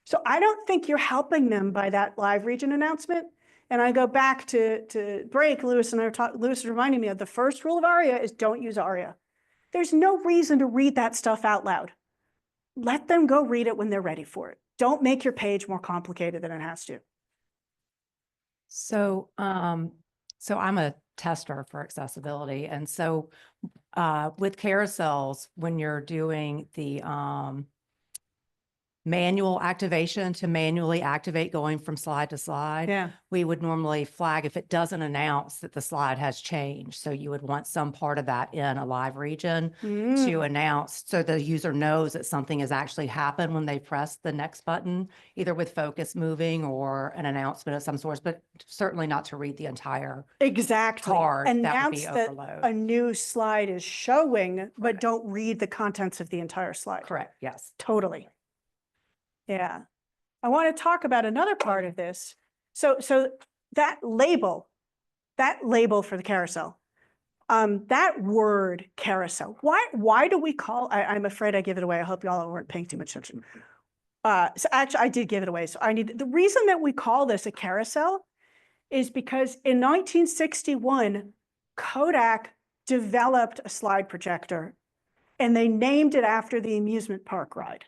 So I don't think you're helping them by that live region announcement. And I go back to break, Lewis Lewis reminding me of the first rule of ARIA is don't use ARIA. There's no reason to read that stuff out loud. Let them go read it when they're ready for it. Don't make your page more complicated than it has to. So, so I'm a tester for accessibility. And so with carousels, when you're doing the manual activation to manually activate going from slide to slide, Yeah. we would normally flag if it doesn't announce that the slide has changed. So you would want some part of that in a live region to announce so the user knows that something has actually happened when they press the next button, either with focus moving or an announcement of some sort, but certainly not to read the entire Exactly. card. That would Announce be that overload. a new slide is showing, but Correct. don't read the contents of the entire slide. Correct, yes. Totally. Yeah. I want to talk about another part of this. So that label for the carousel, that word carousel, why do we call, I'm afraid I give it away. I hope y'all weren't paying too much attention. So actually I did give it away. So the reason that we call this a carousel is because in 1961, Kodak developed a slide projector and they named it after the amusement park ride.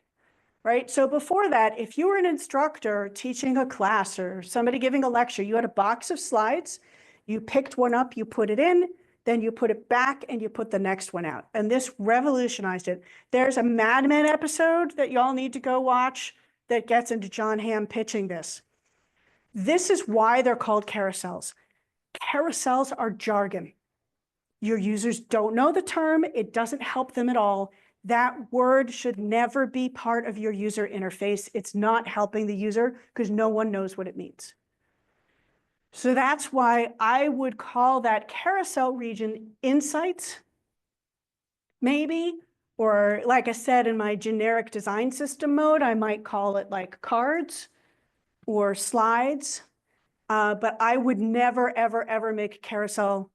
Right? So before that, if you were an instructor teaching a class or somebody giving a lecture, you had a box of slides, you picked one up, you put it in, then you put it back and you put the next one out. And this revolutionized it. There's a Mad Men episode that y'all need to go watch that gets into John Hamm pitching this. This is why they're called carousels. Carousels are jargon. Your users don't know the term. It doesn't help them at all. That word should never be part of your user interface. It's not helping the user because no one knows what it means. So that's why I would call that carousel region insights, maybe, or like I said, in my generic design system mode, I might call it like cards or slides. But I would never, ever, ever make a carousel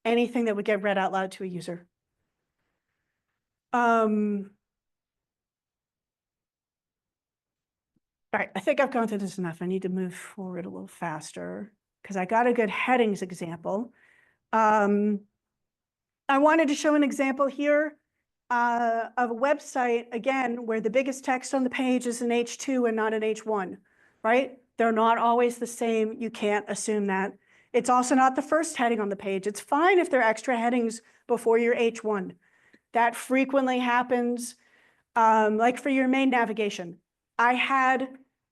anything that would get read out loud to a user. All right, I think I've gone through this enough. I need to move forward a little faster because I got a good headings example. I wanted to show an example here of a website, again, where the biggest text on the page is an H2 and not an H1, right? They're not always the same. You can't assume that. It's also not the first heading on the page. It's fine if there are extra headings before your H1. That frequently happens, like for your main navigation. I had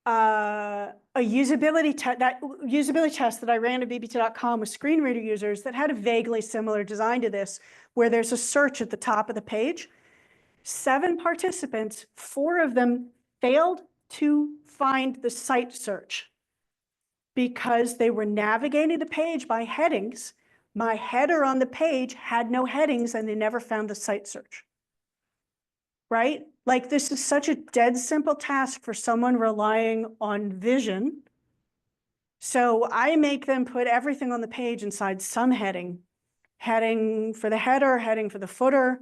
a usability test that I ran at BBT.com with screen reader users that had a vaguely similar design to this, where there's a search at the top of the page. 7 participants, 4 of them failed to find the site search because they were navigating the page by headings. My header on the page had no headings and they never found the site search, right? Like this is such a dead simple task for someone relying on vision. So I make them put everything on the page inside some heading for the header, heading for the footer.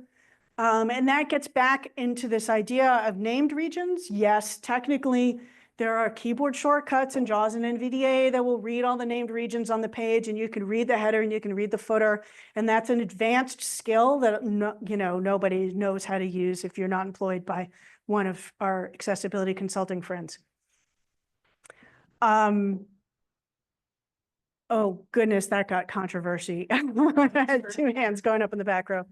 And that gets back into this idea of named regions. Yes, technically, there are keyboard shortcuts in JAWS and NVDA that will read all the named regions on the page, and you can read the header and you can read the footer. And that's an advanced skill that nobody knows how to use if you're not employed by one of our accessibility consulting friends. Oh goodness, that got controversy. I had 2 hands going up in the back row.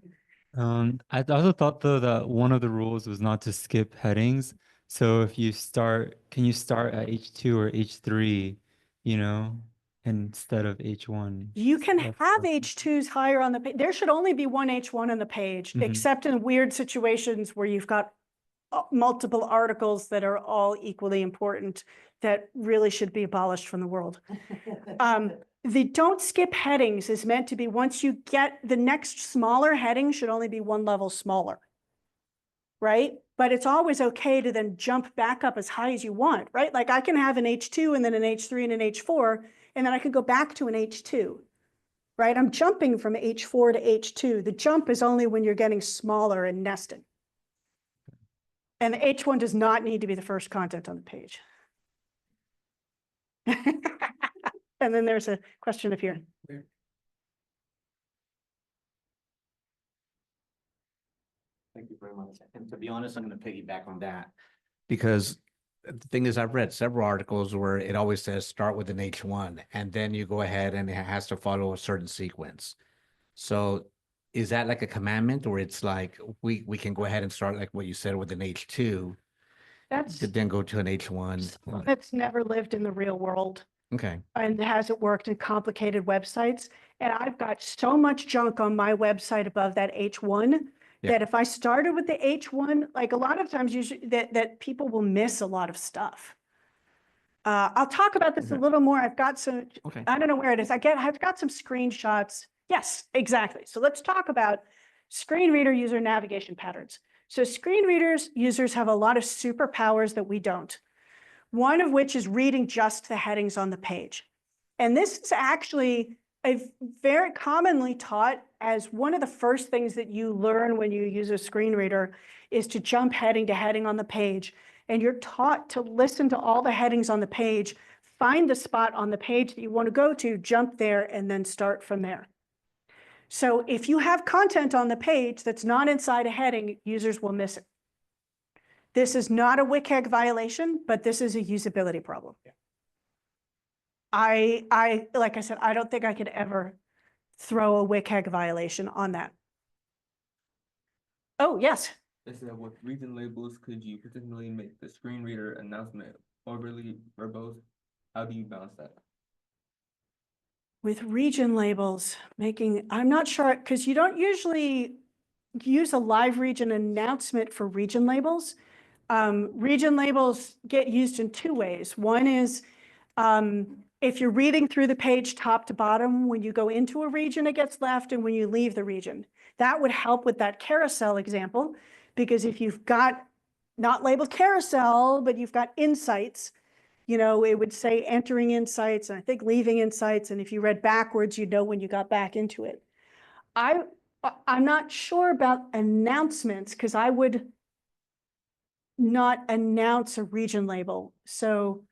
I also thought though that one of the rules was not to skip headings. So if you start, can you start at H2 or H3, you know, instead of H1? You can That's have the- H2s higher on the page. There should only be one H1 on the page, Mhm. except in weird situations where you've got multiple articles that are all equally important that really should be abolished from the world. The don't skip headings is meant to be once you get the next smaller heading should only be one level smaller. Right? But it's always okay to then jump back up as high as you want, right? Like I can have an H2 and then an H3 and an H4, and then I could go back to an H2, right? I'm jumping from H4 to H2. The jump is only when you're getting smaller and nested. And the H1 does not need to be the first content on the page. And then there's a question up here. Thank you very much. And to be honest, I'm going to piggyback on that because the thing is, I've read several articles where it always says start with an H1 and then you go ahead and it has to follow a certain sequence. So is that like a commandment or it's like we can go ahead and start like what you said with an H2, That's then go to an H1? that's never lived in the real world. Okay. And hasn't worked in complicated websites. And I've got so much junk on my website above that H1 Yeah. that if I started with the H1, like a lot of times usually that people will miss a lot of stuff. I'll talk about this a Okay. little more. I've got some, Okay. I don't know where it is. I've got some screenshots. Yes, exactly. So let's talk about screen reader user navigation patterns. So screen readers users have a lot of superpowers that we don't. One of which is reading just the headings on the page. And this is actually very commonly taught as one of the first things that you learn when you use a screen reader is to jump heading to heading on the page. And you're taught to listen to all the headings on the page, find the spot on the page that you want to go to, jump there, and then start from there. So if you have content on the page that's not inside a heading, users will miss it. This is not a WCAG violation, but this is a usability problem. I like I said, I don't think I could ever throw a WCAG violation on that. Oh, yes. It said with region labels, could you particularly make the screen reader announcement overly verbose? How do you balance that? With region labels, I'm not sure, because you don't usually use a live region announcement for region labels. Region labels get used in two ways. One is if you're reading through the page top to bottom, when you go into a region, it gets left, and when you leave the region. That would help with that carousel example, because if you've got not labeled carousel, but you've got insights, you know, it would say entering insights, and I think leaving insights, and if you read backwards, you'd know when you got back into it. I'm not sure about announcements, because I would not announce a region label. So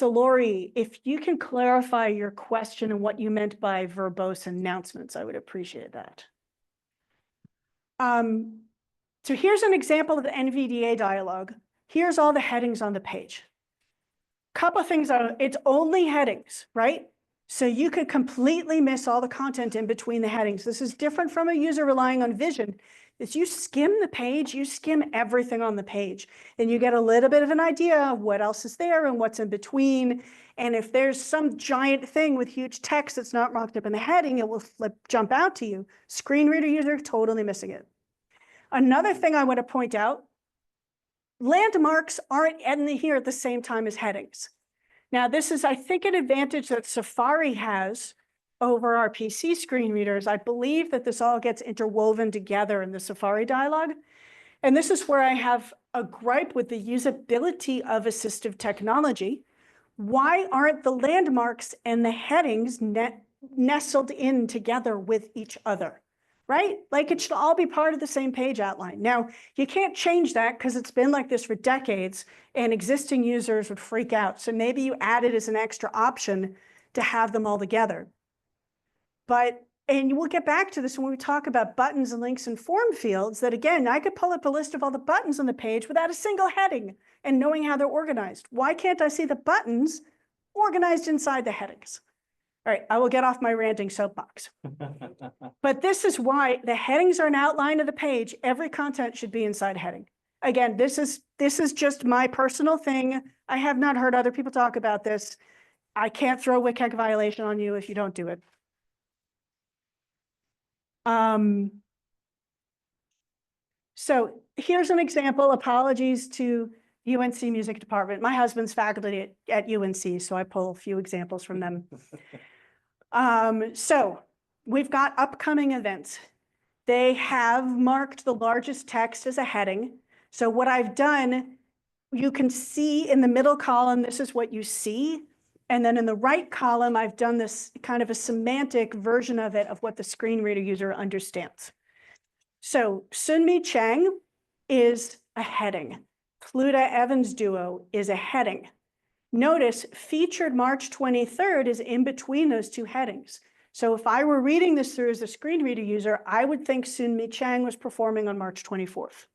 Lori, if you can clarify your question and what you meant by verbose announcements, I would appreciate that. So here's an example of the NVDA dialog. Here's all the headings on the page. Couple of things it's only headings, right? So you could completely miss all the content in between the headings. This is different from a user relying on vision. Is you skim the page, you skim everything on the page, and you get a little bit of an idea of what else is there and what's in between. And if there's some giant thing with huge text that's not marked up in the heading, it will jump out to you. Screen reader user totally missing it. Another thing I want to point out, landmarks aren't here at the same time as headings. Now, this is, I think, an advantage that Safari has over our PC screen readers. I believe that this all gets interwoven together in the Safari dialog. And this is where I have a gripe with the usability of assistive technology. Why aren't the landmarks and the headings nestled in together with each other? Right? Like it should all be part of the same page outline. Now, you can't change that because it's been like this for decades and existing users would freak out. So maybe you add it as an extra option to have them all together. And we'll get back to this when we talk about buttons and links and form fields, that again, I could pull up a list of all the buttons on the page without a single heading and knowing how they're organized. Why can't I see the buttons organized inside the headings? All right, I will get off my ranting soapbox. But this is why the headings are an outline of the page. Every content should be inside a heading. Again, this is just my personal thing. I have not heard other people talk about this. I can't throw WCAG violation on you if you don't do it. So here's an example. Apologies to UNC Music Department. My husband's faculty at UNC, so I pull a few examples from them. So we've got upcoming events. They have marked the largest text as a heading. So what I've done, you can see in the middle column, this is what you see. And then in the right column, I've done this kind of a semantic version of it of what the screen reader user understands. So Sunmi Chang is a heading. Pluta Evans Duo is a heading. Notice featured March 23rd is in between those two headings. So if I were reading this through as a screen reader user, I would think Sunmi Chang was performing on March 24th.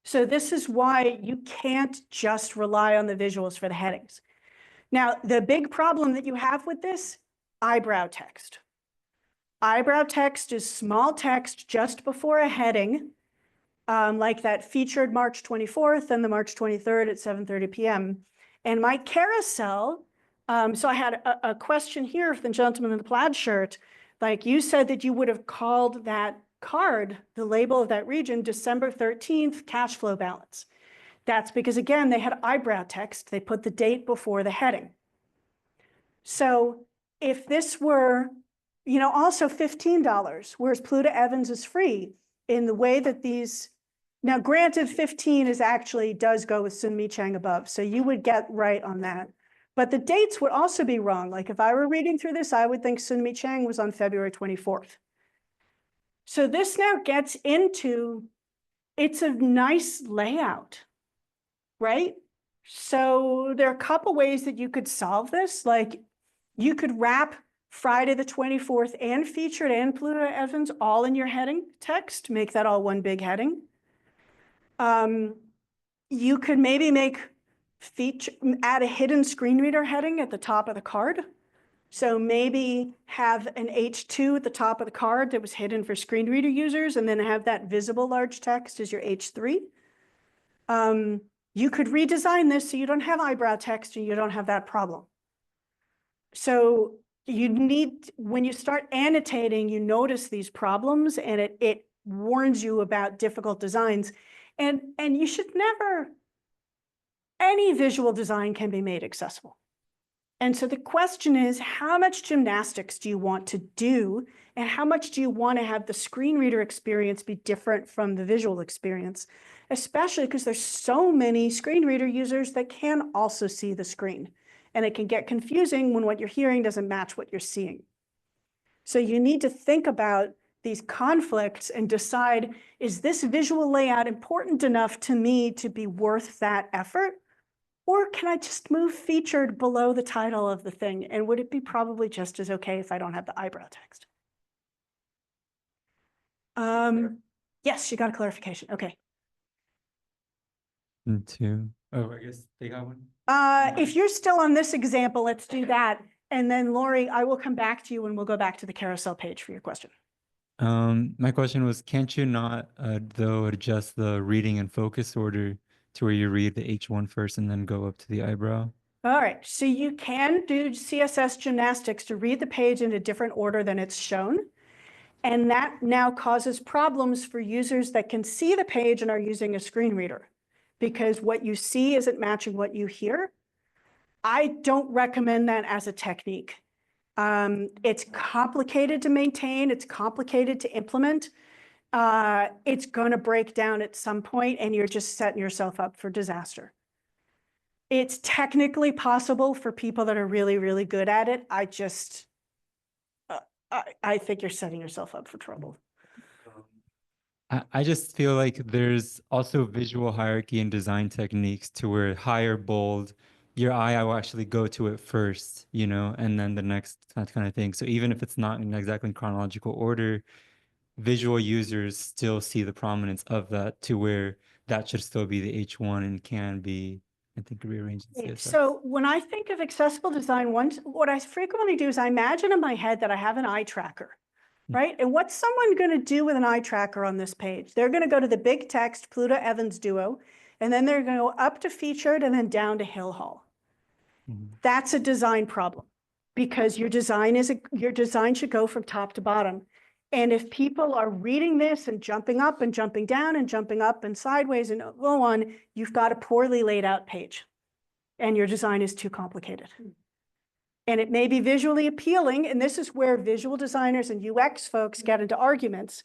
So this is why you can't just rely on the visuals for the headings. Now, the big problem that you have with this, eyebrow text. Eyebrow text is small text just before a heading, like that featured March 24th and the March 23rd at 7:30 p.m. And my carousel, so I had a question here from the gentleman in the plaid shirt. Like you said that you would have called that card, the label of that region, December 13th cash flow balance. That's because, again, they had eyebrow text. They put the date before the heading. So if this were, you know, also $15, whereas Pluta Evans is free in the way that these, now granted 15 is actually does go with Sunmi Chang above. So you would get right on that. But the dates would also be wrong. Like if I were reading through this, I would think Sunmi Chang was on February 24th. So this now gets into, it's a nice layout, right? So there are a couple ways that you could solve this. Like you could wrap Friday the 24th and featured and Pluta Evans all in your heading text, make that all one big heading. You could maybe make add a hidden screen reader heading at the top of the card. So maybe have an H2 at the top of the card that was hidden for screen reader users and then have that visible large text as your H3. You could redesign this so you don't have eyebrow text and you don't have that problem. So you need, when you start annotating, you notice these problems and it warns you about difficult designs. And you should never, any visual design can be made accessible. And so the question is, how much gymnastics do you want to do? And how much do you want to have the screen reader experience be different from the visual experience? Especially because there's so many screen reader users that can also see the screen. And it can get confusing when what you're hearing doesn't match what you're seeing. So you need to think about these conflicts and decide, is this visual layout important enough to me to be worth that effort? Or can I just move featured below the title of the thing? And would it be probably just as okay if I don't have the eyebrow text? Yes, you got a clarification. Okay. Two. Oh, I guess they got one. If you're still on this example, let's do that. And then Lori, I will come back to you and we'll go back to the carousel page for your question. My question was, can't you not, though, adjust the reading and focus order to where you read the H1 first and then go up to the eyebrow? All right, so you can do CSS gymnastics to read the page in a different order than it's shown. And that now causes problems for users that can see the page and are using a screen reader, because what you see isn't matching what you hear. I don't recommend that as a technique. It's complicated to maintain, it's complicated to implement. It's going to break down at some point and you're just setting yourself up for disaster. It's technically possible for people that are really, really good at it. I think you're setting yourself up for trouble. I just feel like there's also visual hierarchy and design techniques to where higher bold, your eye will actually go to it first, you know, and then the next kind of thing. So even if it's not in exactly chronological order, visual users still see the prominence of that to where that should still be the H1 and can be I think rearrange in CSS. So when I think of accessible design, what I frequently do is I imagine in my head that I have an eye tracker, right? And what's someone going to do with an eye tracker on this page? They're going to go to the big text, Pluto Evans Duo, and then they're going to go up to featured and then down to Hill Hall. That's a design problem because your design should go from top to bottom. And if people are reading this and jumping up and jumping down and jumping up and sideways and go on, you've got a poorly laid out page and your design is too complicated. And it may be visually appealing, and this is where visual designers and UX folks get into arguments.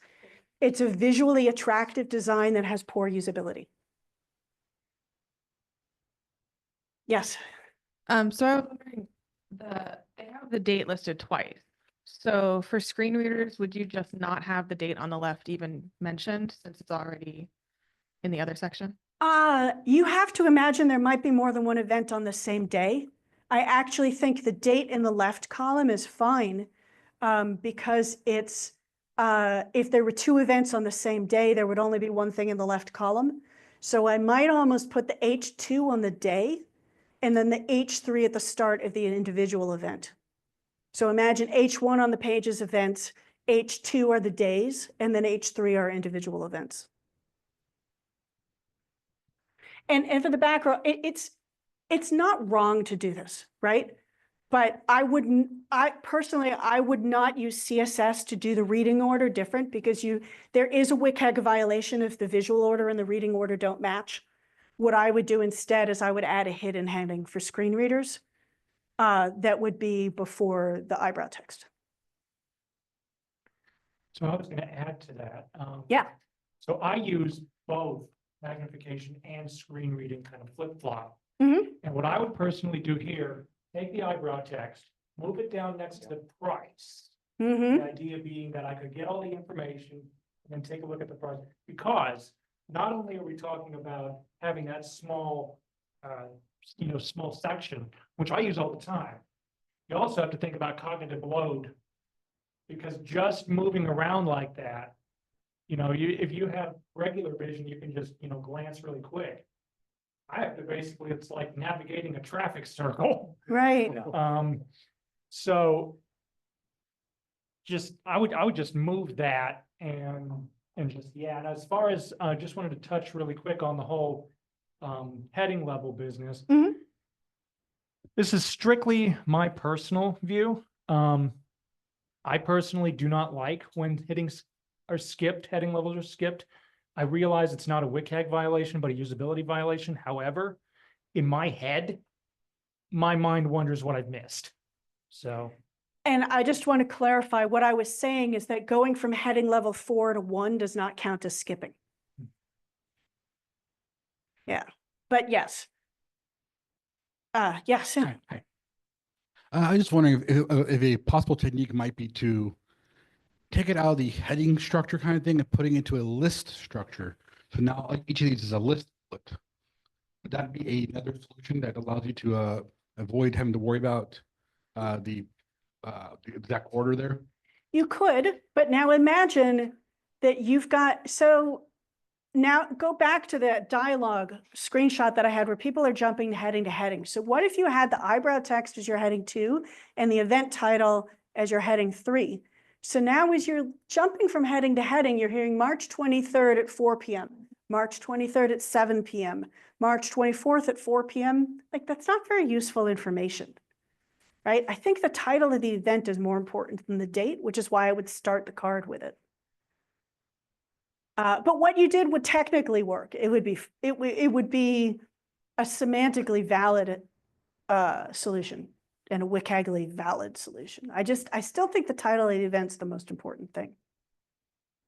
It's a visually attractive design that has poor usability. Yes. So I was wondering, they have the date listed twice. So for screen readers, would you just not have the date on the left even mentioned since it's already in the other section? You have to imagine there might be more than one event on the same day. I actually think the date in the left column is fine because it's, if there were two events on the same day, there would only be one thing in the left column. So I might almost put the H2 on the day and then the H3 at the start of the individual event. So imagine H1 on the page is events, H2 are the days, and then H3 are individual events. And for the back row, it's not wrong to do this, right? But I personally would not use CSS to do the reading order different because there is a WCAG violation if the visual order and the reading order don't match. What I would do instead is I would add a hidden heading for screen readers that would be before the eyebrow text. So I was going to add to that. Yeah. So I use both magnification and screen reading kind of flip-flop. Mm-hmm. And what I would personally do here, take the eyebrow text, move it down next to the price. Mm-hmm. The idea being that I could get all the information and then take a look at the price. Because not only are we talking about having that small, small section, which I use all the time, you also have to think about cognitive load. Because just moving around like that, if you have regular vision, you can just, glance really quick. I have to basically, it's like navigating a traffic circle. Right. So I would just move that and just, yeah. And as far as, just wanted to touch really quick on the whole heading level business. Mhm. This is strictly my personal view. I personally do not like when headings are skipped, heading levels are skipped. I realize it's not a WCAG violation, but a usability violation. However, in my head, my mind wonders what I've missed. So. And I just want to clarify what I was saying is that going from heading level 4 to 1 does not count as skipping. Yeah, but yes. Yes. Hi. I was just wondering if a possible technique might be to take it out of the heading structure kind of thing and putting it into a list structure. So now like each of these is a list. Would that be another solution that allows you to avoid having to worry about the exact order there? You could, but now imagine that you've got, so now go back to that dialogue screenshot that I had where people are jumping heading to heading. So what if you had the eyebrow text as your heading 2 and the event title as your heading 3? So now as you're jumping from heading to heading, you're hearing March 23rd at 4 p.m., March 23rd at 7 p.m., March 24th at 4 p.m. Like that's not very useful information, right? I think the title of the event is more important than the date, which is why I would start the card with it. But what you did would technically work. It would be a semantically valid solution and a WCAGly valid solution. I still think the title of the event's the most important thing.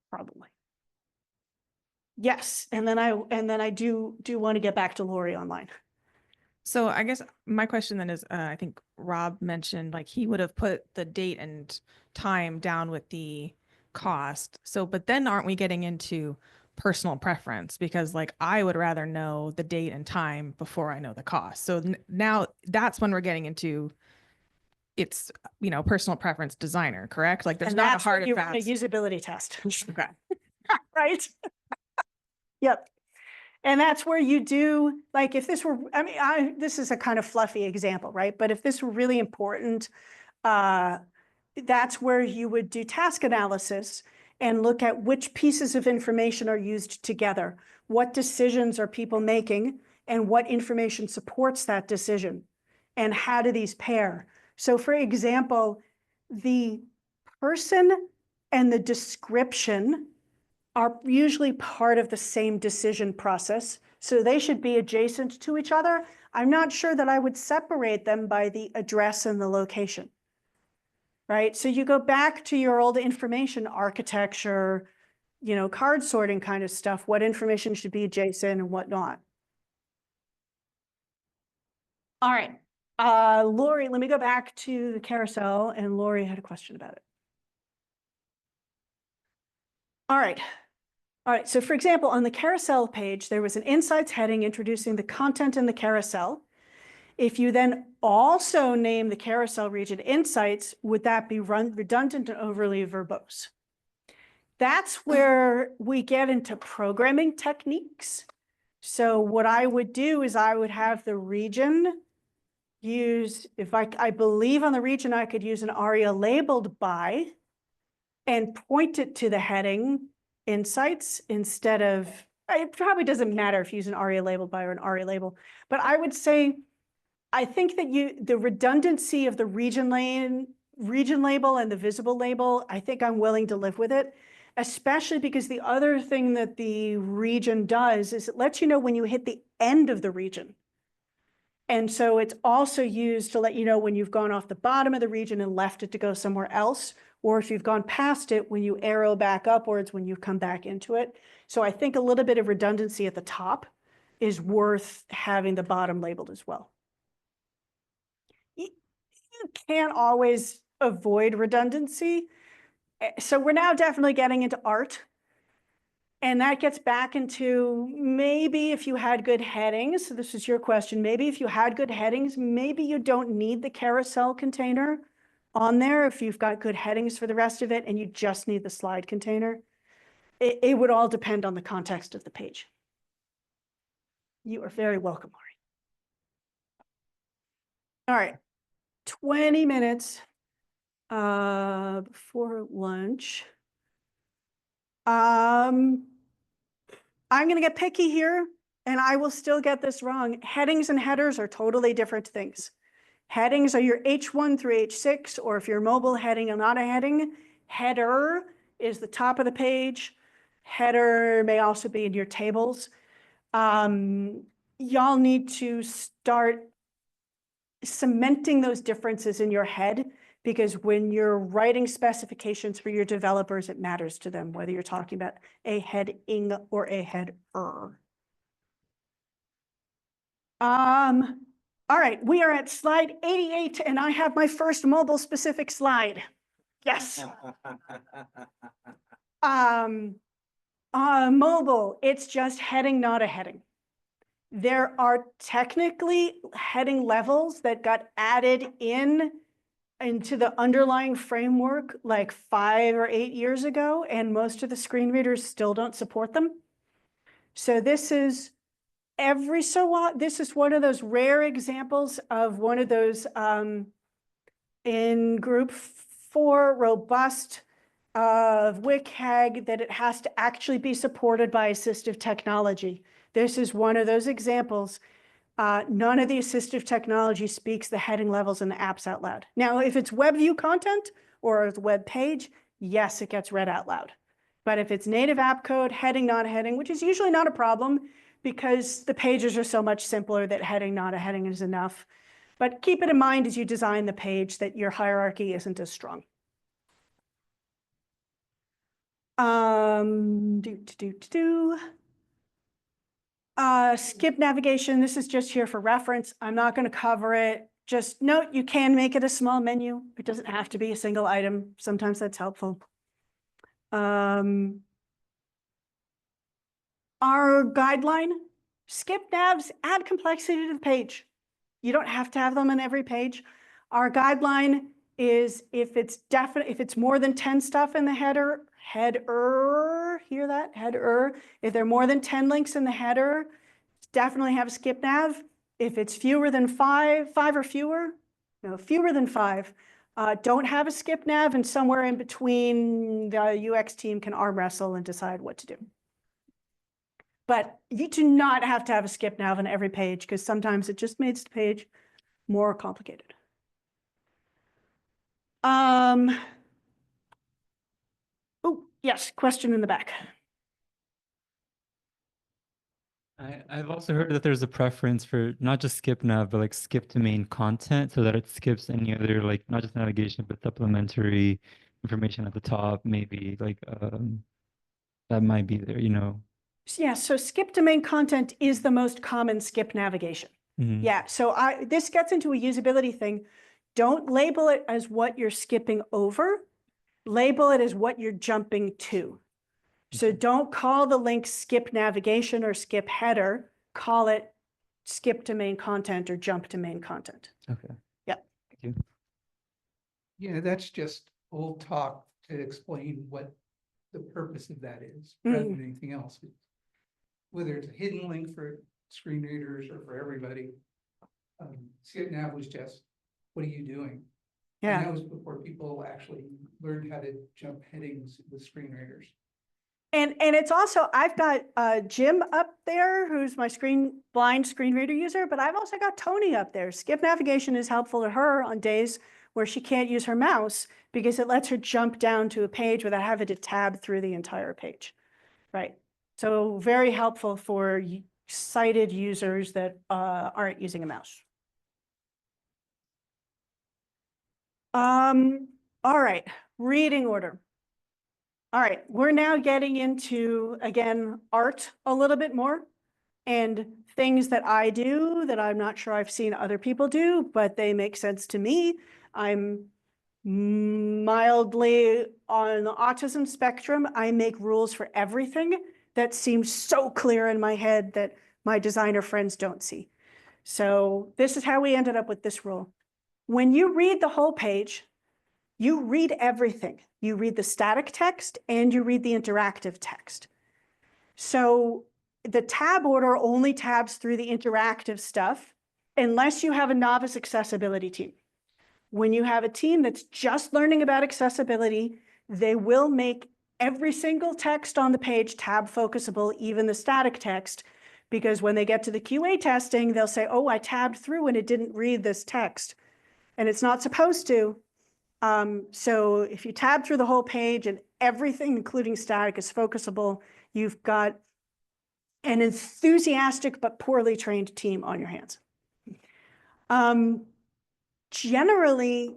Probably. Yes, and then I do want to get back to Lori online. So I guess my question then is, I think Rob mentioned like he would have put the date and time down with the cost. So, but then aren't we getting into personal preference? Because like I would rather know the date and time before I know the cost. So now that's when we're getting into it's, personal preference designer, correct? Like there's And not a that's hard when you and run a fast. usability test. Okay. Right? Yep. And that's where you do, like, if this were, I mean, this is a kind of fluffy example, right? But if this were really important, that's where you would do task analysis and look at which pieces of information are used together. What decisions are people making and what information supports that decision? And how do these pair? So for example, the person and the description are usually part of the same decision process. So they should be adjacent to each other. I'm not sure that I would separate them by the address and the location. Right? So you go back to your old information architecture, you know, card sorting kind of stuff, what information should be adjacent and what not. All right. Lori, let me go back to the carousel, and Lori had a question about it. All right. All right. So for example, on the carousel page, there was an insights heading introducing the content in the carousel. If you then also name the carousel region insights, would that be redundant and overly verbose? That's where we get into programming techniques. So what I would do is I would have the region use, if I believe on the region, I could use an ARIA labeled by and point it to the heading insights instead of, it probably doesn't matter if you use an ARIA labeled by or an ARIA label, but I would say, I think that the redundancy of the region label and the visible label, I think I'm willing to live with it, especially because the other thing that the region does is it lets you know when you hit the end of the region. And so it's also used to let you know when you've gone off the bottom of the region and left it to go somewhere else, or if you've gone past it, when you arrow back upwards, when you come back into it. So I think a little bit of redundancy at the top is worth having the bottom labeled as well. You can't always avoid redundancy. So we're now definitely getting into art. And that gets back into maybe if you had good headings, so this is your question, maybe if you had good headings, maybe you don't need the carousel container on there if you've got good headings for the rest of it and you just need the slide container. It would all depend on the context of the page. You are very welcome, Lori. All right. 20 minutes before lunch. I'm going to get picky here, and I will still get this wrong. Headings and headers are totally different things. Headings are your H1 through H6, or if you're mobile, heading and not a heading. Header is the top of the page. Header may also be in your tables. Y'all need to start cementing those differences in your head, because when you're writing specifications for your developers, it matters to them, whether you're talking about a heading or a header. All right, we are at slide 88, and I have my first mobile specific slide. Yes. Mobile, it's just heading, not a heading. There are technically heading levels that got added into the underlying framework like 5 or 8 years ago, and most of the screen readers still don't support them. So this is this is one of those rare examples of one of those in group 4 robust of WCAG that it has to actually be supported by assistive technology. This is one of those examples. None of the assistive technology speaks the heading levels in the apps out loud. Now, if it's web view content or a web page, yes, it gets read out loud. But if it's native app code, heading, not heading, which is usually not a problem because the pages are so much simpler that heading, not a heading is enough. But keep it in mind as you design the page that your hierarchy isn't as strong. Skip navigation, this is just here for reference. I'm not going to cover it. Just note, you can make it a small menu. It doesn't have to be a single item. Sometimes that's helpful. Our guideline, skip navs, add complexity to the page. You don't have to have them on every page. Our guideline is if it's if it's more than 10 stuff in the header, hear that? Header. If there are more than 10 links in the header, definitely have a skip nav. If it's fewer than five or fewer, no, fewer than five, don't have a skip nav, and somewhere in between the UX team can arm wrestle and decide what to do. But you do not have to have a skip nav on every page, because sometimes it just makes the page more complicated. Oh, yes, question in the back. I've also heard that there's a preference for not just skip nav, but like skip to main content, so that it skips any other, like not just navigation, but supplementary information at the top, maybe like that might be there, you know. Yeah, so skip to main content is the most common skip navigation. Mhm. Yeah, so this gets into a usability thing. Don't label it as what you're skipping over. Label it as what you're jumping to. So don't call the link skip navigation or skip header. Call it skip to main content or jump to main content. Okay. Yep. Thank you. Yeah, that's just old talk to explain what the purpose of that is, Mm. rather than anything else. Whether it's a hidden link for screen readers or for everybody. Skip nav was just, what are you doing? And Yeah. that was before people actually learned how to jump headings with screen readers. And it's also, I've got Jim up there, who's my blind screen reader user, but I've also got Tony up there. Skip navigation is helpful to her on days where she can't use her mouse, because it lets her jump down to a page without having to tab through the entire page, right? So very helpful for sighted users that aren't using a mouse. All right, reading order. All right, we're now getting into, again, art a little bit more, and things that I do that I'm not sure I've seen other people do, but they make sense to me. I'm mildly on the autism spectrum. I make rules for everything that seems so clear in my head that my designer friends don't see. So this is how we ended up with this rule. When you read the whole page, you read everything. You read the static text and you read the interactive text. So the tab order only tabs through the interactive stuff unless you have a novice accessibility team. When you have a team that's just learning about accessibility, they will make every single text on the page tab focusable, even the static text, because when they get to the QA testing, they'll say, oh, I tabbed through and it didn't read this text. And it's not supposed to. So if you tab through the whole page and everything, including static, is focusable, you've got an enthusiastic but poorly trained team on your hands. Generally,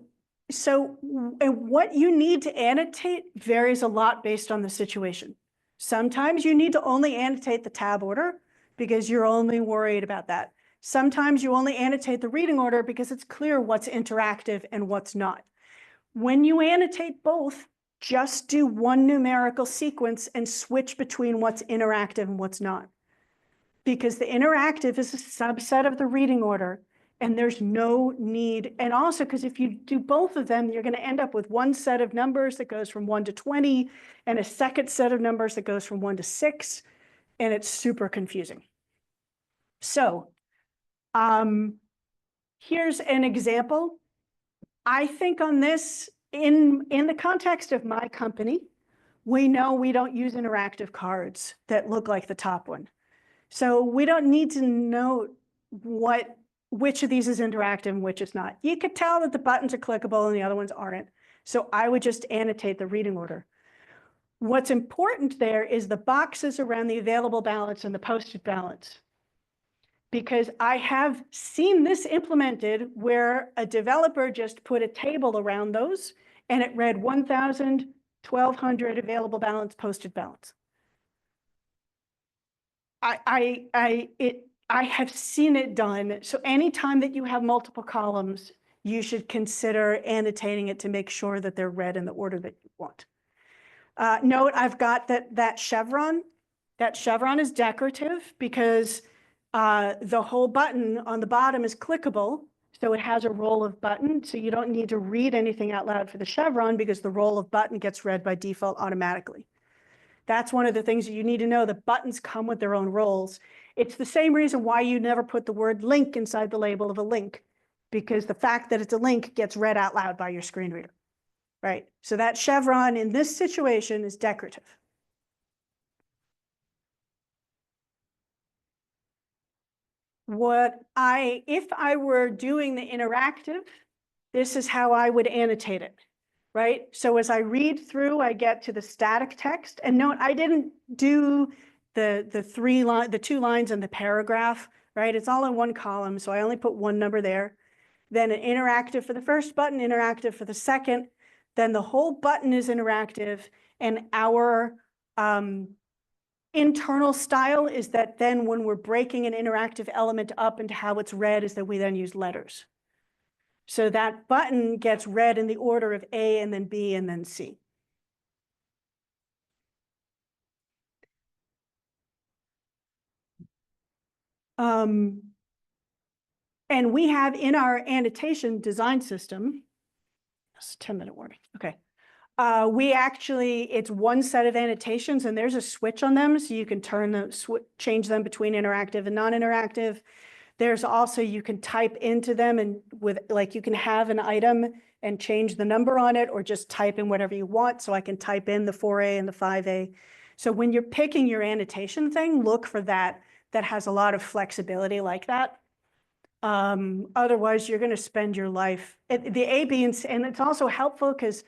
so what you need to annotate varies a lot based on the situation. Sometimes you need to only annotate the tab order because you're only worried about that. Sometimes you only annotate the reading order because it's clear what's interactive and what's not. When you annotate both, just do one numerical sequence and switch between what's interactive and what's not. Because the interactive is a subset of the reading order, and there's no need. And also because if you do both of them, you're going to end up with one set of numbers that goes from 1 to 20 and a second set of numbers that goes from 1 to 6, and it's super confusing. So here's an example. I think on this, in the context of my company, we know we don't use interactive cards that look like the top one. So we don't need to know which of these is interactive and which is not. You could tell that the buttons are clickable and the other ones aren't. So I would just annotate the reading order. What's important there is the boxes around the available balance and the posted balance. Because I have seen this implemented where a developer just put a table around those and it read 1,000, 1,200 available balance, posted balance. I have seen it done. So anytime that you have multiple columns, you should consider annotating it to make sure that they're read in the order that you want. Note, I've got that chevron. That chevron is decorative because the whole button on the bottom is clickable. So it has a roll of button, so you don't need to read anything out loud for the chevron because the roll of button gets read by default automatically. That's one of the things that you need to know, that buttons come with their own roles. It's the same reason why you never put the word link inside the label of a link, because the fact that it's a link gets read out loud by your screen reader, right? So that chevron in this situation is decorative. If I were doing the interactive, this is how I would annotate it, right? So as I read through, I get to the static text, and note, I didn't do the 2 lines in the paragraph, right? It's all in one column, so I only put one number there. Then an interactive for the first button, interactive for the second, then the whole button is interactive, and our internal style is that then when we're breaking an interactive element up into how it's read is that we then use letters. So that button gets read in the order of A and then B and then C. And we have in our annotation design system, it's a 10-minute warning, okay. It's one set of annotations and there's a switch on them, so you can change them between interactive and non-interactive. There's also, you can type into them and you can have an item and change the number on it or just type in whatever you want. So I can type in the 4A and the 5A. So when you're picking your annotation thing, look for that has a lot of flexibility like that. Otherwise, you're going to spend your life, the A, B, and C, and it's also helpful because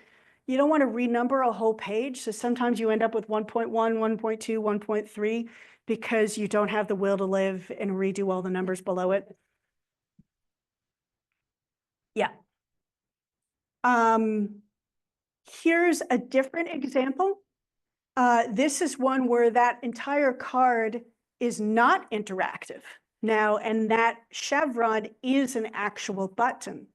you don't want to renumber a whole page. So sometimes you end up with 1.1, 1.2, 1.3 because you don't have the will to live and redo all the numbers below it. Yeah. Here's a different example. This is one where that entire card is not interactive now, and that chevron is an actual button.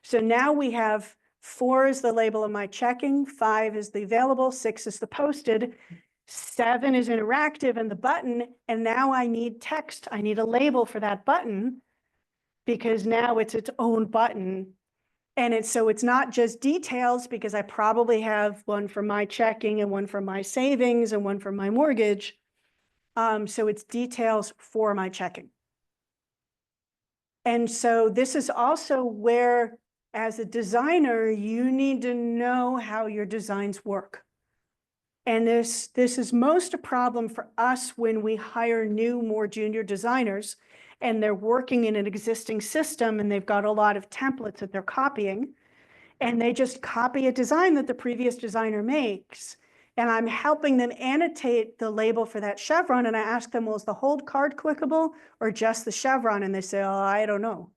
So now we have 4 is the label of my checking, 5 is the available, 6 is the posted, 7 is interactive and the button, and now I need text. I need a label for that button because now it's its own button. And so it's not just details because I probably have one for my checking and one for my savings and one for my mortgage. So it's details for my checking. And so this is also where, as a designer, you need to know how your designs work. And this is most a problem for us when we hire new, more junior designers and they're working in an existing system and they've got a lot of templates that they're copying and they just copy a design that the previous designer makes. And I'm helping them annotate the label for that chevron. And I ask them, well, is the whole card clickable or just the chevron? And they say, oh, I don't know.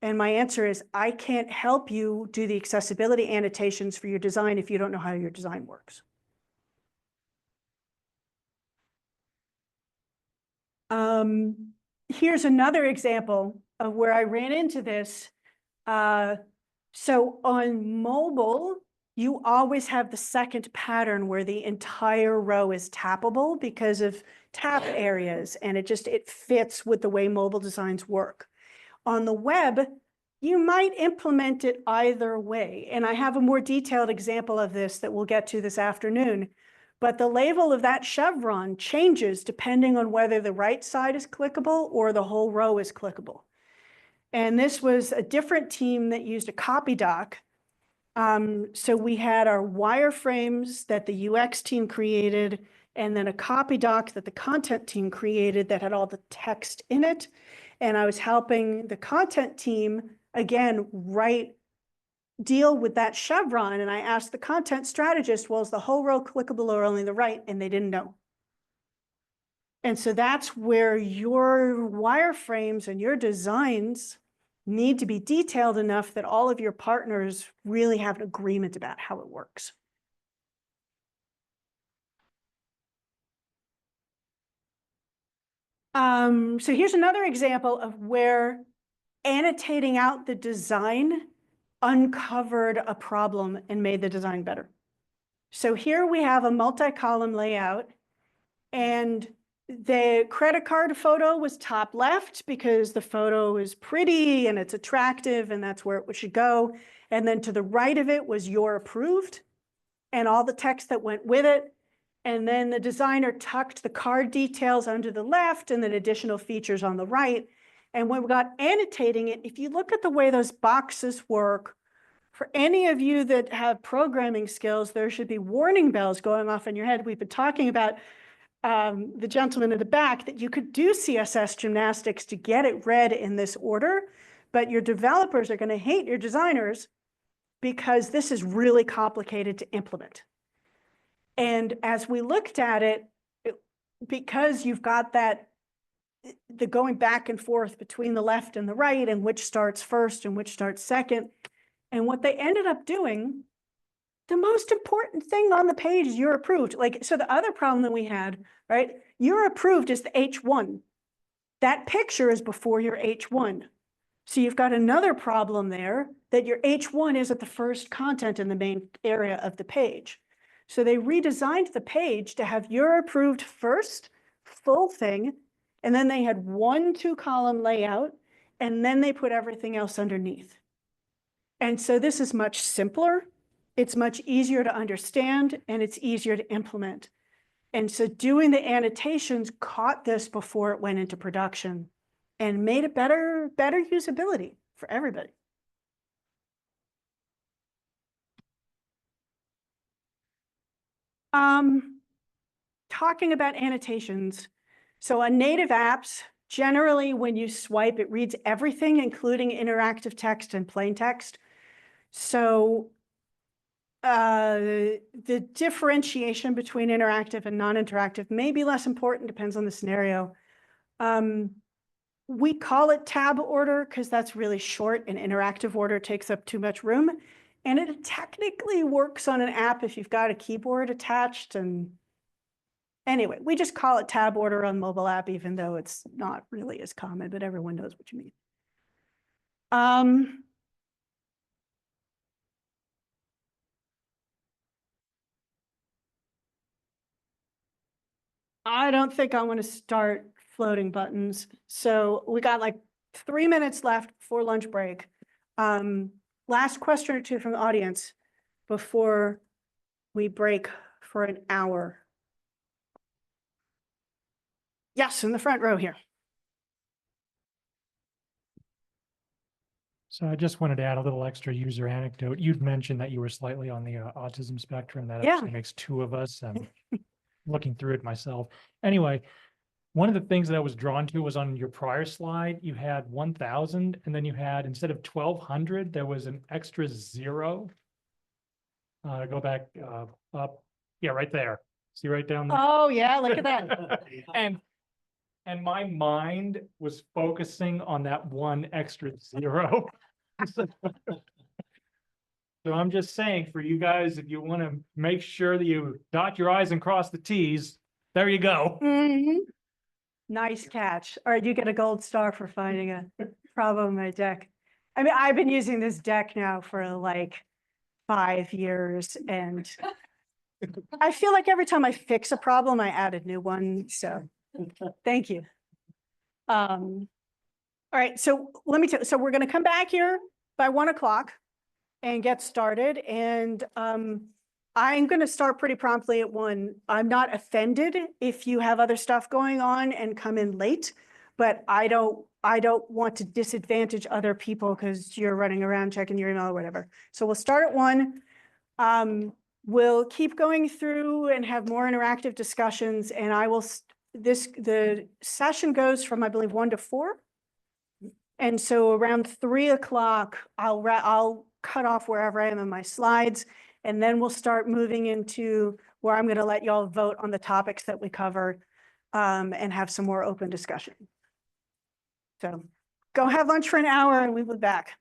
And my answer is, I can't help you do the accessibility annotations for your design if you don't know how your design works. Here's another example of where I ran into this. So on mobile, you always have the second pattern where the entire row is tappable because of tap areas, and it fits with the way mobile designs work. On the web, you might implement it either way, and I have a more detailed example of this that we'll get to this afternoon. But the label of that chevron changes depending on whether the right side is clickable or the whole row is clickable. And this was a different team that used a copy doc. So we had our wireframes that the UX team created, and then a copy doc that the content team created that had all the text in it. And I was helping the content team, again, deal with that chevron. And I asked the content strategist, well, is the whole row clickable or only the right? And they didn't know. And so that's where your wireframes and your designs need to be detailed enough that all of your partners really have an agreement about how it works. So here's another example of where annotating out the design uncovered a problem and made the design better. So here we have a multi-column layout, and The credit card photo was top left because the photo is pretty and it's attractive and that's where it should go. And then to the right of it was "You're approved" and all the text that went with it. And then the designer tucked the card details under the left and then additional features on the right. And when we got annotating it, if you look at the way those boxes work, for any of you that have programming skills, there should be warning bells going off in your head. We've been talking about the gentleman in the back, that you could do CSS gymnastics to get it read in this order, but your developers are going to hate your designers because this is really complicated to implement. And as we looked at it, because you've got that, the going back and forth between the left and the right and which starts first and which starts second, and what they ended up doing, the most important thing on the page is "You're approved." Like, so the other problem that we had, right? "You're approved" is the H1. That picture is before your H1. So you've got another problem there, that your H1 isn't the first content in the main area of the page. So they redesigned the page to have "You're approved" first, full thing, and then they had 1 2-column layout, and then they put everything else underneath. And so this is much simpler. It's much easier to understand, and it's easier to implement. And so doing the annotations caught this before it went into production and made it better usability for everybody. Talking about annotations. So on native apps, generally when you swipe, it reads everything, including interactive text and plain text. So the differentiation between interactive and non-interactive may be less important, depends on the scenario. We call it tab order because that's really short, and interactive order takes up too much room. And it technically works on an app if you've got a keyboard attached. And anyway, we just call it tab order on mobile app, even though it's not really as common, but everyone knows what you mean. I don't think I want to start floating buttons. So we got like 3 minutes left before lunch break. Last question or two from the audience before we break for an hour. Yes, in the front row here. So I just wanted to add a little extra user anecdote. You'd mentioned that you were slightly on the autism spectrum. That Yeah. actually makes 2 of us. And looking through it myself. Anyway, one of the things that I was drawn to was on your prior slide, you had 1,000, and then you had, instead of 1,200, there was an extra 0. Go back up. Yeah, right there. See right down there? Oh, yeah, look at that. And my mind was focusing on that one extra 0. So I'm just saying, for you guys, if you want to make sure that you dot your I's and cross the T's, there you go. Mhm. Nice catch. All right, you get a gold star for finding a problem in my deck. I mean, I've been using this deck now for like 5 years, and I feel like every time I fix a problem, I add a new one. So thank you. All right, so let me tell you, so we're going to come back here by 1 o'clock and get started. And I'm going to start pretty promptly at 1. I'm not offended if you have other stuff going on and come in late, but I don't want to disadvantage other people because you're running around checking your email or whatever. So we'll start at 1. We'll keep going through and have more interactive discussions, and I will, the session goes from, I believe, 1 to 4. And so around 3 o'clock, I'll cut off wherever I am in my slides, and then we'll start moving into where I'm going to let y'all vote on the topics that we covered, and have some more open discussion. So go have lunch for an hour and we'll be back.